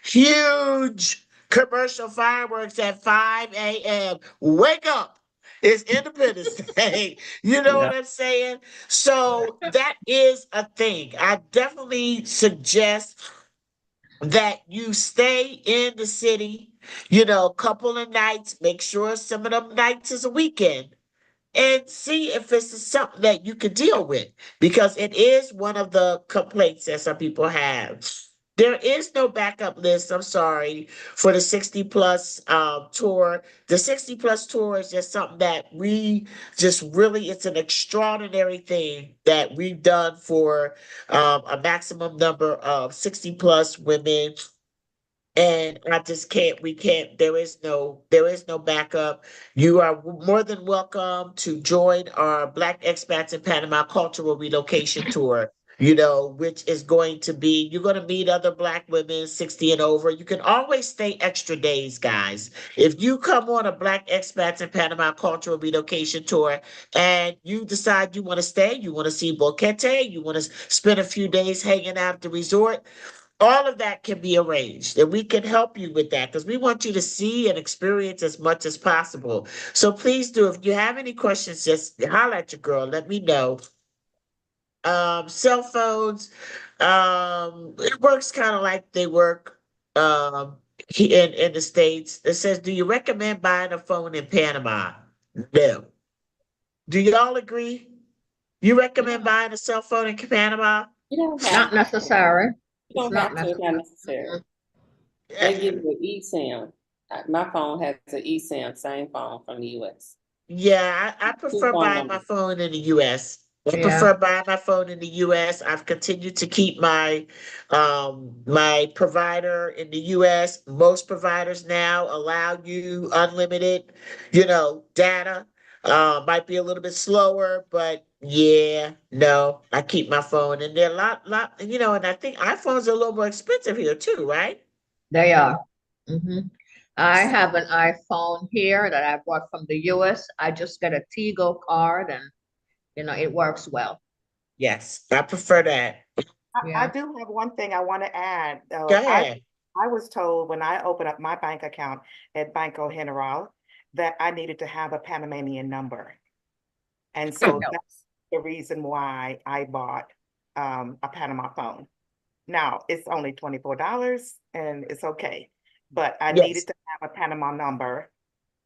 huge commercial fireworks at 5 a.m. Wake up. It's Independence Day. You know what I'm saying? So that is a thing. I definitely suggest that you stay in the city, a couple of nights, make sure some of them nights is a weekend, and see if it's something that you can deal with, because it is one of the complaints that some people have. There is no backup list, I'm sorry, for the 60 plus tour. The 60 plus tour is just something that we just really, it's an extraordinary thing that we've done for a maximum number of 60 plus women. And there is no backup. You are more than welcome to join our Black Expats in Panama Cultural Relocation Tour. which is going to be, you're going to meet other Black women 60 and over. You can always stay extra days, guys. If you come on a Black Expats in Panama Cultural Relocation Tour and you decide you want to stay, you want to see Boquete, you want to spend a few days hanging out at the resort, all of that can be arranged, and we can help you with that because we want you to see and experience as much as possible. So please do, if you have any questions, just holler at your girl, let me know. Cell phones, it works kind of like they work in the States. It says, do you recommend buying a phone in Panama? No. Do y'all agree? You recommend buying a cell phone in Panama? You don't have Not necessary. You don't It's not have to, it's not necessary. They give you an eSIM. My phone has an eSIM, same phone from the US. Yeah, I prefer phone buying my number. phone in the US. I Yeah. prefer buying my phone in the US. I've continued to keep my provider in the US. Most providers now allow you unlimited, data. Might be a little bit slower, but yeah, no, I keep my phone. And they're a lot, and I think iPhones are a little more expensive here too, right? They are. Mhm. I have an iPhone here that I bought from the US. I just get a Tigo card and it works well. Yes, I prefer that. I Yeah. do have one thing I want to add, Go though. ahead. I was told when I opened up my bank account at Banco General that I needed to have a Panamanian number. And so No. that's the reason why I bought a Panama phone. Now, it's only $24 and it's okay, but I Yes. needed to have a Panama number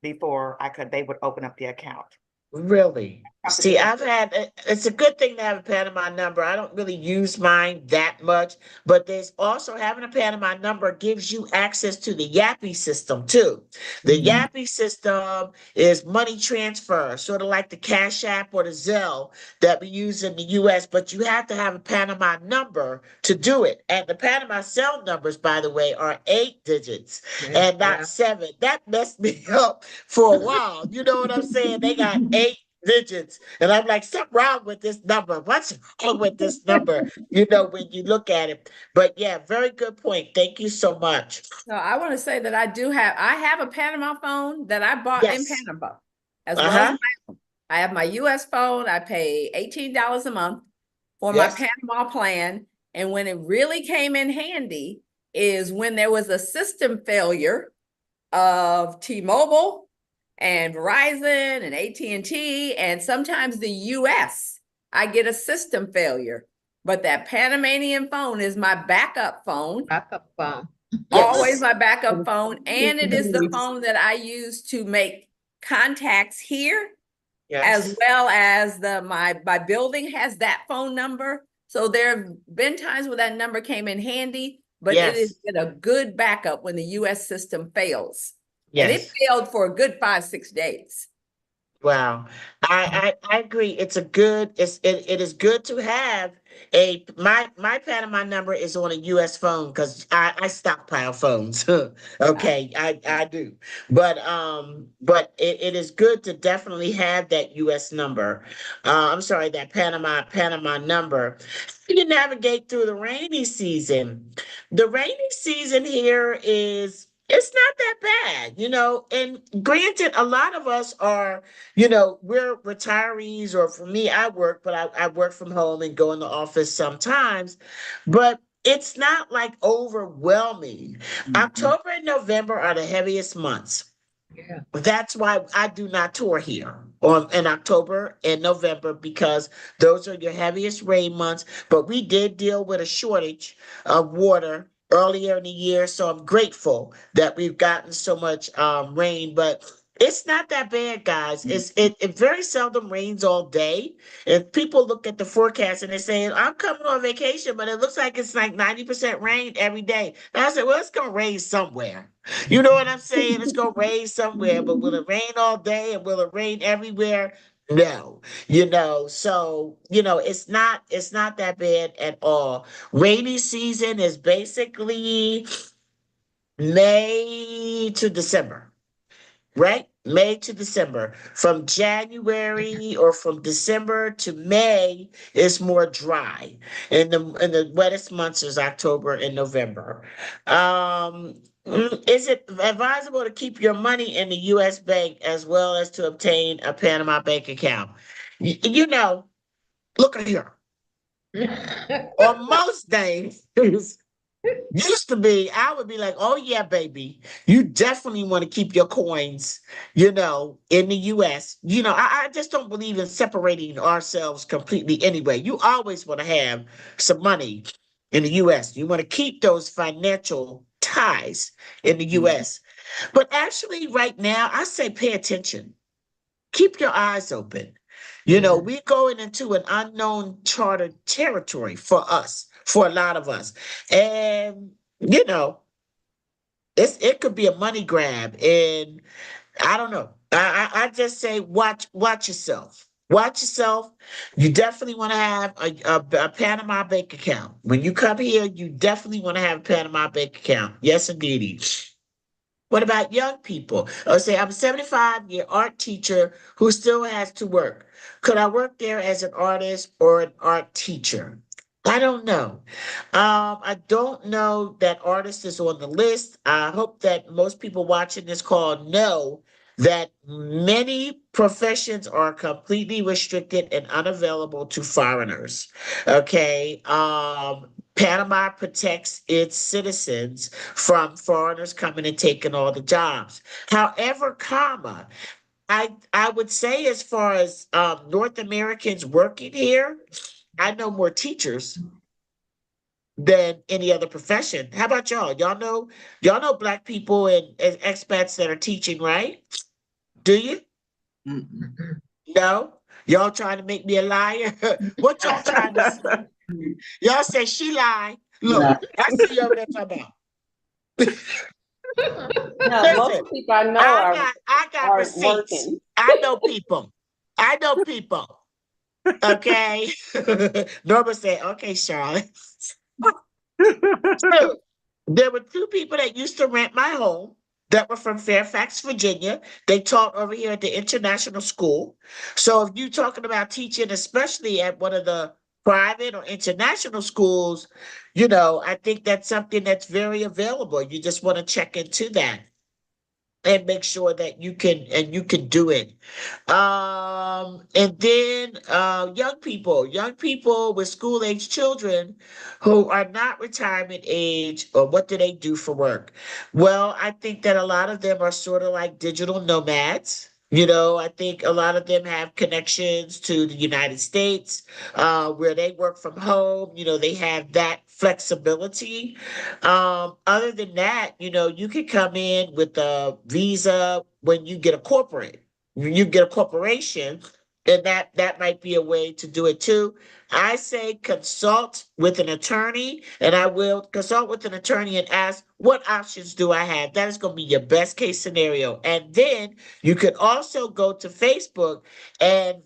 before they would open up the account. Really? Something See, to it's a good thing to have a Panama number. I don't really use mine that much, but there's also having a Panama number gives you access to the YAPI system too. The YAPI system is money transfer, sort of like the Cash App or the Zelle that we use in the US, but you have to have a Panama number to do it. And the Panama cell numbers, by the way, are 8 digits and not 7. That messed me up for a while. You know what I'm saying? They got 8 digits. And I'm like, something wrong with this number. What's wrong with this number? When you look at it. But yeah, very good point. Thank you so much. So I want to say that I have a Panama phone that I bought in Yes. Panama, as well as I have my US phone. I pay $18 a month for my Yes. Panama plan. And when it really came in handy is when there was a system failure of T-Mobile and Verizon and AT&T, and sometimes the US, I get a system failure. But that Panamanian phone is my backup phone. Backup phone. Always my backup phone. And it is the phone that I use to make contacts here, as well as my building has that phone number. So there have been times where that number came in handy, but it has been a good backup when the US system fails. And it failed for a good 5-6 days. Wow. I agree. It is good to have my Panama number is on a US phone because I stockpile phones. Okay, I do. But it is good to definitely have that US number. I'm sorry, that Panama number. You navigate through the rainy season. The rainy season here it's not that bad, and granted, a lot of us are, we're retirees, or for me, I work, but I work from home and go in the office sometimes, but it's not like overwhelming. October and November are the heaviest months. Yeah. That's why I do not tour here in October and November because those are your heaviest rain months. But we did deal with a shortage of water earlier in the year, so I'm grateful that we've gotten so much rain. But it's not that bad, guys. It very seldom rains all day. If people look at the forecast and they're saying, I'm coming on vacation, but it looks like it's like 90% rain every day. And I said, well, it's gonna rain somewhere. You know what I'm saying? It's gonna rain somewhere, but will it rain all day and will it rain everywhere? No, so it's not that bad at all. Rainy season is basically May to December, right? May to December. From January or from December to May is more dry. And the wettest months is October and November. Is it advisable to keep your money in the US bank as well as to obtain a Panama bank account? You know, look at here. On most days, used to be, I would be like, oh yeah, baby, you definitely want to keep your coins, in the US. I just don't believe in separating ourselves completely anyway. You always want to have some money in the US. You want to keep those financial ties in the US. But actually, right now, I say pay attention. Keep your eyes open. We're going into an unknown chartered territory for us, for a lot of us. And, it could be a money grab. And I don't know. I just say watch yourself. Watch yourself. You definitely want to have a Panama bank account. When you come here, you definitely want to have a Panama bank account. Yes, indeed. What about young people? Or say, I'm a 75-year art teacher who still has to work. Could I work there as an artist or an art teacher? I don't know. I don't know that artist is on the list. I hope that most people watching this call know that many professions are completely restricted and unavailable to foreigners. Okay. Panama protects its citizens from foreigners coming and taking all the jobs. However, I would say as far as North Americans working here, I know more teachers than any other profession. How about y'all? Y'all know Black people and expats that are teaching, right? Do you? No? Y'all trying to make me a liar? What y'all trying to say? Y'all say she lied. Look, I see you over there talking about. No, Listen, most people I know I got are receipts. working. I know people. I know people. Okay. Norma said, okay, Charlotte. So, there were two people that used to rent my home that were from Fairfax, Virginia. They taught over here at the international school. So if you're talking about teaching, especially at one of the private or international schools, I think that's something that's very available. You just want to check into that and make sure that you can do it. And then young people with school age children who are not retirement age, or what do they do for work? Well, I think that a lot of them are sort of like digital nomads. I think a lot of them have connections to the United States, where they work from home. They have that flexibility. Other than that, you can come in with a visa when you get a corporate. When you get a corporation, and that might be a way to do it too. I say consult with an attorney, and I will consult with an attorney and ask, what options do I have? That is going to be your best case scenario. And then you could also go to Facebook and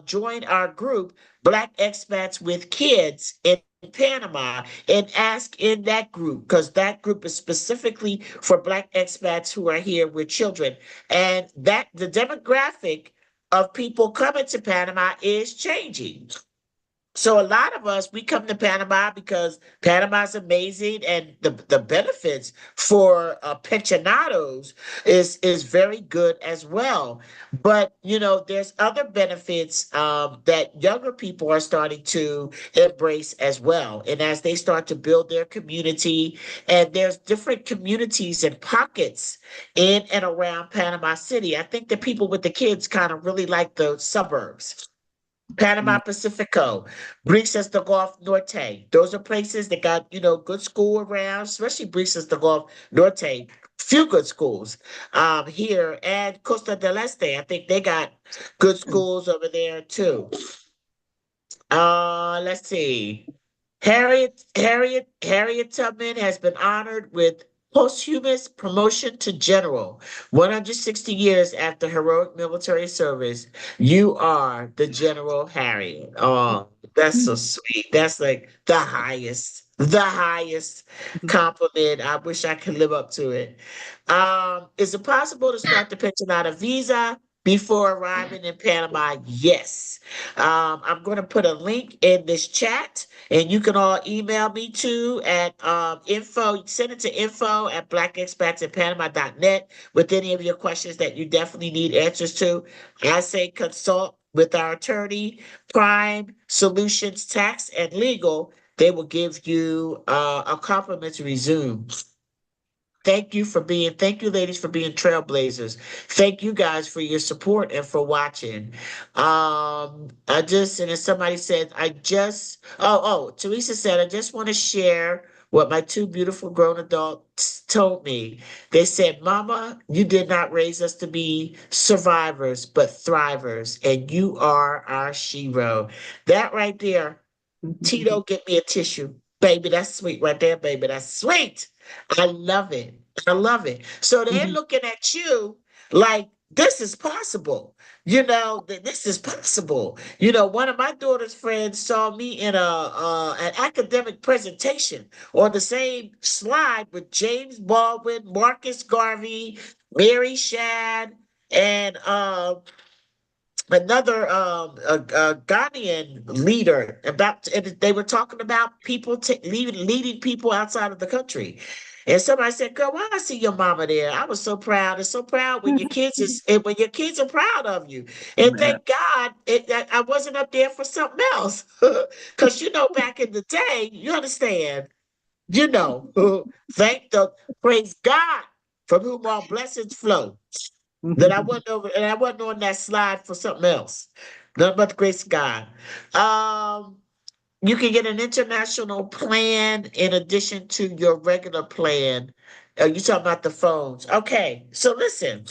join our group, Black Expats with Kids in Panama, and ask in that group, because that group is specifically for Black expats who are here with children. And that the demographic of people coming to Panama is changing. So a lot of us, we come to Panama because Panama's amazing, and the benefits for pensionados is very good as well. But there's other benefits that younger people are starting to embrace as well. And as they start to build their community, and there's different communities and pockets in and around Panama City. I think the people with the kids kind of really like the suburbs. Panama Pacifico, Brisas de Gulf Norte. Those are places that got, good school around, especially Brisas de Gulf Norte. Few good schools here, and Costa del Este. I think they got good schools over there too. Let's see. Harriet Tubman has been honored with posthumous promotion to general 160 years after heroic military service. You are the General Harriet. Oh, that's so sweet. That's like the highest the highest compliment. I wish I could live up to it. Is it possible to start the pension out of visa before arriving in Panama? Yes. I'm going to put a link in this chat, and you can all email me too at info. Send it to info@blackexpatsinpanama.net with any of your questions that you definitely need answers to. I say consult with our attorney, Prime Solutions Tax and Legal. They will give you a complimentary Zoom. Thank you, ladies, for being trailblazers. Thank you guys for your support and for watching. And as somebody said, Teresa said, I just want to share what my two beautiful grown adults told me. They said, Mama, you did not raise us to be survivors, but thrivers, and you are our shero. That right there, Tito, get me a tissue. Baby, that's sweet right there, baby. That's sweet. I love it. I love it. So they're looking at you like this is possible. This is possible. One of my daughter's friends saw me in an academic presentation on the same slide with James Baldwin, Marcus Garvey, Mary Shad, and another a Ghanaian leader and they were talking about people leading people outside of the country. And somebody said, "Girl, why I see your mama there?" I was so proud and so proud when your kids when your kids are proud of you. And thank God that I wasn't up there for something else, because back in the day, you understand, thank the praise God from whom all blessings flow. That I wasn't over, and I wasn't on that slide for something else. Nothing but the grace of God. You can get an international plan in addition to your regular plan. You talking about the phones? Okay, so listen.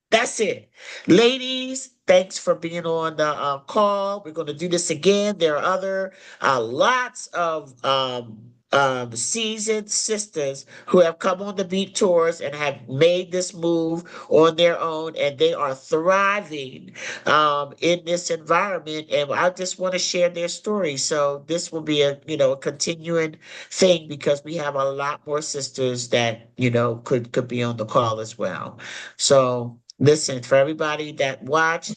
That's it. Ladies, thanks for being on the call. We're going to do this again. There are other lots of seasoned sisters who have come on the BEIP tours and have made this move on their own, and they are thriving in this environment. And I just want to share their story. So this will be a continuing thing, because we have a lot more sisters that could be on the call as well. So listen, for everybody that watched,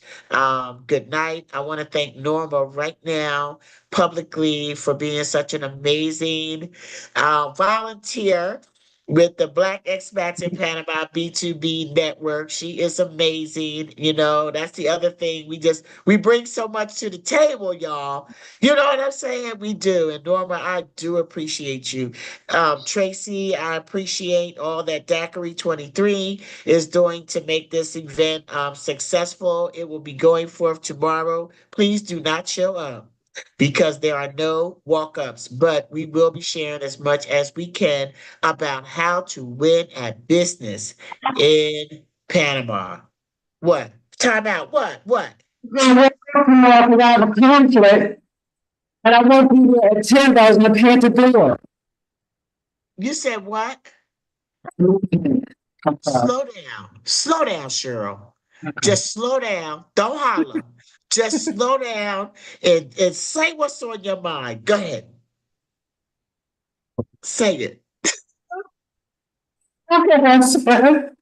good night. I want to thank Norma right now publicly for being such an amazing volunteer with the Black Expats in Panama B2B network. She is amazing. That's the other thing. We bring so much to the table, y'all. You know what I'm saying? We do. And Norma, I do appreciate you. Tracy, I appreciate all that Daiquiri 23 is doing to make this event successful. It will be going forth tomorrow. Please do not show up, because there are no walk-ups, but we will be sharing as much as we can about how to win at business in Panama. What? Time out. What? I have a conflict, and I won't be there at 10. I was going to pay at the door. You said what? Okay. Slow down, Cheryl. Just slow down. Don't holler. Just slow down and say what's on your mind. Go ahead. Say it. Okay, that's better.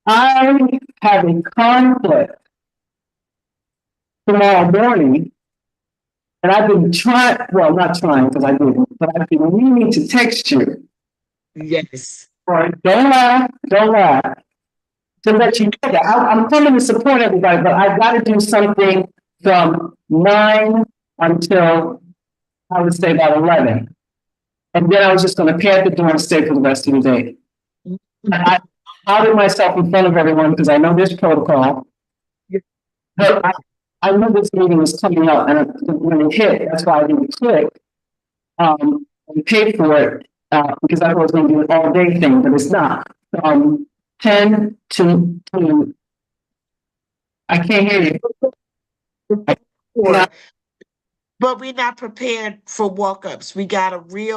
I have a conflict tomorrow morning, and I've been trying, well, not trying because I didn't, but I've been meaning to text you. Yes. Or don't laugh. To let you know that I'm coming to support everybody, but I've got to do something from 9 until, I would say, about 11. And then I was just going to pay at the door and stay for the rest of the day. I outed myself in front of everyone because I know this protocol. But I know this meeting is coming up, and when it hit, that's why I didn't click and pay for it, because I thought it was going to be an all-day thing, but it's not. 10 to I can't hear you. But we're not prepared for walk-ups. We got we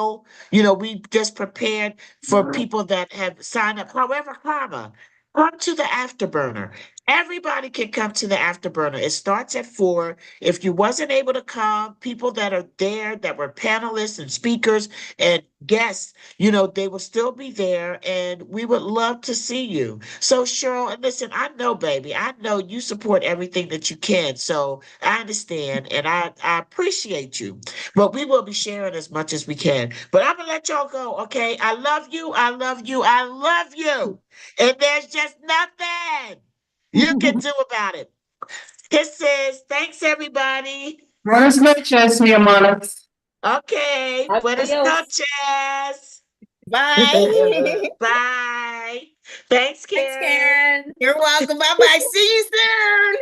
just prepared for people that have signed up. However, come to the afterburner. Everybody can come to the afterburner. It starts at 4. If you wasn't able to come, people that are there that were panelists and speakers and guests, they will still be there, and we would love to see you. So Cheryl, and listen, I know, baby, I know you support everything that you can. So I understand, and I appreciate you. But we will be sharing as much as we can. But I'm gonna let y'all go, okay? I love you, I love you, I love you. And there's just nothing you can do about it. Kisses. Thanks, everybody. Buenas noches, mi hermanos. Okay. Buenas Adios. noches. Bye. Bye. Thanks, Thanks, Karen. Karen. You're welcome. Bye-bye. See you soon.